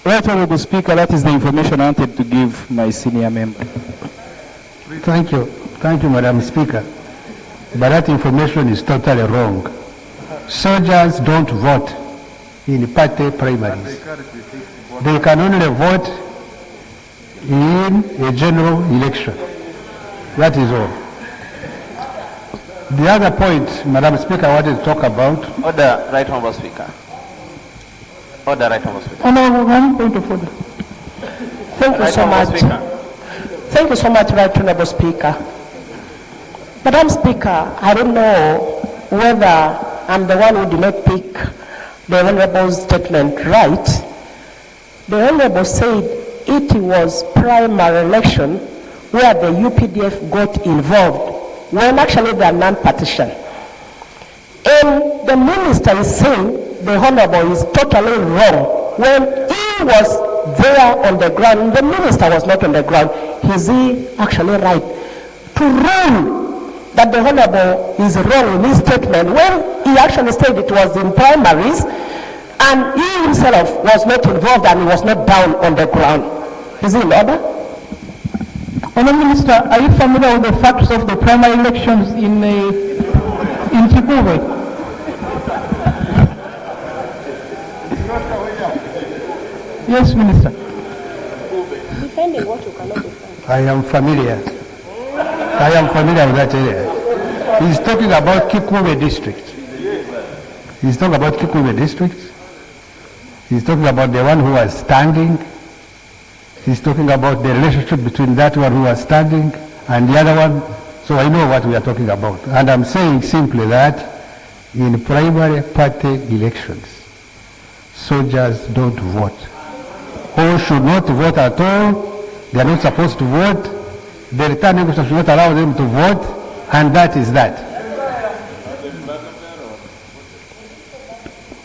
Right Honourable Speaker, that is the information I wanted to give my senior member. Thank you, Madam Speaker. But that information is totally wrong. Soldiers don't vote in party primaries. They can only vote in a general election. That is all. The other point, Madam Speaker, I wanted to talk about. Order, Right Honourable Speaker. Order, Right Honourable Speaker. Honourable, one point of order. Thank you so much. Thank you so much, Right Honourable Speaker. Madam Speaker, I don't know whether I'm the one who did not pick the Honourable's statement right. The Honourable said it was primary election where the UPDF got involved when actually they are non-partisan. And the minister is saying the Honourable is totally wrong when he was there on the ground. The minister was not on the ground. Is he actually right to rule that the Honourable is wrong in his statement when he actually said it was in primaries and he himself was not involved and he was not down on the ground? Is he in order? Honourable Minister, are you familiar with the facts of the primary elections in Kikuwe? Yes, Minister. Defending what you cannot defend. I am familiar with that area. He's talking about Kikuwe district. He's talking about Kikuwe district. He's talking about the one who was standing. He's talking about the relationship between that one who was standing and the other one. So I know what we are talking about. And I'm saying simply that in primary party elections, soldiers don't vote. Or should not vote at all. They are not supposed to vote. The returning officer should not allow them to vote. And that is that.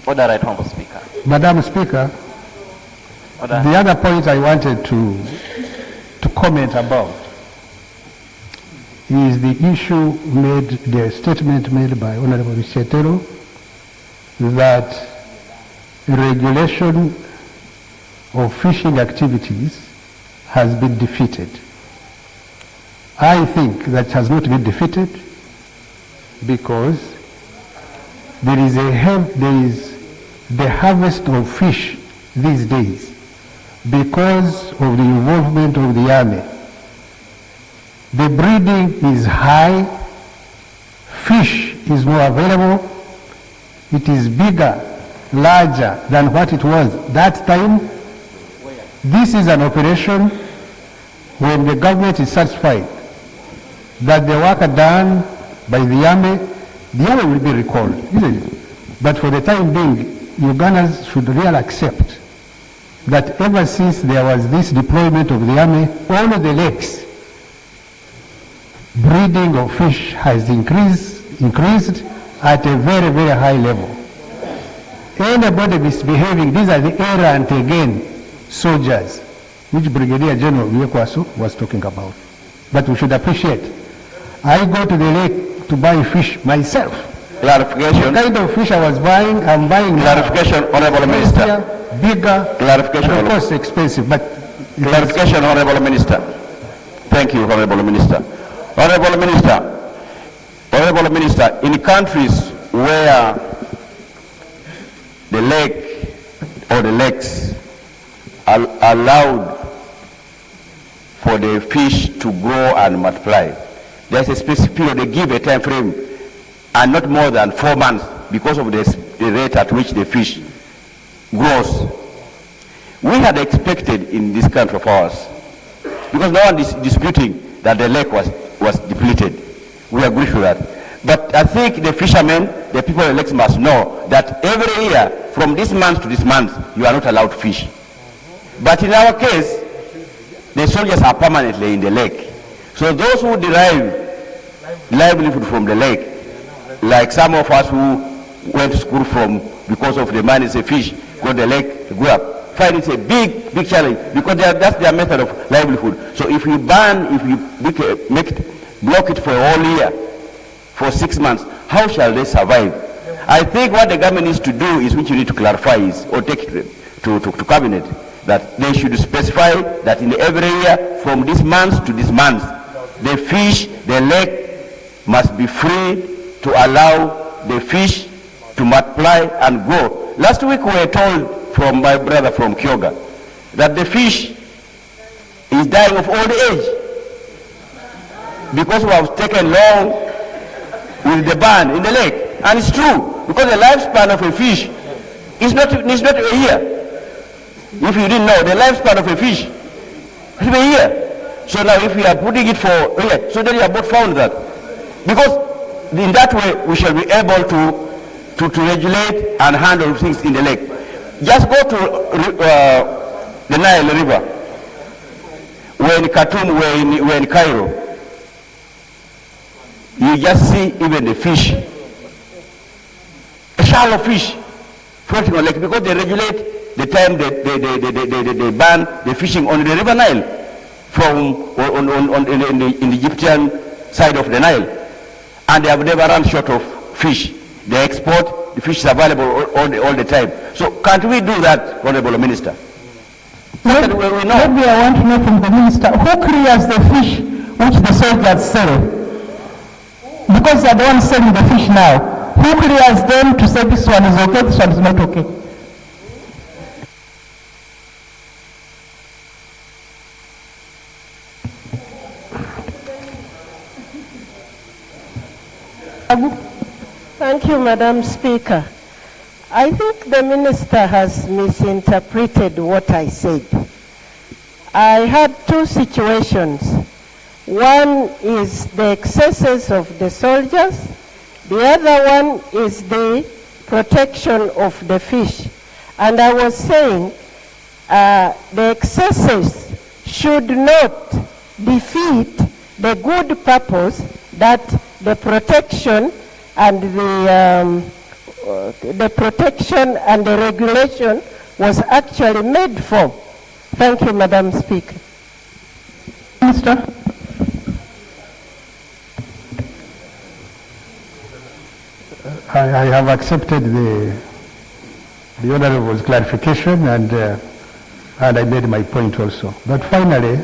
Order, Right Honourable Speaker. Madam Speaker, Order. the other point I wanted to comment about is the issue the statement made by Honorable Chetero that regulation of fishing activities has been defeated. I think that has not been defeated because there is the harvest of fish these days because of the involvement of the army. The breeding is high, fish is more available, it is bigger, larger than what it was that time. This is an operation when the government is satisfied that the work done by the army will be recalled, isn't it? But for the time being, Ugandans should really accept that ever since there was this deployment of the army, all of the lakes, breeding of fish has increased at a very, very high level. Anybody misbehaving, these are the era and again soldiers, which Brigadier General Yekwaso was talking about. But we should appreciate. I go to the lake to buy fish myself. Clarification. The kind of fish I was buying, I'm buying Clarification, Honorable Minister. Bigger, Clarification. and of course expensive, but Clarification, Honorable Minister. Thank you, Honorable Minister. Honorable Minister, in countries where the lake or the lakes are allowed for the fish to grow and multiply, there's a specific period, they give a time frame, and not more than 4 months because of the rate at which the fish grows. We had expected in this country of ours, because no one is disputing that the lake was depleted. We agree with that. But I think the fishermen, the people in the lakes must know that every year, from this month to this month, you are not allowed to fish. But in our case, the soldiers are permanently in the lake. So those who derive livelihood from the lake, like some of us who went to school because of the man is a fish, go to the lake, go up, find it's a big challenge because that's their method of livelihood. So if you ban, if you block it for a whole year, for 6 months, how shall they survive? I think what the government needs to do is, which you need to clarify is, or take it to cabinet, that they should specify that in every year, from this month to this month, the fish, the lake must be free to allow the fish to multiply and grow. Last week we were told from my brother from Kyoga that the fish is dying of old age because we have taken long with the ban in the lake. And it's true, because the lifespan of a fish is not a year. If you didn't know, the lifespan of a fish is a year. So now if we are putting it for a year, so then you have both found that. Because in that way, we shall be able to regulate and handle things in the lake. Just go to the Nile River. We're in Khartoum, we're in Cairo. You just see even the fish, a shallow fish floating on the lake, because they regulate the time they ban the fishing on the River Nile in the Egyptian side of the Nile. And they have never run short of fish. They export, the fish is available all the time. So can't we do that, Honorable Minister? Maybe I want to know from the Minister, who clears the fish which the soldiers sell? Because they are the ones selling the fish now. Who clears them to say this one is okay, this one is not okay? Thank you, Madam Speaker. I think the Minister has misinterpreted what I said. I had two situations. One is the excesses of the soldiers. The other one is the protection of the fish. And I was saying the excesses should not defeat the good purpose that the protection and the protection and the regulation was actually made for. Thank you, Madam Speaker. Minister. I have accepted the Honorable's clarification, and I made my point also. But finally,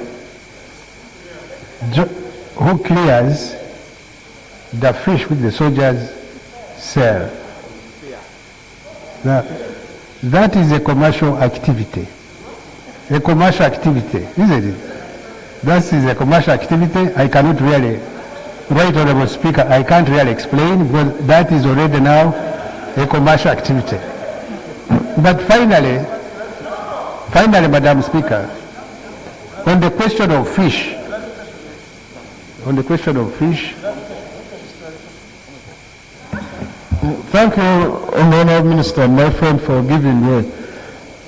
who clears the fish which the soldiers sell? That is a commercial activity. a commercial activity, isn't it? That is a commercial activity. I cannot really, Right Honorable Speaker, I can't really explain because that is already now a commercial activity. But finally, Madam Speaker, on the question of fish, thank you, Honourable Minister, my friend, for giving way.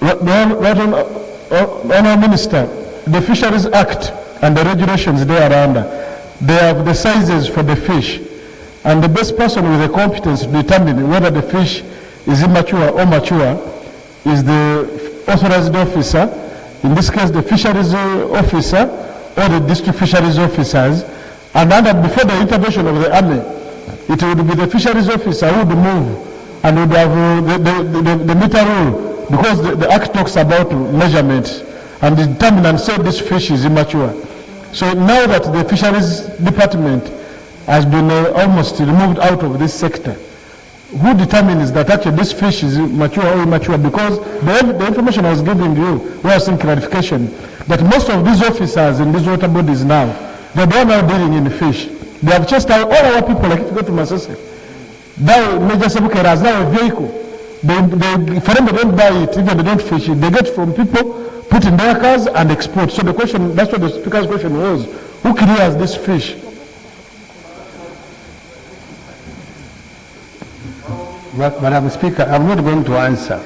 Honourable Minister, the Fisheries Act and the regulations they are under, they have the sizes for the fish, and the best person with the competence to determine whether the fish is immature or mature is the authorized officer, in this case the fisheries officer or the district fisheries officers, and before the intervention of the army, it would be the fisheries officer who would move and would have the meter rule, because the act talks about measurements and determine and say this fish is immature. So now that the fisheries department has been almost removed out of this sector, who determines that actually this fish is mature or immature? Because the information I was giving you was in clarification that most of these officers in these water bodies now, they're now dealing in fish. They have chased out all our people, like if you go to Masese. Now, Major Sebukera has now a vehicle. For them, they don't buy it, even they don't fish it. They get from people, put in their cars and export. So the question, that's what the Speaker's question was, who clears this fish? Madam Speaker, I'm not going to answer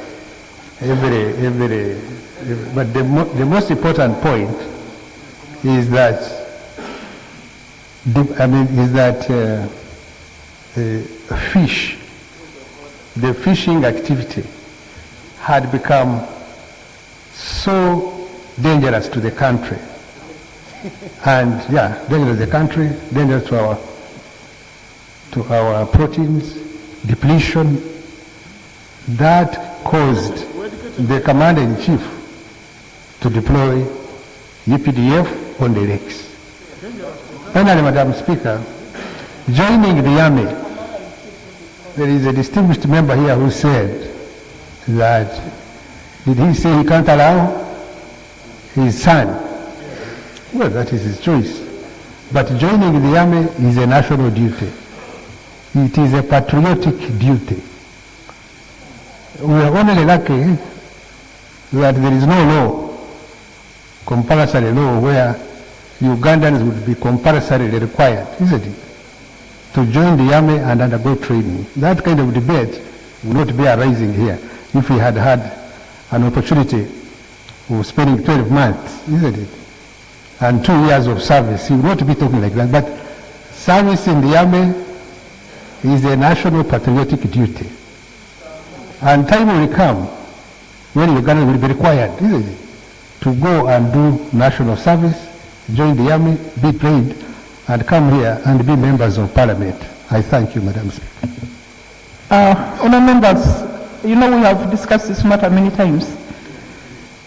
but the most important point is that fish, the fishing activity had become so dangerous to the country. And dangerous to the country, dangerous to our proteins, depletion. That caused the Commander-in-Chief to deploy UPDF on the lakes. Finally, Madam Speaker, joining the army, there is a distinguished member here who said that, did he say he can't allow his son? Well, that is his choice. But joining the army is a national duty. It is a patriotic duty. We are only lucky that there is no law, compulsory law, where Ugandans would be compulsorily required, isn't it, to join the army and undergo training. That kind of debate would not be arising here if we had had an opportunity of spending 12 months, isn't it, and 2 years of service. You would not be talking like that. But service in the army is a national patriotic duty. And time will come when Uganda will be required, isn't it, to go and do national service, join the army, be trained, and come here and be members of parliament. I thank you, Madam Speaker. Honourable members, you know we have discussed this matter many times.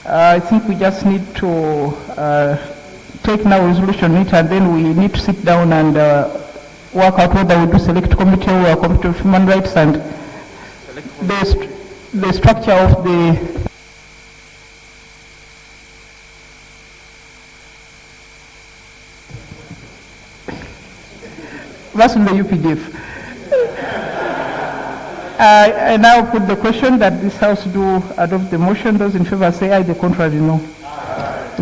I think we just need to take now a resolution on it, and then we need to sit down and work out whether we do select committee or a committee of human rights and the structure of the that's in the UPDF. I now put the question that this House do adopt the motion. Those in favor say aye, the contrary no.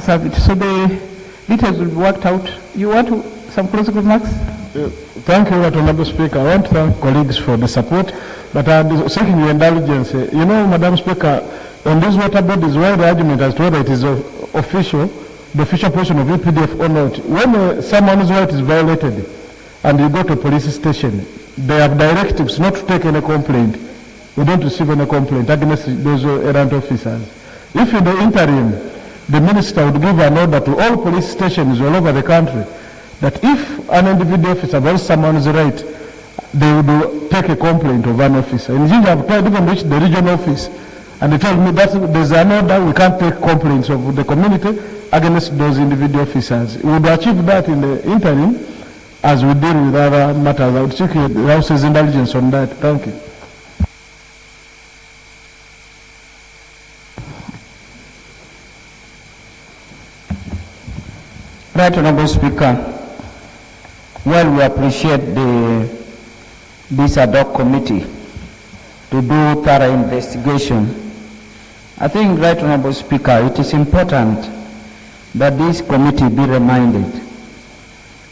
So the details will be worked out. You want some closing remarks? Thank you, Honourable Speaker. I want to thank colleagues for the support, but I'm seeking your indulgence. You know, Madam Speaker, on these water bodies, where the argument as to whether it is official, the official portion of UPDF or not, when someone's right is violated and you go to a police station, they have directives not to take any complaint. We don't receive any complaint against those errant officers. If in the interim, the minister would give an order to all police stations all over the country that if an individual officer violates someone's right, they would take a complaint of an officer. In Ginger, I've tried even reach the regional office, and they told me that there's an order, we can't take complaints of the community against those individual officers. We would achieve that in the interim as we deal with other matters. I would seek the House's indulgence on that. Thank you. Right Honorable Speaker, well, we appreciate this ad hoc committee to do thorough investigation. I think, Right Honorable Speaker, it is important that this committee be reminded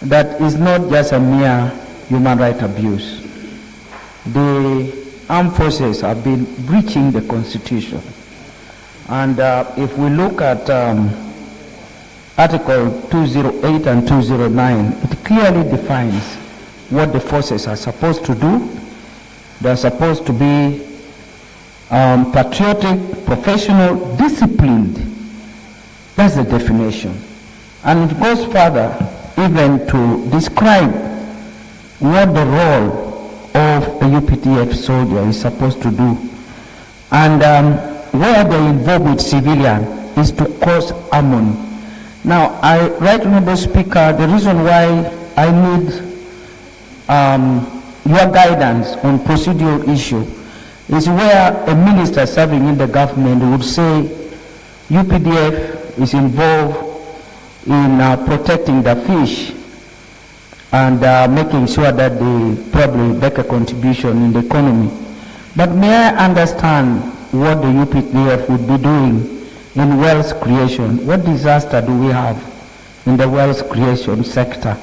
that it's not just a mere human rights abuse. The armed forces have been breaching the Constitution. And if we look at Article 208 and 209, it clearly defines what the forces are supposed to do. They're supposed to be patriotic, professional, disciplined. That's the definition. And it goes further even to describe what the role of a UPDF soldier is supposed to do. And where they involve with civilian is to cause harmony. Now, Right Honorable Speaker, the reason why I need your guidance on procedural issue is where a minister serving in the government would say UPDF is involved in protecting the fish and making sure that they probably make a contribution in the economy. But may I understand what the UPDF would be doing in wealth creation? What disaster do we have in the wealth creation sector?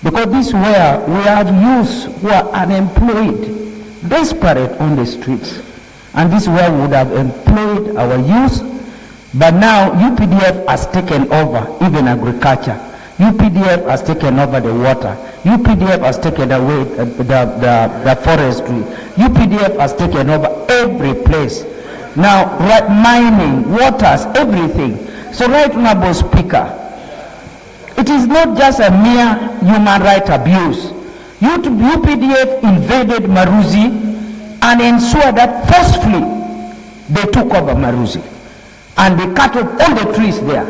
Because this is where we have youths who are unemployed, desperate on the streets. And this is where we would have employed our youth. But now UPDF has taken over even agriculture. UPDF has taken over the water. UPDF has taken away the forestry. UPDF has taken over every place. Now, mining, waters, everything. So, Right Honorable Speaker, it is not just a mere human rights abuse. UPDF invaded Maruzi and ensured that forcefully they took over Maruzi. And they cut off all the trees there.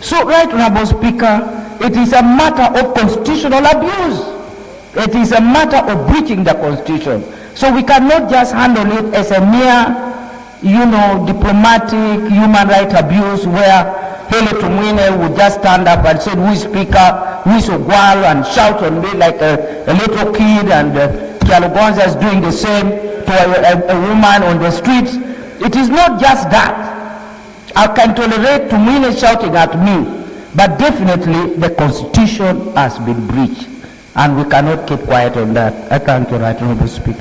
So, Right Honorable Speaker, it is a matter of constitutional abuse. It is a matter of breaching the Constitution. So we cannot just handle it as a mere, diplomatic human rights abuse where Hele Tumwine would just stand up and say, who is Speaker, who is Ogwal, and shout on me like a little kid, and Kialogonza is doing the same to a woman on the streets. It is not just that. I can tolerate Tumwine shouting at me, but definitely the Constitution has been breached, and we cannot keep quiet on that. I thank you, Right Honorable Speaker.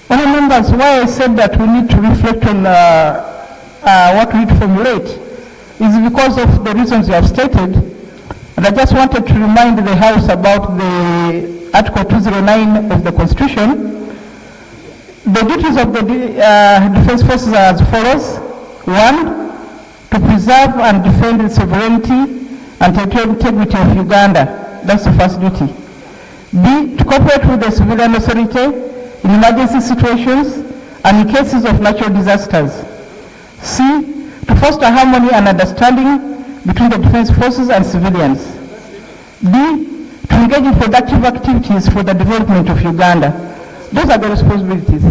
Honourable members, why I said that we need to reflect on what we formulate is because of the reasons you have stated. And I just wanted to remind the House about the Article 209 of the Constitution. The duties of the Defence Forces are as follows. 1, to preserve and defend the sovereignty and territorial integrity of Uganda. That's the first duty. B, to cooperate with the civilian authority in emergency situations and in cases of natural disasters. C, to foster harmony and understanding between the defense forces and civilians. D, to engage in productive activities for the development of Uganda. Those are the responsibilities.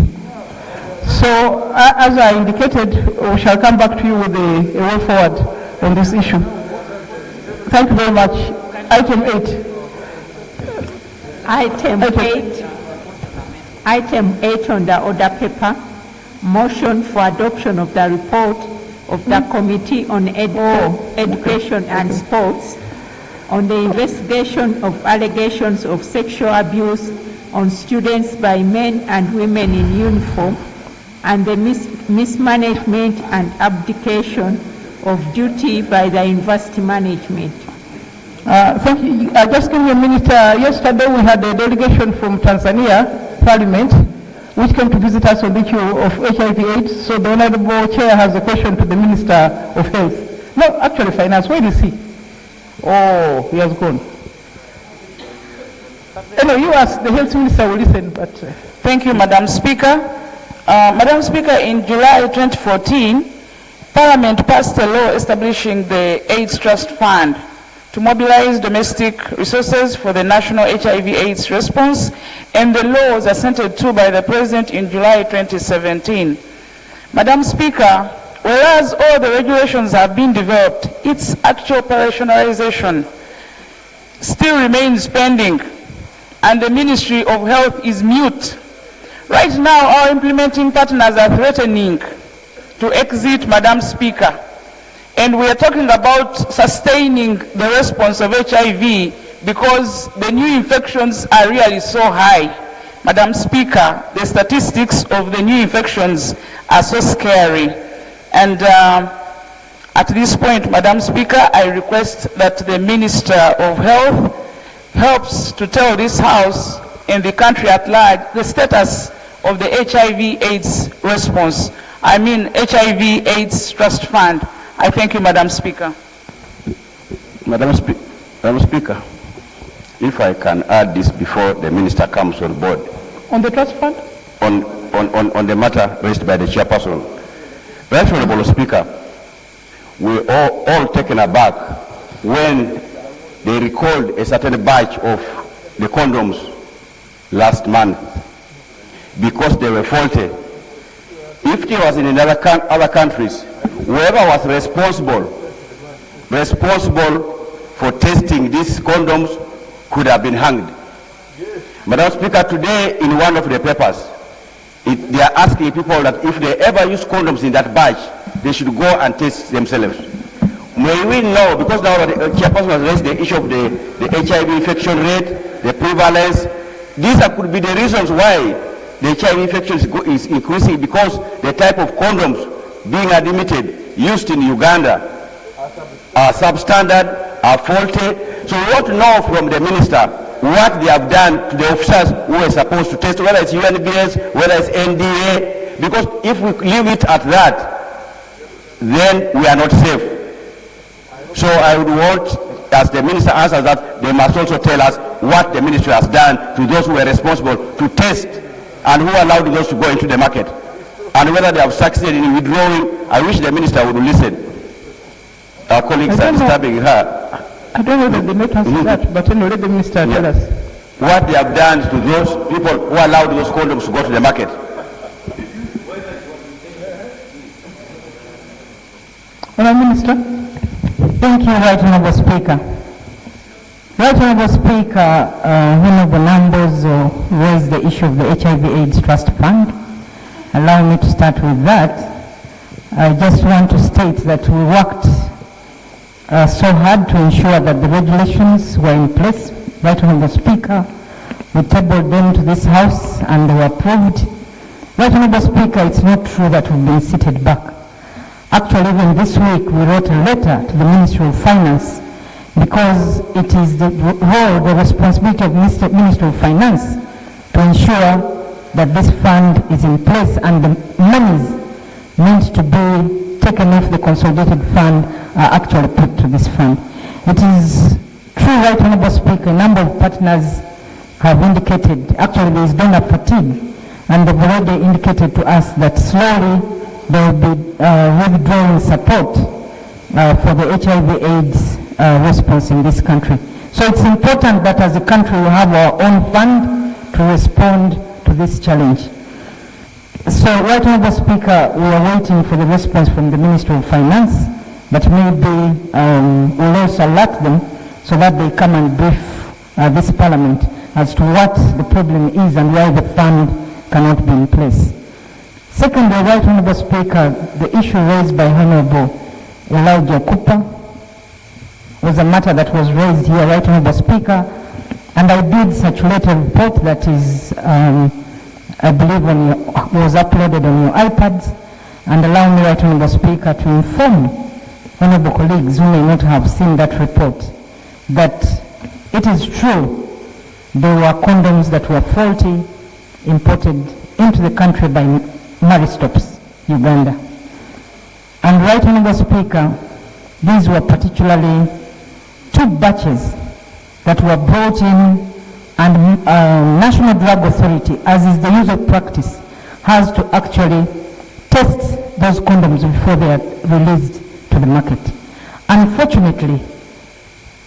So, as I indicated, we shall come back to you with a way forward on this issue. Thank you very much. Item 8. Item 8 on the order paper, motion for adoption of the report of the Committee on Education and Sports on the investigation of allegations of sexual abuse on students by men and women in uniform and the mismanagement and abdication of duty by the university management. Thank you. Just give me a minute. Yesterday we had a delegation from Tanzania Parliament which came to visit us on the issue of HIV/AIDS. So the Honorable Chair has a question to the Minister of Health. No, actually Finance. Where is he? Oh, he has gone. Anyway, you ask, the Health Minister will listen. But Thank you, Madam Speaker. Madam Speaker, in July 2014, Parliament passed a law establishing the AIDS Trust Fund to mobilize domestic resources for the national HIV/AIDS response, and the law was assented to by the President in July 2017. Madam Speaker, whereas all the regulations have been developed, its actual operationalization still remains pending, and the Ministry of Health is mute. Right now, our implementing partners are threatening to exit, Madam Speaker, and we are talking about sustaining the response of HIV because the new infections are really so high. Madam Speaker, the statistics of the new infections are so scary. And at this point, Madam Speaker, I request that the Minister of Health helps to tell this House and the country at large the status of the HIV/AIDS response. I mean HIV/AIDS Trust Fund. I thank you, Madam Speaker. Madam Speaker, if I can add this before the Minister comes on board. On the trust fund? On the matter raised by the chairperson. Right Honorable Speaker, we all taken aback when they recalled a certain batch of the condoms last month because they were faulty. If it was in other countries, whoever was responsible for testing these condoms could have been hanged. Madam Speaker, today in one of the papers, they are asking people that if they ever use condoms in that batch, they should go and test themselves. May we know, because now the chairperson has raised the issue of the HIV infection rate, the prevalence, these could be the reasons why the HIV infection is increasing, because the type of condoms being admitted, used in Uganda, are substandard, are faulty. So we want to know from the minister what they have done to the officers who are supposed to test, whether it's UNBS, whether it's NDA, because if we leave it at that, then we are not safe. So I would want, as the minister answers that, they must also tell us what the ministry has done to those who were responsible to test and who allowed those to go into the market, and whether they have succeeded in withdrawing. I wish the minister would listen. Our colleagues are disturbing her. I don't know that they may answer that, but anyway, let the minister tell us. What they have done to those people who allowed those condoms to go to the market. Honourable Minister. Thank you, Right Honourable Speaker. Right Honourable Speaker, Honourable Numbers raised the issue of the HIV/AIDS Trust Fund. Allow me to start with that. I just want to state that we worked so hard to ensure that the regulations were in place. Right Honourable Speaker, we tabled them to this House and they were approved. Right Honourable Speaker, it's not true that we've been seated back. Actually, even this week, we wrote a letter to the Ministry of Finance because it is the role, the responsibility of Ministry of Finance to ensure that this fund is in place and the monies meant to be taken off the consolidated fund are actually put to this fund. It is true, Right Honourable Speaker, a number of partners have indicated, actually there is donor fatigue, and they've already indicated to us that slowly they will be withdrawing support for the HIV/AIDS response in this country. So it's important that as a country we have our own fund to respond to this challenge. So, Right Honourable Speaker, we are waiting for the response from the Ministry of Finance, but maybe we'll also alert them so that they come and brief this Parliament as to what the problem is and why the fund cannot be in place. Secondly, Right Honourable Speaker, the issue raised by Honourable Elijah Cooper was a matter that was raised here, Right Honourable Speaker, and I did circulate a report that is, I believe, was uploaded on your iPads, and allow me, Right Honourable Speaker, to inform honourable colleagues who may not have seen that report that it is true there were condoms that were faulty imported into the country by Maristops, Uganda. And Right Honourable Speaker, these were particularly 2 batches that were brought in, and National Drug Authority, as is the usual practice, has to actually test those condoms before they are released to the market. Unfortunately,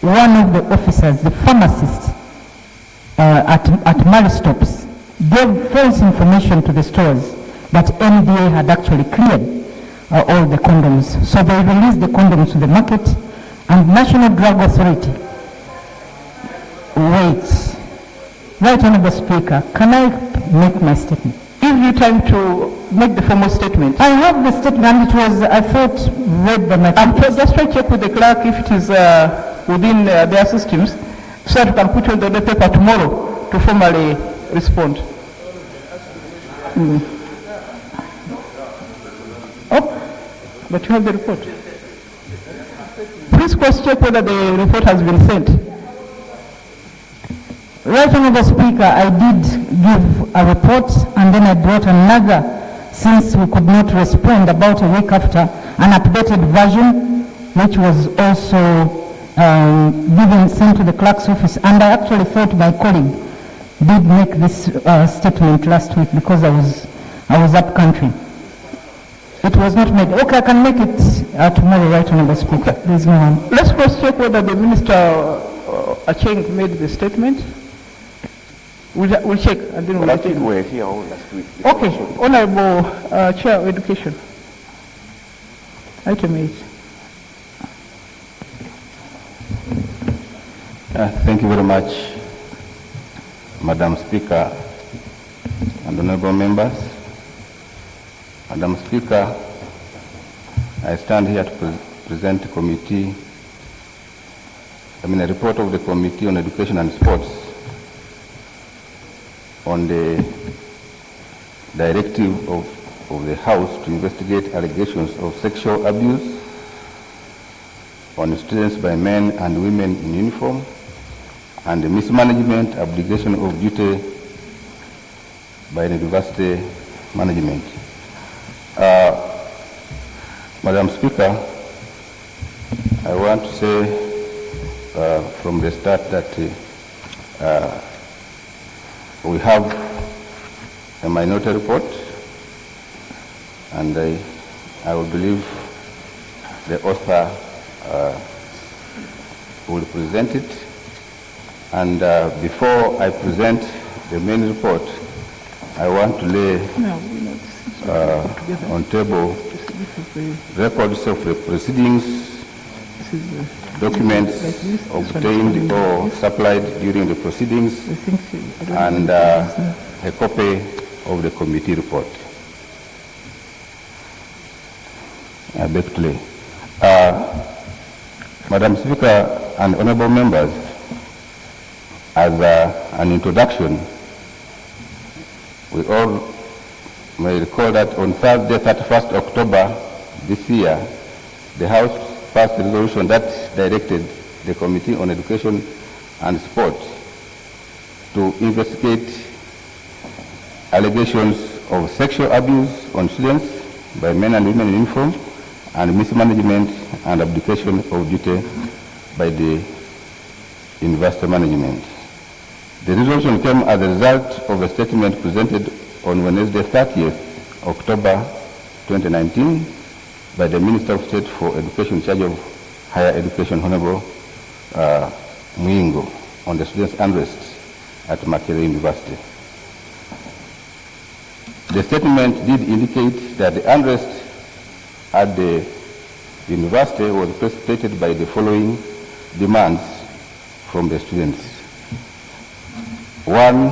one of the officers, the pharmacist at Maristops, gave false information to the stores that NDA had actually cleared all the condoms. So they released the condoms to the market, and National Drug Authority Wait. Right Honorable Speaker, can I make my statement? Give you time to make the formal statement. I have the statement and it was, I thought, read by my colleagues. Just try to check with the clerk if it is within their systems so that we can put you on the paper tomorrow to formally respond. Oh, but you have the report. Please cross-check whether the report has been sent. Right Honorable Speaker, I did give a report and then I brought another, since we could not respond about a week after, an updated version which was also sent to the clerk's office, and I actually thought my colleague did make this statement last week because I was up country. It was not made. Okay, I can make it tomorrow, Right Honorable Speaker. There's no one. Let's cross-check whether the Minister Acheng made the statement. We'll check and then we'll let you know. We were here all last week. Okay, Honorable Chair of Education. Item 8. Thank you very much, Madam Speaker and honorable members. Madam Speaker, I stand here to present a report of the Committee on Education and Sports on the directive of the House to investigate allegations of sexual abuse on students by men and women in uniform and the mismanagement, abdication of duty by the university management. Madam Speaker, I want to say from the start that we have a minority report, and I will believe the author will present it. And before I present the main report, I want to lay on table records of the proceedings, documents obtained or supplied during the proceedings, and a copy of the committee report. Madam Speaker and honorable members, as an introduction, we all may recall that on Thursday, 31st October this year, the House passed a resolution that directed the Committee on Education and Sport to investigate allegations of sexual abuse on students by men and women in uniform and mismanagement and abdication of duty by the university management. The resolution came as a result of a statement presented on Wednesday, 30th October 2019 by the Minister of State for Education in charge of higher education, Honorable Mwingo, on the students' unrest at Makerere University. The statement did indicate that the unrest at the university was precipitated by the following demands from the students. One,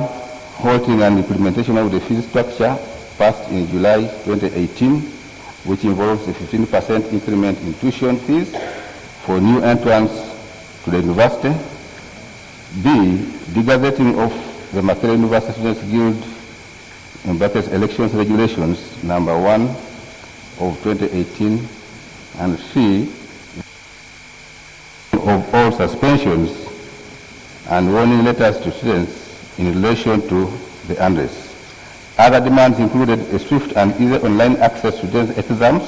halting and implementation of the fee structure passed in July 2018, which involves a 15% increment in tuition fees for new entrants to the university. B, degazetting of the Makerere University Students Guild in brackets elections regulations number 1 of 2018, and C, of all suspensions and warning letters to students in relation to the unrest. Other demands included a swift and easy online access to students' exams,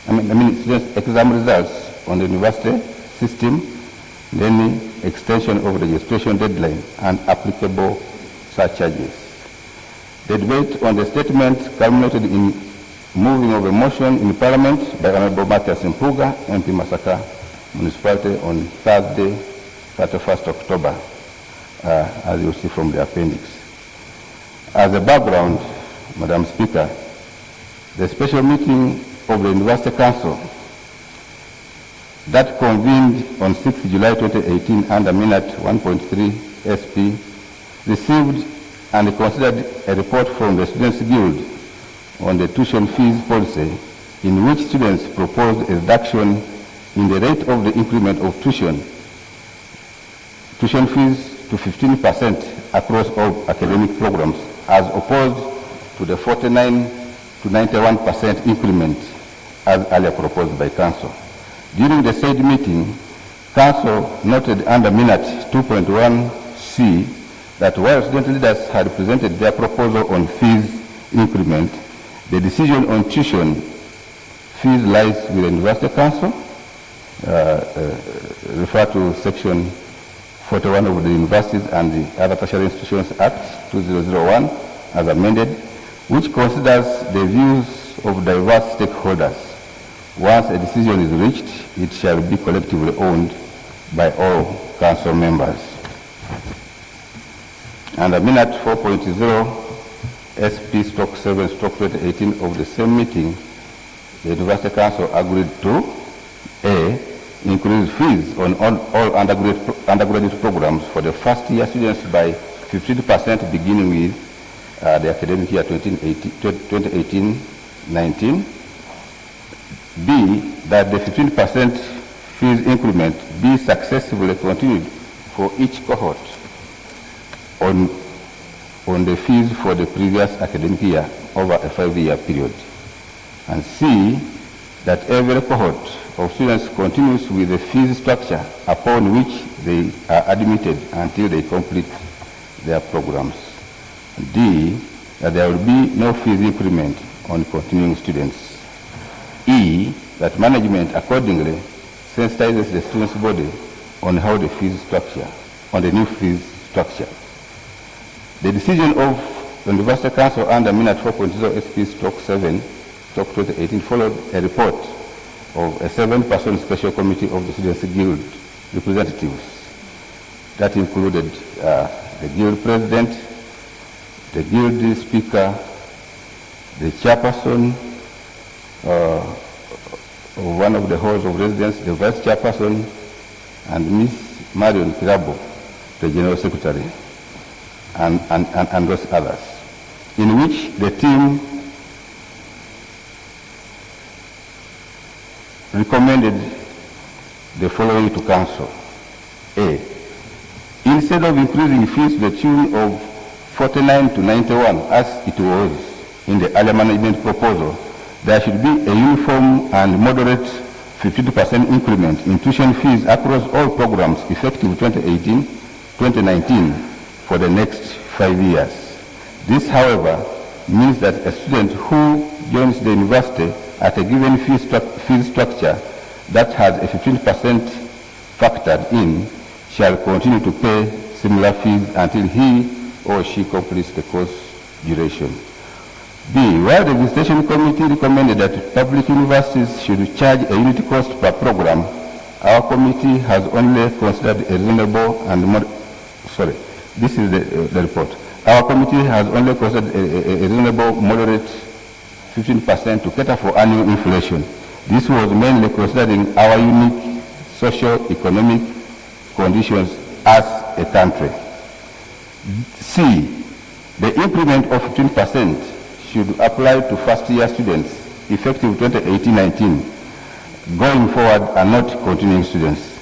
students' exam results on the university system, then extension of the registration deadline and applicable surcharges. The debate on the statement culminated in moving of a motion in Parliament by Honorable Matthias Mpuga, MP Masaka Municipality, on Thursday, 31st October, as you see from the appendix. As a background, Madam Speaker, the special meeting of the University Council that convened on 6 July 2018 under Minute 1.3 SP, received and considered a report from the Students' Guild on the tuition fees policy, in which students proposed a reduction in the rate of the increment of tuition fees to 15% across all academic programs, as opposed to the 49 to 91% increment as earlier proposed by Council. During the said meeting, Council noted under Minute 2.1c that while student leaders had presented their proposal on fees increment, the decision on tuition fees lies with the University Council. Refer to Section 41 of the Universities and the Other Tertiary Institutions Act 2001 as amended, which considers the views of diverse stakeholders. Once a decision is reached, it shall be collectively owned by all council members. Under Minute 4.0 SP/7/2018 of the same meeting, the University Council agreed to A, increase fees on all undergraduate programs for the first year students by 15% beginning with the academic year 2018-19. B, that the 15% fees increment be successfully continued for each cohort on the fees for the previous academic year over a 5-year period. And C, that every cohort of students continues with the fees structure upon which they are admitted until they complete their programs. D, that there will be no fees increment on continuing students. E, that management accordingly sensitizes the students' body on how the fees structure, on the new fees structure. The decision of the University Council under Minute 4.0 SP/7/2018 followed a report of a 7-person special committee of the Students' Guild representatives. That included the Guild President, the Guild Speaker, the Chairperson of one of the halls of residence, the Vice Chairperson, and Ms. Marion Kirabo, the General Secretary, and those others, in which the team recommended the following to Council. A, instead of increasing fees to the tune of 49 to 91 as it was in the earlier management proposal, there should be a uniform and moderate 50% increment in tuition fees across all programs effective 2018-2019 for the next 5 years. This, however, means that a student who joins the university at a given fee structure that has a 15% factored in shall continue to pay similar fees until he or she completes the course duration. B, while the visitation committee recommended that public universities should charge a unit cost per program, our committee has only considered a reasonable and this is the report. Our committee has only considered a reasonable, moderate 15% to cater for annual inflation. This was mainly considering our unique socio-economic conditions as a country. C, the increment of 15% should apply to first-year students effective 2018-19 going forward and not continuing students.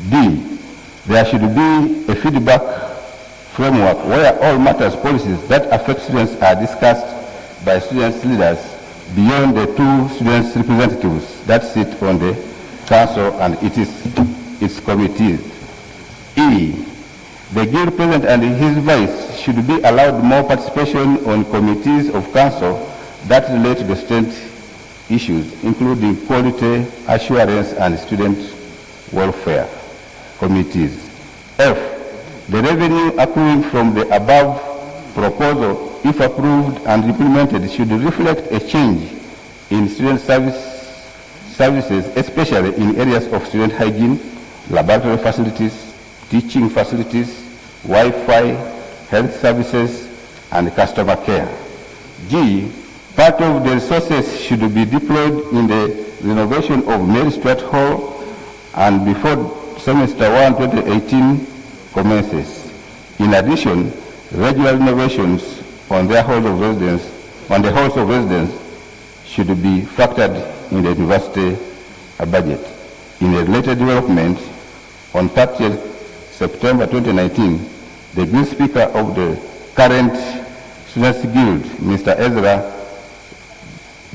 D, there should be a feedback framework where all matters policies that affect students are discussed by students' leaders beyond the 2 students' representatives that sit on the council and its committees. E, the Guild President and his vice should be allowed more participation on committees of council that relate to the student issues, including quality assurance and student welfare committees. F, the revenue accruing from the above proposal, if approved and implemented, should reflect a change in student services, especially in areas of student hygiene, laboratory facilities, teaching facilities, Wi-Fi, health services, and customer care. G, part of the resources should be deployed in the renovation of Mary Stuart Hall and before semester 1 2018 commences. In addition, regular renovations on the halls of residence should be factored in the university budget. In a related development, on 30th September 2019, the Guild Speaker of the current Students Guild, Mr. Ezra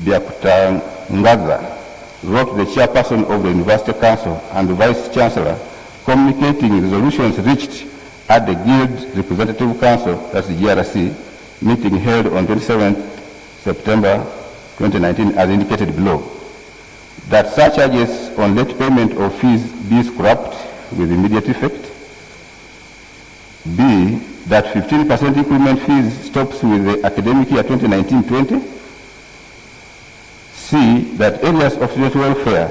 Biakutangaza, wrote the chairperson of the University Council and the Vice Chancellor communicating resolutions reached at the Guild Representative Council, that's the GRC, meeting held on 27th September 2019 as indicated below. That surcharges on late payment of fees be scrapped with immediate effect. B, that 15% increment fees stops with the academic year 2019-20. C, that areas of student welfare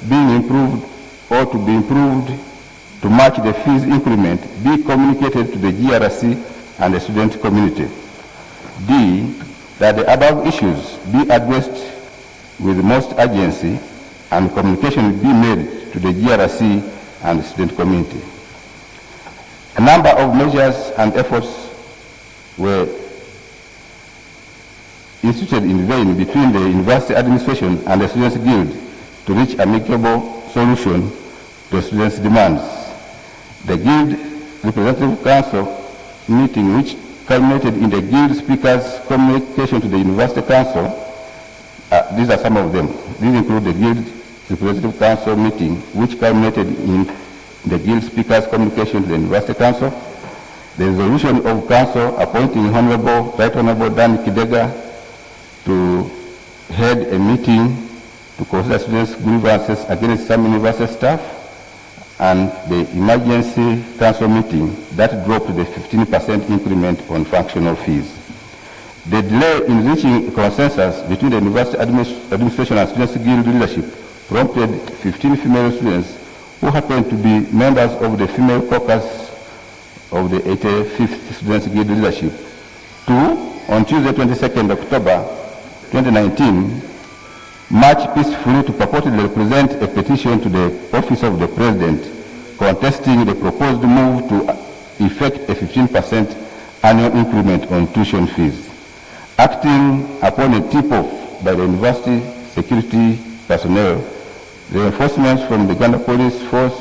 being improved or to be improved to match the fees increment be communicated to the GRC and the student community. D, that the above issues be addressed with most urgency and communication be made to the GRC and the student community. A number of measures and efforts were instituted in vain between the university administration and the Students' Guild to reach amicable solution to students' demands. The Guild Representative Council meeting, which culminated in the Guild Speaker's communication to the University Council, these are some of them. These include the Guild Representative Council meeting, which culminated in the Guild Speaker's communication to the University Council, the resolution of Council appointing Right Honorable Dan Kidega to head a meeting to consider students' grievances against some university staff, and the emergency council meeting that dropped the 15% increment on functional fees. The delay in reaching a consensus between the university administration and Students' Guild leadership prompted 15 female students who happened to be members of the female caucus of the 85th Students' Guild leadership to, on Tuesday 22nd October 2019, march peacefully to purportedly present a petition to the office of the President contesting the proposed move to effect a 15% annual increment on tuition fees. Acting upon a tip-off by the university security personnel, reinforcements from the Uganda Police Force,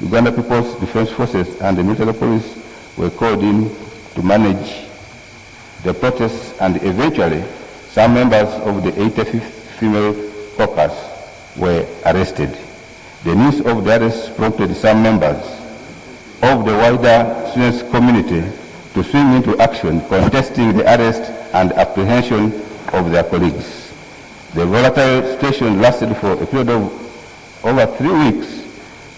Uganda People's Defense Forces, and the military police were called in to manage the protests, and eventually some members of the 85th female caucus were arrested. The news of the arrest prompted some members of the wider students community to swing into action, contesting the arrest and apprehension of their colleagues. The volatile situation lasted for a period of over 3 weeks,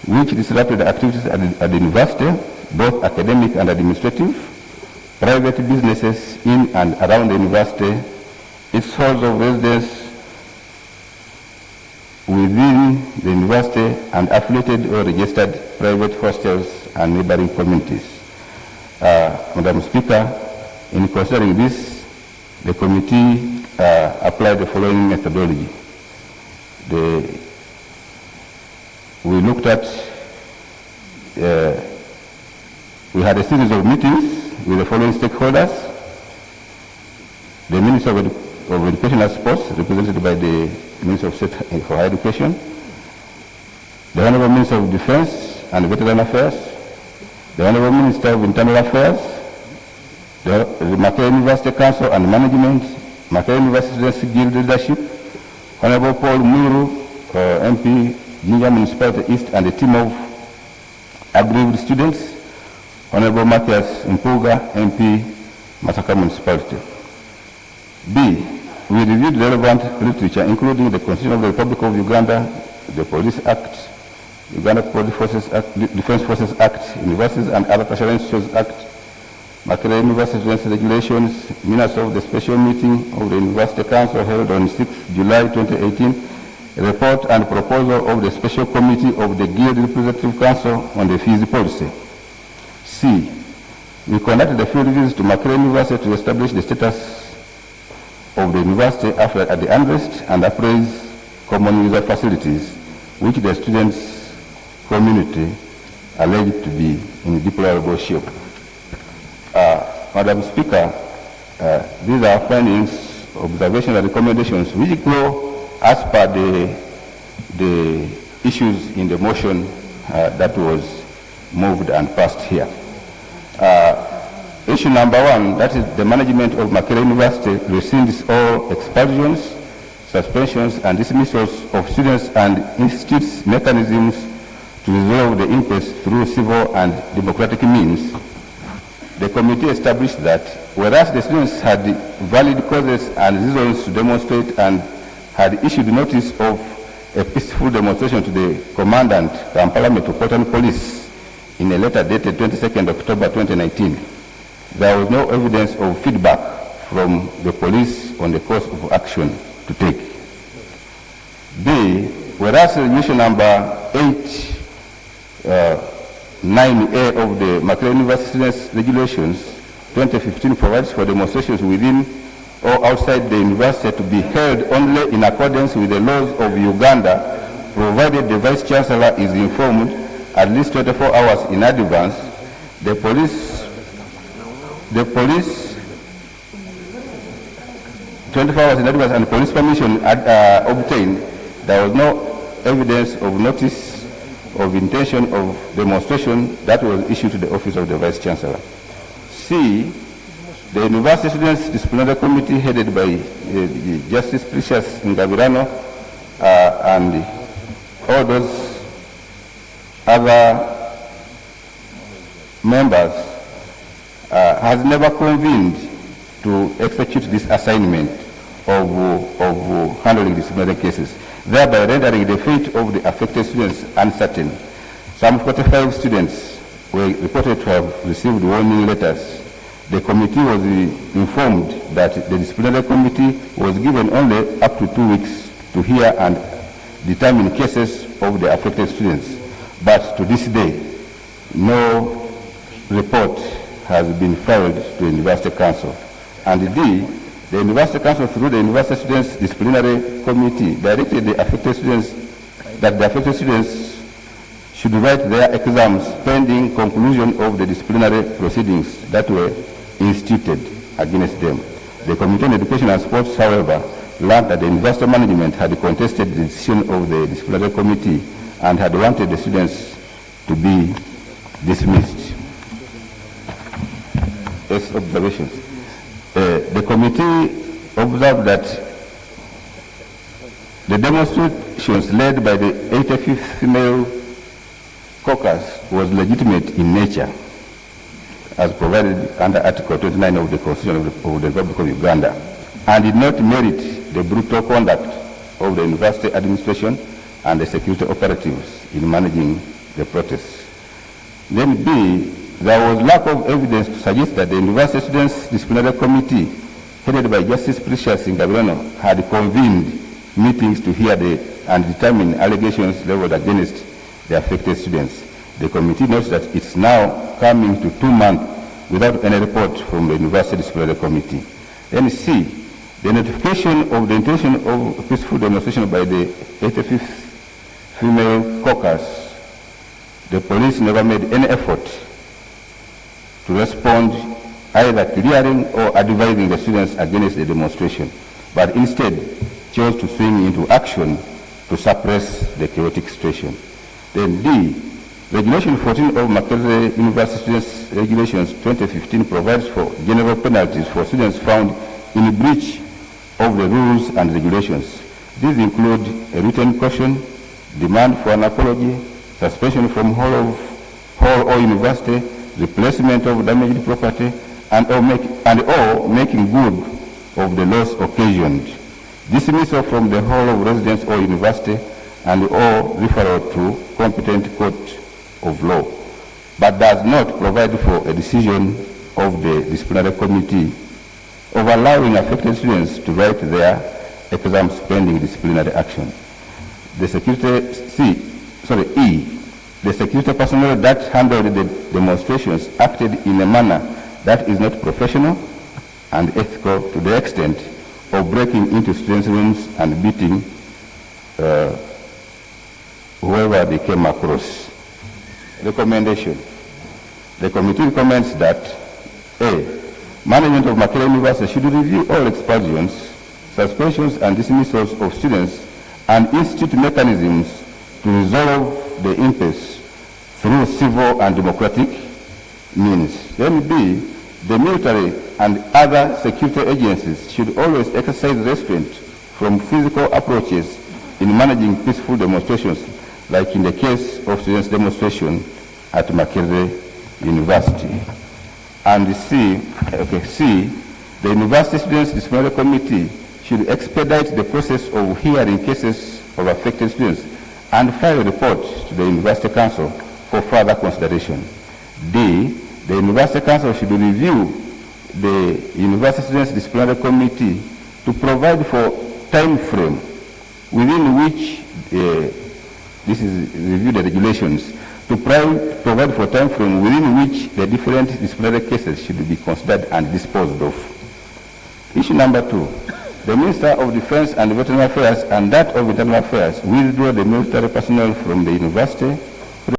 which disrupted activities at the university, both academic and administrative, private businesses in and around the university, its halls of residence within the university, and affiliated or registered private hostels and neighboring communities. Madam Speaker, in considering this, the committee applied the following methodology. We looked at, we had a series of meetings with the following stakeholders: the Minister of Education and Sports, represented by the Minister of State for Higher Education, the Honorable Minister of Defense and Veteran Affairs, the Honorable Minister of Internal Affairs, the Makerere University Council and Management, Makerere University Students' Guild leadership, Honorable Paul Muru, MP, Jinja Municipality East, and a team of aggrieved students, Honorable Matthias Mpuga, MP, Masaka Municipality. B, we reviewed relevant literature, including the Constitution of the Republic of Uganda, the Police Act, Uganda Police Forces Act, Defense Forces Act, Universities and Other Tertiary Institutions Act, Makerere University Students Regulations, minutes of the special meeting of the University Council held on 6 July 2018, a report and proposal of the Special Committee of the Guild Representative Council on the fees policy. C, we conducted a field visits to Makerere University to establish the status of the university after at the unrest and appraise common user facilities, which the students' community alleged to be in deplorable shape. Madam Speaker, these are findings, observations, and recommendations which go as per the issues in the motion that was moved and passed here. Issue number 1, that is the management of Makerere University rescinds all expulsions, suspensions, and dismissals of students and institutes mechanisms to resolve the impasse through civil and democratic means. The committee established that whereas the students had valid causes and reasons to demonstrate and had issued notice of a peaceful demonstration to the Commandant, Kampala Metropolitan Police, in a letter dated 22nd October 2019, there was no evidence of feedback from the police on the course of action to take. B, whereas resolution number 9A of the Makerere University Students Regulations 2015 provides for demonstrations within or outside the university to be held only in accordance with the laws of Uganda, provided the Vice Chancellor is informed at least 24 hours in advance. The police 24 hours in advance and police permission obtained. There was no evidence of notice of intention of demonstration that was issued to the office of the Vice Chancellor. C, the University Students Disciplinary Committee headed by Justice Precious Ngabirano and all those other members has never convened to execute this assignment of handling disciplinary cases, thereby rendering the fate of the affected students uncertain. Some 45 students were reported to have received warning letters. The committee was informed that the disciplinary committee was given only up to 2 weeks to hear and determine cases of the affected students. But to this day, no report has been filed to the University Council. And D, the University Council through the University Students Disciplinary Committee directed the affected students that the affected students should write their exams pending conclusion of the disciplinary proceedings that were instituted against them. The Committee on Education and Sports, however, learned that the university management had contested the decision of the disciplinary committee and had wanted the students to be dismissed. As observations. The committee observed that the demonstrations led by the 85th female caucus was legitimate in nature, as provided under Article 29 of the Constitution of the Republic of Uganda, and did not merit the brutal conduct of the university administration and the security operatives in managing the protests. Then B, there was lack of evidence to suggest that the University Students Disciplinary Committee, headed by Justice Precious Ngabirano, had convened meetings to hear and determine allegations leveled against the affected students. The committee notes that it's now coming to 2 months without any report from the University Disciplinary Committee. Then C, the notification of the intention of peaceful demonstration by the 85th female caucus, the police never made any effort to respond, either clearing or advising the students against the demonstration, but instead chose to swing into action to suppress the chaotic situation. Then D, Regulation 14 of Makerere University Students Regulations 2015 provides for general penalties for students found in breach of the rules and regulations. These include a written caution, demand for an apology, suspension from hall or university, replacement of damaged property, and or making good of the loss occasioned, dismissal from the hall of residence or university, and or referral to competent court of law, but does not provide for a decision of the disciplinary committee of allowing affected students to write their exams pending disciplinary action. The E, the security personnel that handled the demonstrations acted in a manner that is not professional and ethical to the extent of breaking into students' rooms and beating whoever they came across. Recommendation. The committee recommends that A, Management of Makerere University should review all expulsions, suspensions, and dismissals of students and institute mechanisms to resolve the impasse through civil and democratic means. Then B, the military and other security agencies should always exercise restraint from physical approaches in managing peaceful demonstrations, like in the case of students' demonstration at Makerere University. And C, the University Students' Disciplinary Committee should expedite the process of hearing cases of affected students and file a report to the University Council for further consideration. D, the University Council should review the University Students' Disciplinary Committee to provide for time frame within which, this is review the regulations, to provide for time frame within which the different disciplinary cases should be considered and disposed of. Issue number 2, the Minister of Defense and Veteran Affairs and that of Internal Affairs withdraw the military personnel from the university